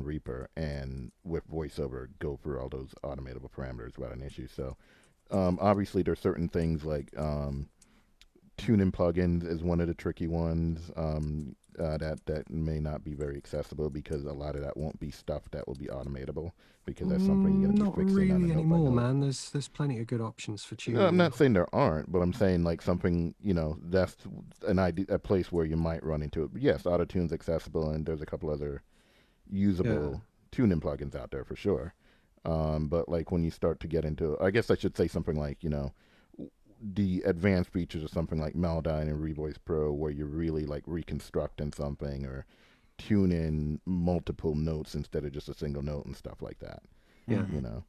Reaper, and with VoiceOver go through all those automatable parameters without an issue. So obviously there's certain things like tuning plugins is one of the tricky ones that may not be very accessible, because a lot of that won't be stuff that will be automatable, because that's something you're going to be fixing. Not really anymore, man. There's plenty of good options for tuning. No, I'm not saying there aren't, but I'm saying like something, that's an idea, a place where you might run into it. Yes, auto-tune's accessible, and there's a couple other usable tuning plugins out there for sure. But like when you start to get into, I guess I should say something like, the advanced features of something like Melodyne and Revoice Pro, where you're really like reconstructing something or tune in multiple notes instead of just a single note and stuff like that. Yeah. You know.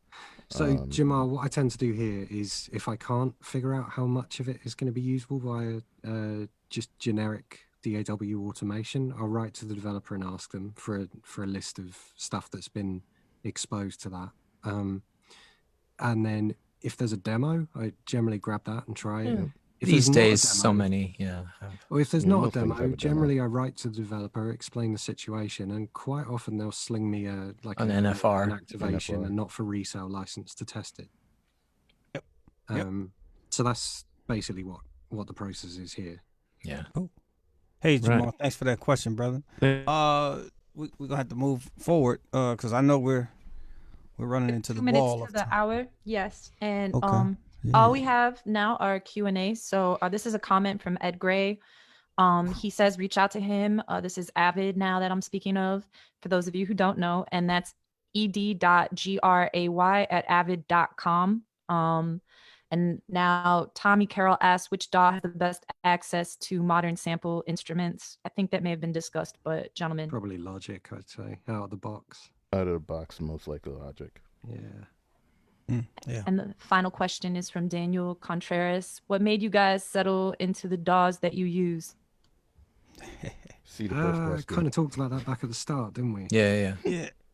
So Jamal, what I tend to do here is if I can't figure out how much of it is going to be usable via just generic DAW automation, I'll write to the developer and ask them for a list of stuff that's been exposed to that. And then if there's a demo, I generally grab that and try it. If These there's not a days, demo, so many, yeah. or if there's Yeah, not a most things demo, have a demo. generally I write to the developer, explain the situation, and quite often they'll sling me An an NFR. activation NFR. and not for resale license to test it. Yep. So that's basically what the process is here. Yeah. Cool. Hey Jamal, Right. thanks for that question, brother. Thank- We're gonna have to move forward because I know we're running into 2 the minutes wall to of the time. hour. Yes, and Okay. all we have now are Q&A. So this is a comment from Ed Gray. He says reach out to him. This is Avid now that I'm speaking of, for those of you who don't know, and that's ed.gray@avid.com. And now Tommy Carroll asks which DAW has the best access to modern sample instruments. I think that may have been discussed, but gentlemen. Probably Logic, I'd say, out of the box. Out of the box, most likely Logic. Yeah. Yeah. And the final question is from Daniel Contreras. What made you guys settle into the DAWs that you use? See the first question. Kind of talked about that back at the start, didn't we? Yeah.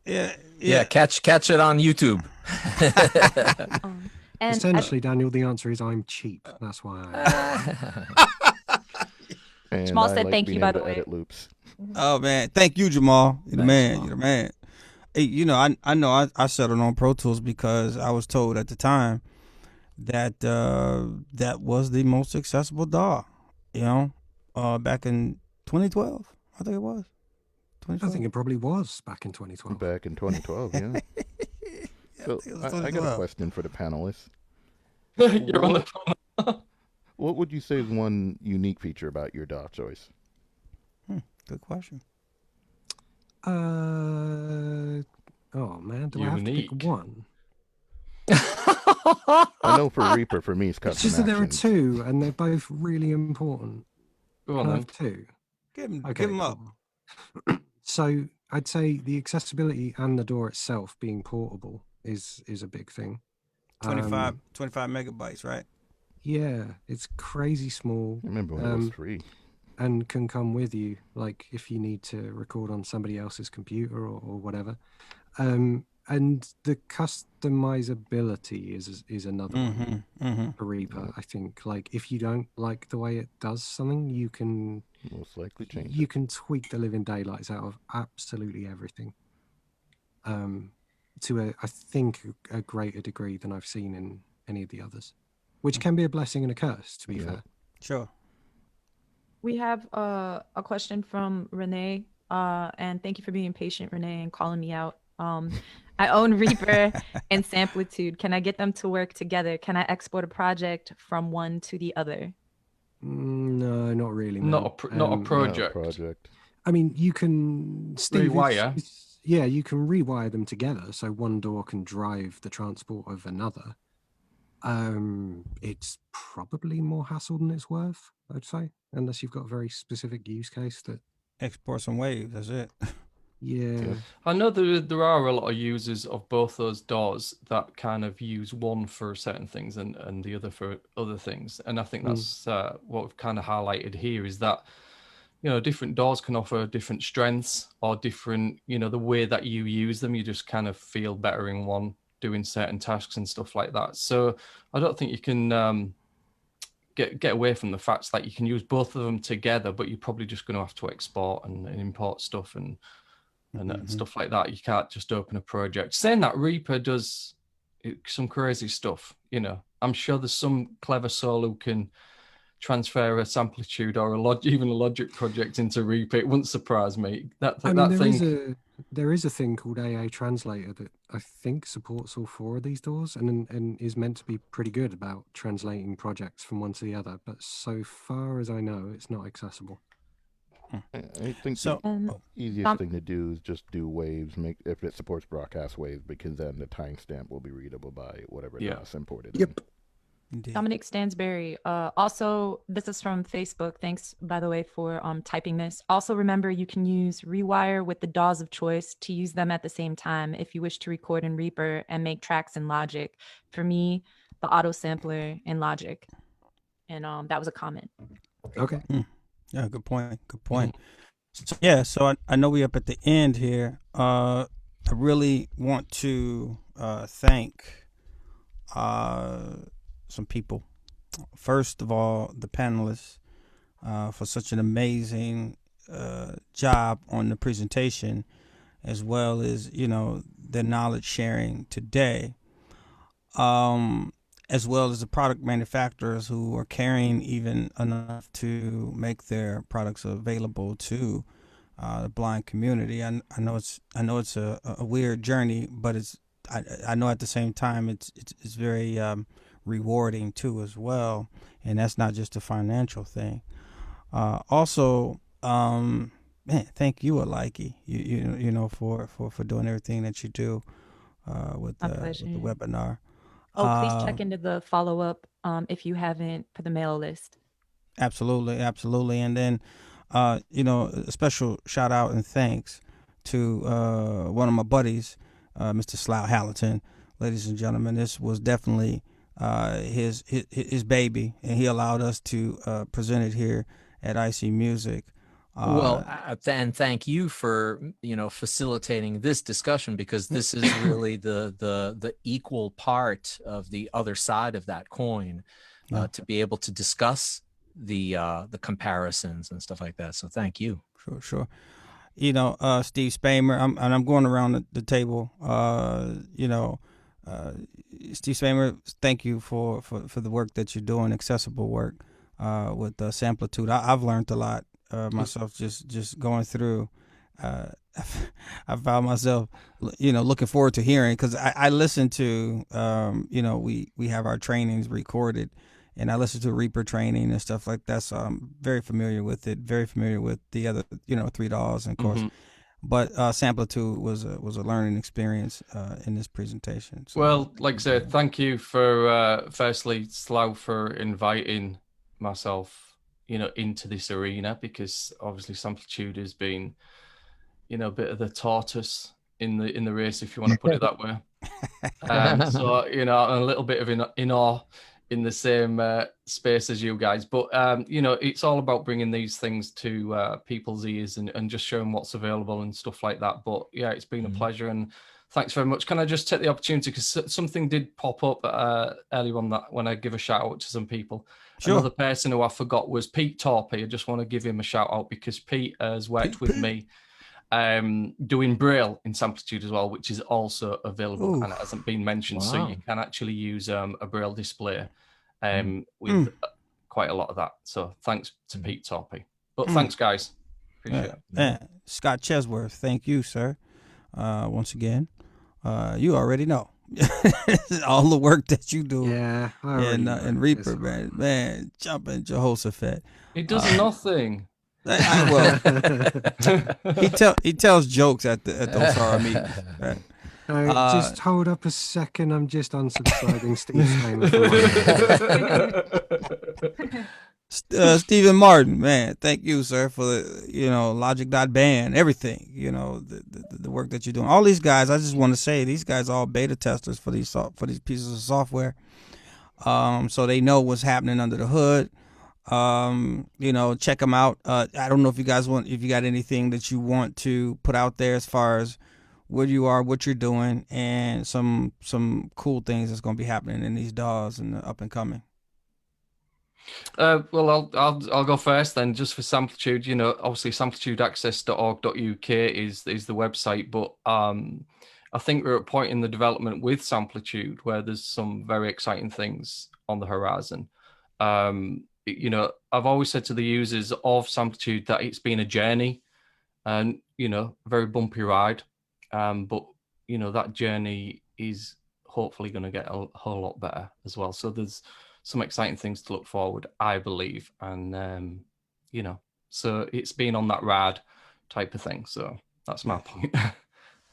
Yeah. Catch it on YouTube. And essentially, Daniel, the answer is I'm cheap. That's why And Jamal I said like thank being you, by able the to way. edit loops. Oh man, thank you, Jamal. You're the Thanks, man. Jamal. You're the man. Hey, you know, I know I settled on Pro Tools because I was told at the time that that was the most accessible DAW. You know, back in 2012, I think it was. I think it probably was back in 2012. Back in 2012, yeah. So I got a question for the panelists. You're on the phone. What would you say is one unique feature about your DAW choice? Good question. Oh man, do I have to pick Unique. one? I know for Reaper, for me, it's It's custom just that there are actions. two, and they're both really important. Go on Can I then. have two? Give him up. cool. So I'd say the accessibility and the DAW itself being portable is a big thing. 25 megabytes, right? Yeah, it's crazy small. I remember when it was free. And can come with you, like if you need to record on somebody else's computer or whatever. And the customizability is another one for Reaper. I think, like, if you don't like the way it does something, you can most likely change. You can tweak the living daylights out of absolutely everything. To I think a greater degree than I've seen in any of the others, which can be a blessing and a curse, to be fair. Sure. We have a question from Renee, and thank you for being patient, Renee, and calling me out. I own Reaper and Samplitude. Can I get them to work together? Can I export a project from one to the other? No, not really. Man. Not a project. Not a project. I mean, you can Rewire. Yeah, you can rewire them together, so one DAW can drive the transport of another. It's probably more hassle than it's worth, I'd say, unless you've got a very specific use case that export some waves. That's it. Yeah. I know there are a lot of users of both those DAWs that kind of use one for certain things and the other for other things. And I think that's what we've kind of highlighted here is that, you know, different DAWs can offer different strengths or different, you know, the way that you use them, you just kind of feel better in one doing certain tasks and stuff like that. So I don't think you can get away from the fact that you can use both of them together, but you're probably just going to have to export and import stuff and stuff like that. You can't just open a project. Saying that, Reaper does some crazy stuff. You know, I'm sure there's some clever soul who can transfer a Samplitude or even a Logic project into Reaper. It wouldn't surprise me. There is a thing called AA Translator that I think supports all four of these DAWs and is meant to be pretty good about translating projects from one to the other. But so far as I know, it's not accessible. I think the easiest thing to do is just do waves. If it supports broadcast waves, because then the timestamp will be readable by whatever DOS imported. Yep. Indeed. Dominic Stansberry. Also, this is from Facebook. Thanks, by the way, for typing this. Also, remember you can use Rewire with the DAWs of choice to use them at the same time if you wish to record in Reaper and make tracks in Logic. For me, the auto sampler in Logic. And that was a comment. Okay. Yeah, good point. Good point. So, yeah, so I know we're up at the end here. I really want to thank some people. First of all, the panelists for such an amazing job on the presentation, as well as the knowledge sharing today, as well as the product manufacturers who are caring even enough to make their products available to the blind community. I know it's a weird journey, but I know at the same time it's very rewarding too as well, and that's not just a financial thing. Also, man, thank you, Aliki, for doing everything that you do with the webinar. Oh, please check into the follow-up if you haven't, for the mail list. Absolutely. And then, a special shout out and thanks to one of my buddies, Mr. Slough Halliton. Ladies and gentlemen, this was definitely his baby, and he allowed us to present it here at IC Music. And thank you for facilitating this discussion, because this is really the equal part of the other side of that coin, to be able to discuss the comparisons and stuff like that. So thank you. Sure. Steve Spamer, I'm going around the table. Steve Spamer, thank you for the work that you're doing, accessible work with Samplitude. I've learned a lot myself just going through. I found myself, looking forward to hearing, because I listen to, we have our trainings recorded, and I listen to Reaper training and stuff like that. So I'm very familiar with it, very familiar with the other, 3 DAWs, and of course. But Samplitude was a learning experience in this presentation. So. Well, like I said, thank you for firstly, Slough, for inviting myself, into this arena, because obviously Samplitude has been, a bit of the tortoise in the race, if you want to put it that way. So I'm a little bit of in awe in the same space as you guys, but it's all about bringing these things to people's ears and just showing what's available and stuff like that. But yeah, it's been a pleasure, and thanks very much. Can I just take the opportunity, because something did pop up earlier on that when I give a shout out to some people. Sure. Another person who I forgot was Pete Torpy. I just want to give him a shout out, because Pete has worked with me doing Braille in Samplitude as well, which is also available. And it hasn't been mentioned. Wow. So you can actually use a Braille display with quite a lot of that. So thanks to Pete Torpy. But thanks, guys. Appreciate it. Scott Chesworth, thank you, sir. Once again, you already know all the work that you do. Yeah, in Reaper, man, jumping Jehoshaphat. He does nothing. He tells jokes at those horror meetings. Right? Just hold up a second. I'm just unsubscribing Steve Spamer. Stephen Martin, man, thank you, sir, for the Logic.band, everything, the work that you're doing. All these guys, I just want to say, these guys are all beta testers for these pieces of software, so they know what's happening under the hood. Check them out. I don't know if you got anything that you want to put out there as far as where you are, what you're doing, and some cool things that's going to be happening in these DAWs and the up and coming. Well, I'll go first then, just for Samplitude. Obviously samplitudeaccess.org.uk is the website, but I think we're at a point in the development with Samplitude where there's some very exciting things on the horizon. I've always said to the users of Samplitude that it's been a journey and, a very bumpy ride. But, that journey is hopefully going to get a whole lot better as well. So there's some exciting things to look forward, I believe. And, so it's been on that ride type of thing. So that's my point.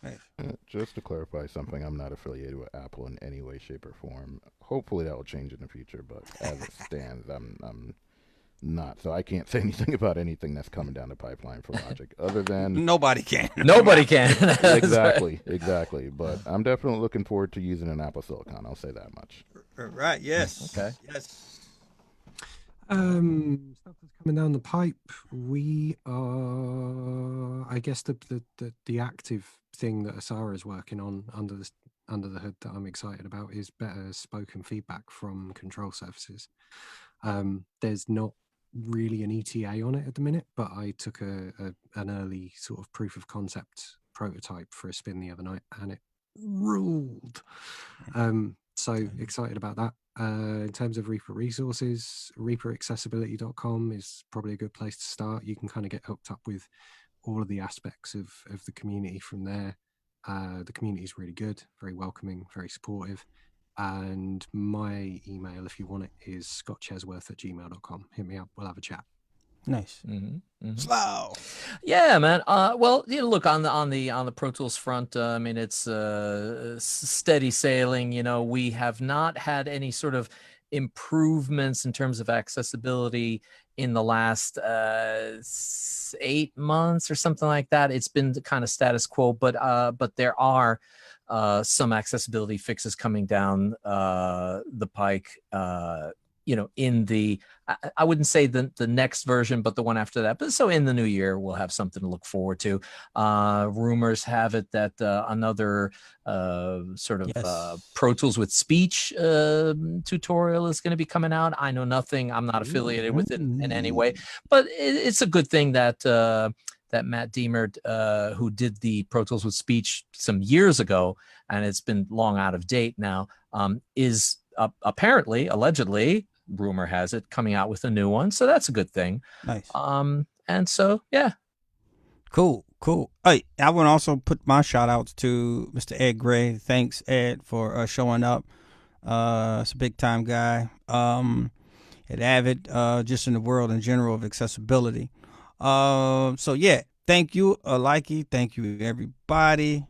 Nice. Just to clarify something, I'm not affiliated with Apple in any way, shape, or form. Hopefully that will change in the future, but as it stands, I'm not. So I can't say anything about anything that's coming down the pipeline for Logic, other than nobody can. Nobody can. Exactly. But I'm definitely looking forward to using an Apple Silicon. I'll say that much. Right. Yes. Okay. Yes. Stuff that's coming down the pipe. We are, I guess, the active thing that Asara is working on under the hood that I'm excited about is better spoken feedback from control surfaces. There's not really an ETA on it at the minute, but I took an early sort of proof of concept prototype for a spin the other night, and it ruled. So excited about that. In terms of Reaper resources, reaperaccessibility.com is probably a good place to start. You can kind of get hooked up with all of the aspects of the community from there. The community is really good, very welcoming, very supportive. And my email, if you want it, is scottchesworth@gmail.com. Hit me up. We'll have a chat. Nice. Slow. Yeah, man. Well, look on the Pro Tools front. I mean, it's steady sailing. We have not had any sort of improvements in terms of accessibility in the last 8 months or something like that. It's been kind of status quo, but there are some accessibility fixes coming down the pike. In the, I wouldn't say the next version, but the one after that. But so in the new year, we'll have something to look forward to. Rumors have it that another sort of Pro Tools with speech tutorial is going to be coming out. I know nothing. I'm not affiliated with it in any way, but it's a good thing that that Matt Deemert, who did the Pro Tools with speech some years ago, and it's been long out of date now, is apparently, allegedly, rumor has it, coming out with a new one. So that's a good thing. Nice. And so, yeah. Cool. Hey, I want to also put my shout outs to Mr. Ed Gray. Thanks, Ed, for showing up. It's a big time guy. At Avid, just in the world in general of accessibility. So yeah, thank you, Likey. Thank you, everybody.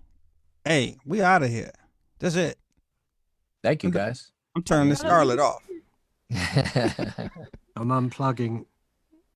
Hey, we out of here. That's it. Thank you, guys. I'm turning this Scarlet off. I'm unplugging.